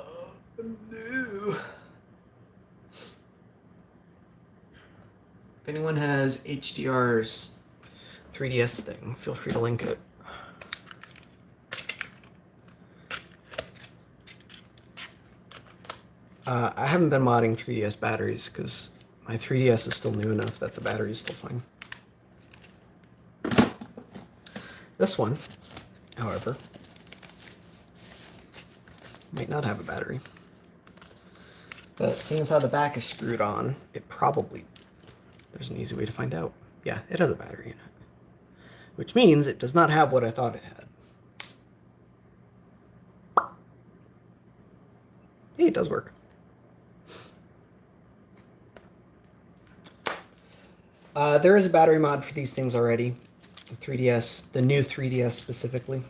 If anyone has HDR's 3DS thing, feel free to link it. I haven't been modding 3DS batteries because my 3DS is still new enough that the battery is still fine. This one, however, might not have a battery. But seeing as how the back is screwed on, it probably... There's an easy way to find out. Yeah, it has a battery in it. Which means it does not have what I thought it had. Hey, it does work. There is a battery mod for these things already. The 3DS, the new 3DS specifically.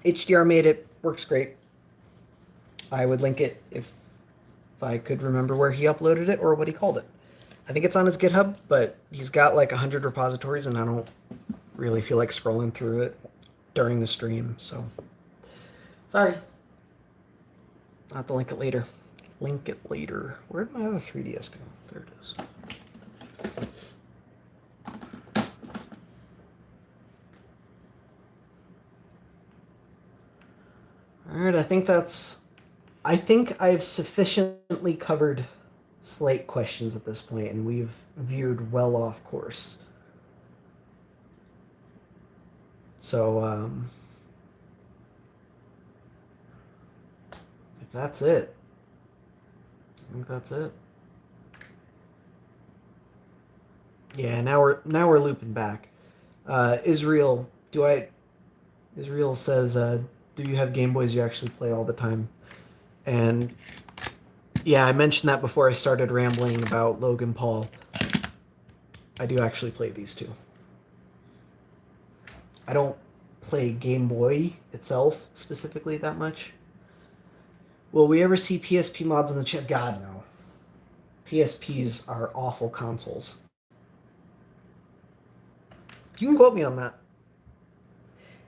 HDR made it, works great. I would link it if I could remember where he uploaded it or what he called it. I think it's on his GitHub, but he's got like 100 repositories and I don't really feel like scrolling through it during the stream, so sorry. I'll have to link it later. Link it later. Where'd my other 3DS go? There it is. Alright, I think I've sufficiently covered Slate questions at this point, and we've veered well off course. So, if that's it, I think that's it. Yeah, now we're looping back. Israel says, do you have Game Boys you actually play all the time? And yeah, I mentioned that before I started rambling about Logan Paul. I do actually play these two. I don't play Game Boy itself specifically that much. Will we ever see PSP mods on the chip? God, no. PSPs are awful consoles. You can quote me on that.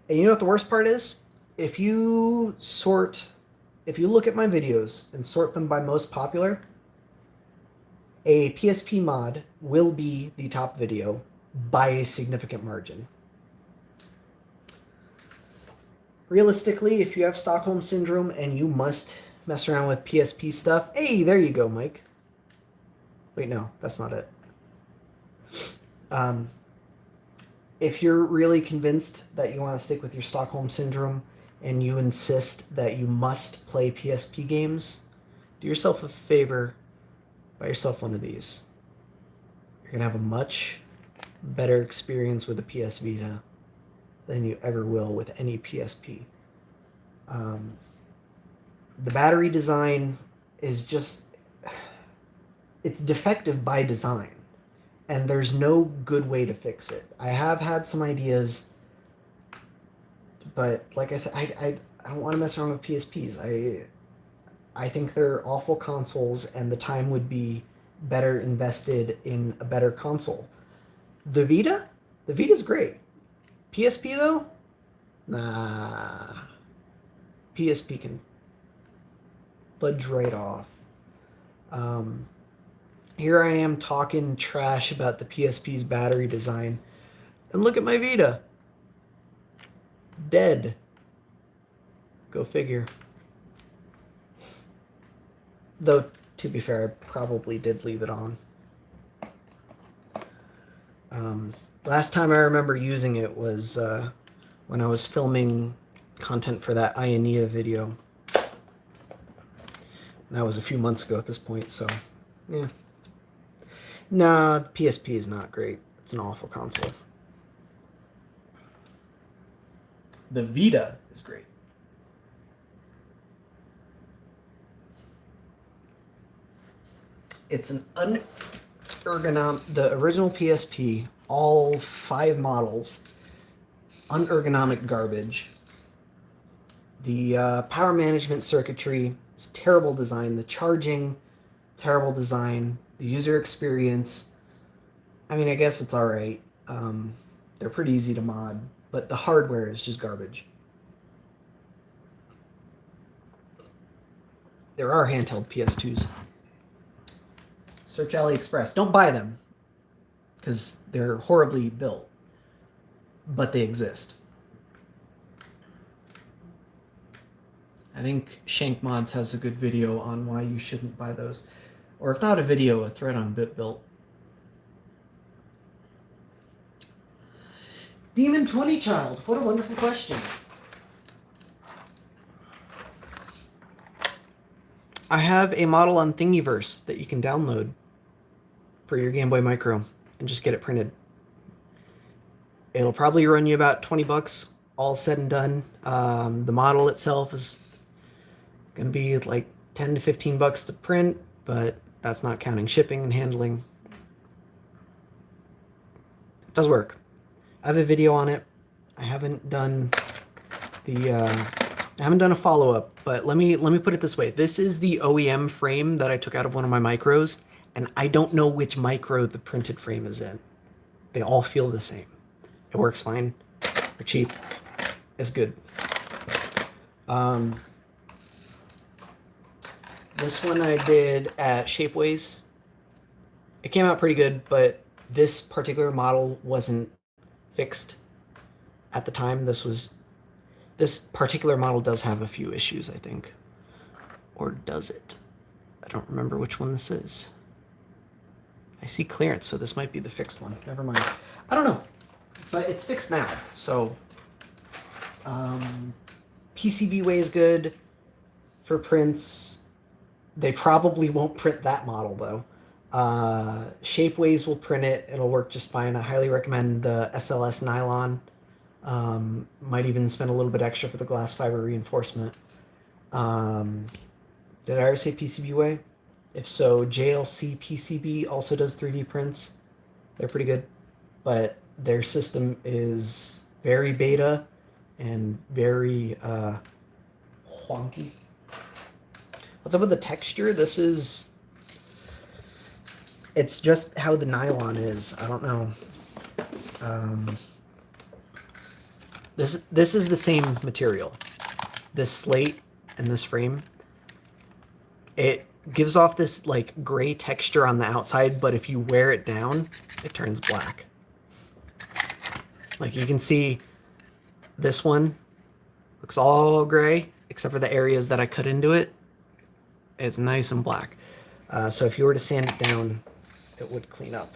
And you know what the worst part is? If you look at my videos and sort them by most popular, a PSP mod will be the top video by a significant margin. Realistically, if you have Stockholm Syndrome and you must mess around with PSP stuff, hey, there you go, Mike. Wait, no, that's not it. If you're really convinced that you want to stick with your Stockholm Syndrome and you insist that you must play PSP games, do yourself a favor, buy yourself one of these. You're going to have a much better experience with a PS Vita than you ever will with any PSP. The battery design is just... It's defective by design, and there's no good way to fix it. I have had some ideas, but like I said, I don't want to mess around with PSPs. I think they're awful consoles, and the time would be better invested in a better console. The Vita's great. PSP though, nah. PSP can fudge right off. Here I am talking trash about the PSP's battery design, and look at my Vita. Dead. Go figure. Though, to be fair, I probably did leave it on. Last time I remember using it was when I was filming content for that Ionia video. That was a few months ago at this point, so yeah. Nah, the PSP is not great. It's an awful console. The Vita is great. It's an unergonomic. The original PSP, all 5 models, unergonomic garbage. The power management circuitry is terrible design. The charging, terrible design. The user experience, I mean, I guess it's all right. They're pretty easy to mod, but the hardware is just garbage. There are handheld PS2s. Search AliExpress. Don't buy them because they're horribly built, but they exist. I think Shank Mods has a good video on why you shouldn't buy those. Or if not a video, a thread on BitBuilt. Demon 20 Child, what a wonderful question. I have a model on Thingiverse that you can download for your Game Boy Micro and just get it printed. It'll probably run you about $20, all said and done. The model itself is going to be like 10 to 15 bucks to print, but that's not counting shipping and handling. It does work. I have a video on it. I haven't done a follow-up, but let me put it this way. This is the OEM frame that I took out of one of my micros, and I don't know which micro the printed frame is in. They all feel the same. It works fine. They're cheap. It's good. This one I did at Shapeways. It came out pretty good, but this particular model wasn't fixed at the time. This particular model does have a few issues, I think. Or does it? I don't remember which one this is. I see clearance, so this might be the fixed one. Never mind. I don't know. But it's fixed now, so PCBWay is good for prints. They probably won't print that model, though. Shapeways will print it. It'll work just fine. I highly recommend the SLS nylon. Might even spend a little bit extra for the glass fiber reinforcement. Did I already say PCBWay? If so, JLC PCB also does 3D prints. They're pretty good, but their system is very beta and very wonky. What's up with the texture? It's just how the nylon is. I don't know. This is the same material. This slate and this frame. It gives off this like gray texture on the outside, but if you wear it down, it turns black. Like you can see this one looks all gray, except for the areas that I cut into it. It's nice and black. So if you were to sand it down, it would clean up.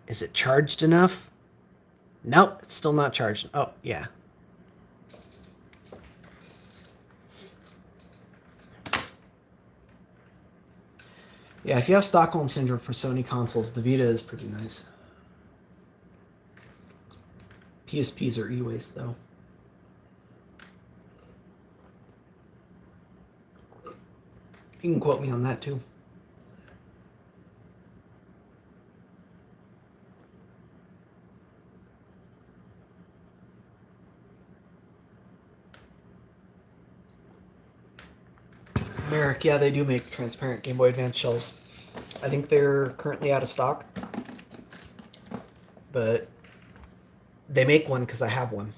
Is it charged enough? Nope, it's still not charged. Oh, yeah. Yeah, if you have Stockholm Syndrome for Sony consoles, the Vita is pretty nice. PSPs are e-waste, though. You can quote me on that, too. Merrick, yeah, they do make transparent Game Boy Advance shells. I think they're currently out of stock, but they make one because I have one.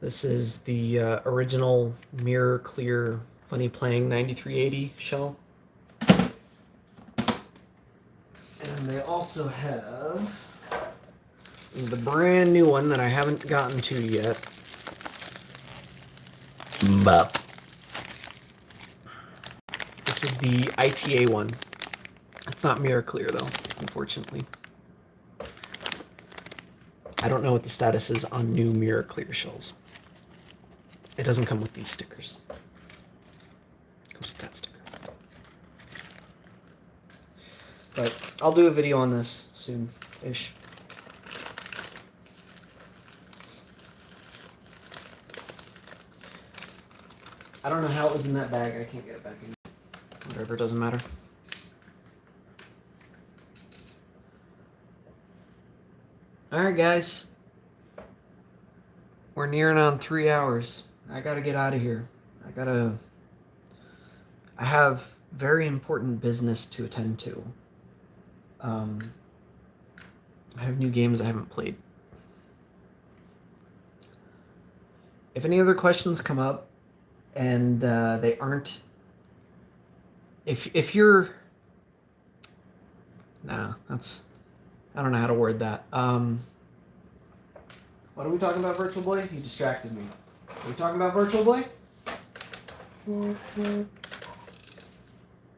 This is the original mirror clear funny playing 9380 shell. And they also have, this is the brand new one that I haven't gotten to yet. But this is the ITA one. It's not mirror clear though, unfortunately. I don't know what the status is on new mirror clear shells. It doesn't come with these stickers. It comes with that sticker. But I'll do a video on this soon-ish. I don't know how it was in that bag. I can't get it back in. Whatever, it doesn't matter. Alright, guys. We're nearing on 3 hours. I gotta get out of here. I have very important business to attend to. I have new games I haven't played. If any other questions come up and they aren't... If you're... Nah, that's... I don't know how to word that. What are we talking about, Virtual Boy? You distracted me. Are we talking about Virtual Boy?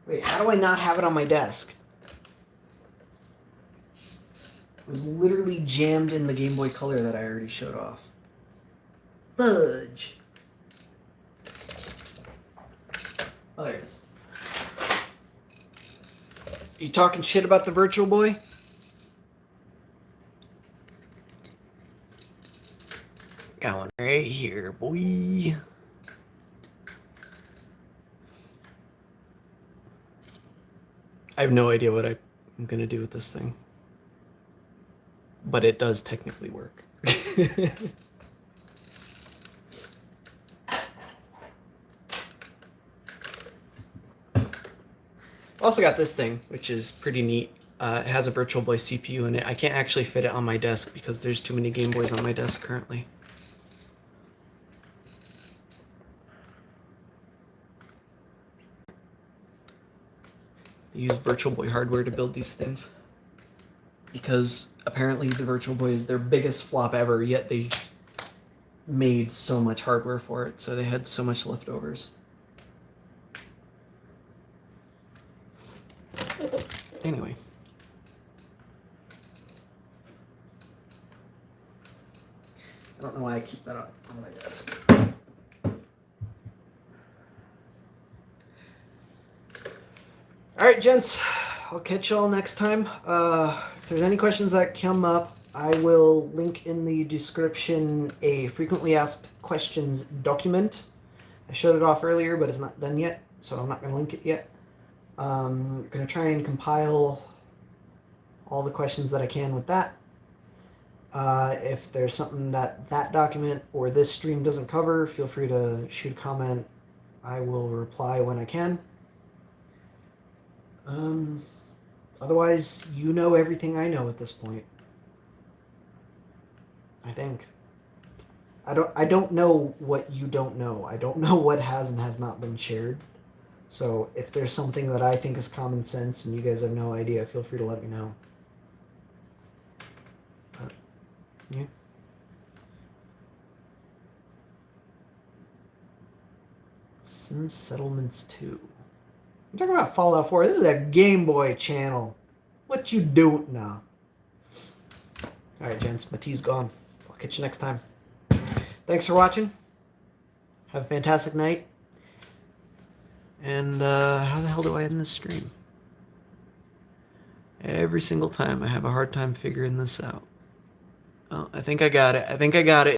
Wait, how do I not have it on my desk? It was literally jammed in the Game Boy Color that I already showed off. Fudge. Oh, there it is. You talking shit about the Virtual Boy? Got one right here, boy. I have no idea what I'm gonna do with this thing. But it does technically work. Also got this thing, which is pretty neat. It has a Virtual Boy CPU in it. I can't actually fit it on my desk because there's too many Game Boys on my desk currently. They use Virtual Boy hardware to build these things. Because apparently the Virtual Boy is their biggest flop ever, yet they made so much hardware for it, so they had so much leftovers. Anyway. I don't know why I keep that on my desk. Alright, gents. I'll catch y'all next time. If there's any questions that come up, I will link in the description a frequently asked questions document. I showed it off earlier, but it's not done yet, so I'm not going to link it yet. I'm going to try and compile all the questions that I can with that. If there's something that document or this stream doesn't cover, feel free to shoot a comment. I will reply when I can. Otherwise, you know everything I know at this point. I think. I don't know what you don't know. I don't know what has and has not been shared. So if there's something that I think is common sense and you guys have no idea, feel free to let me know. Yeah. Sim Settlements 2. I'm talking about Fallout 4. This is a Game Boy channel. What you doing now? Alright, gents. My tea's gone. I'll catch you next time. Thanks for watching. Have a fantastic night. And how the hell do I end this stream? Every single time I have a hard time figuring this out. Oh, I think I got it.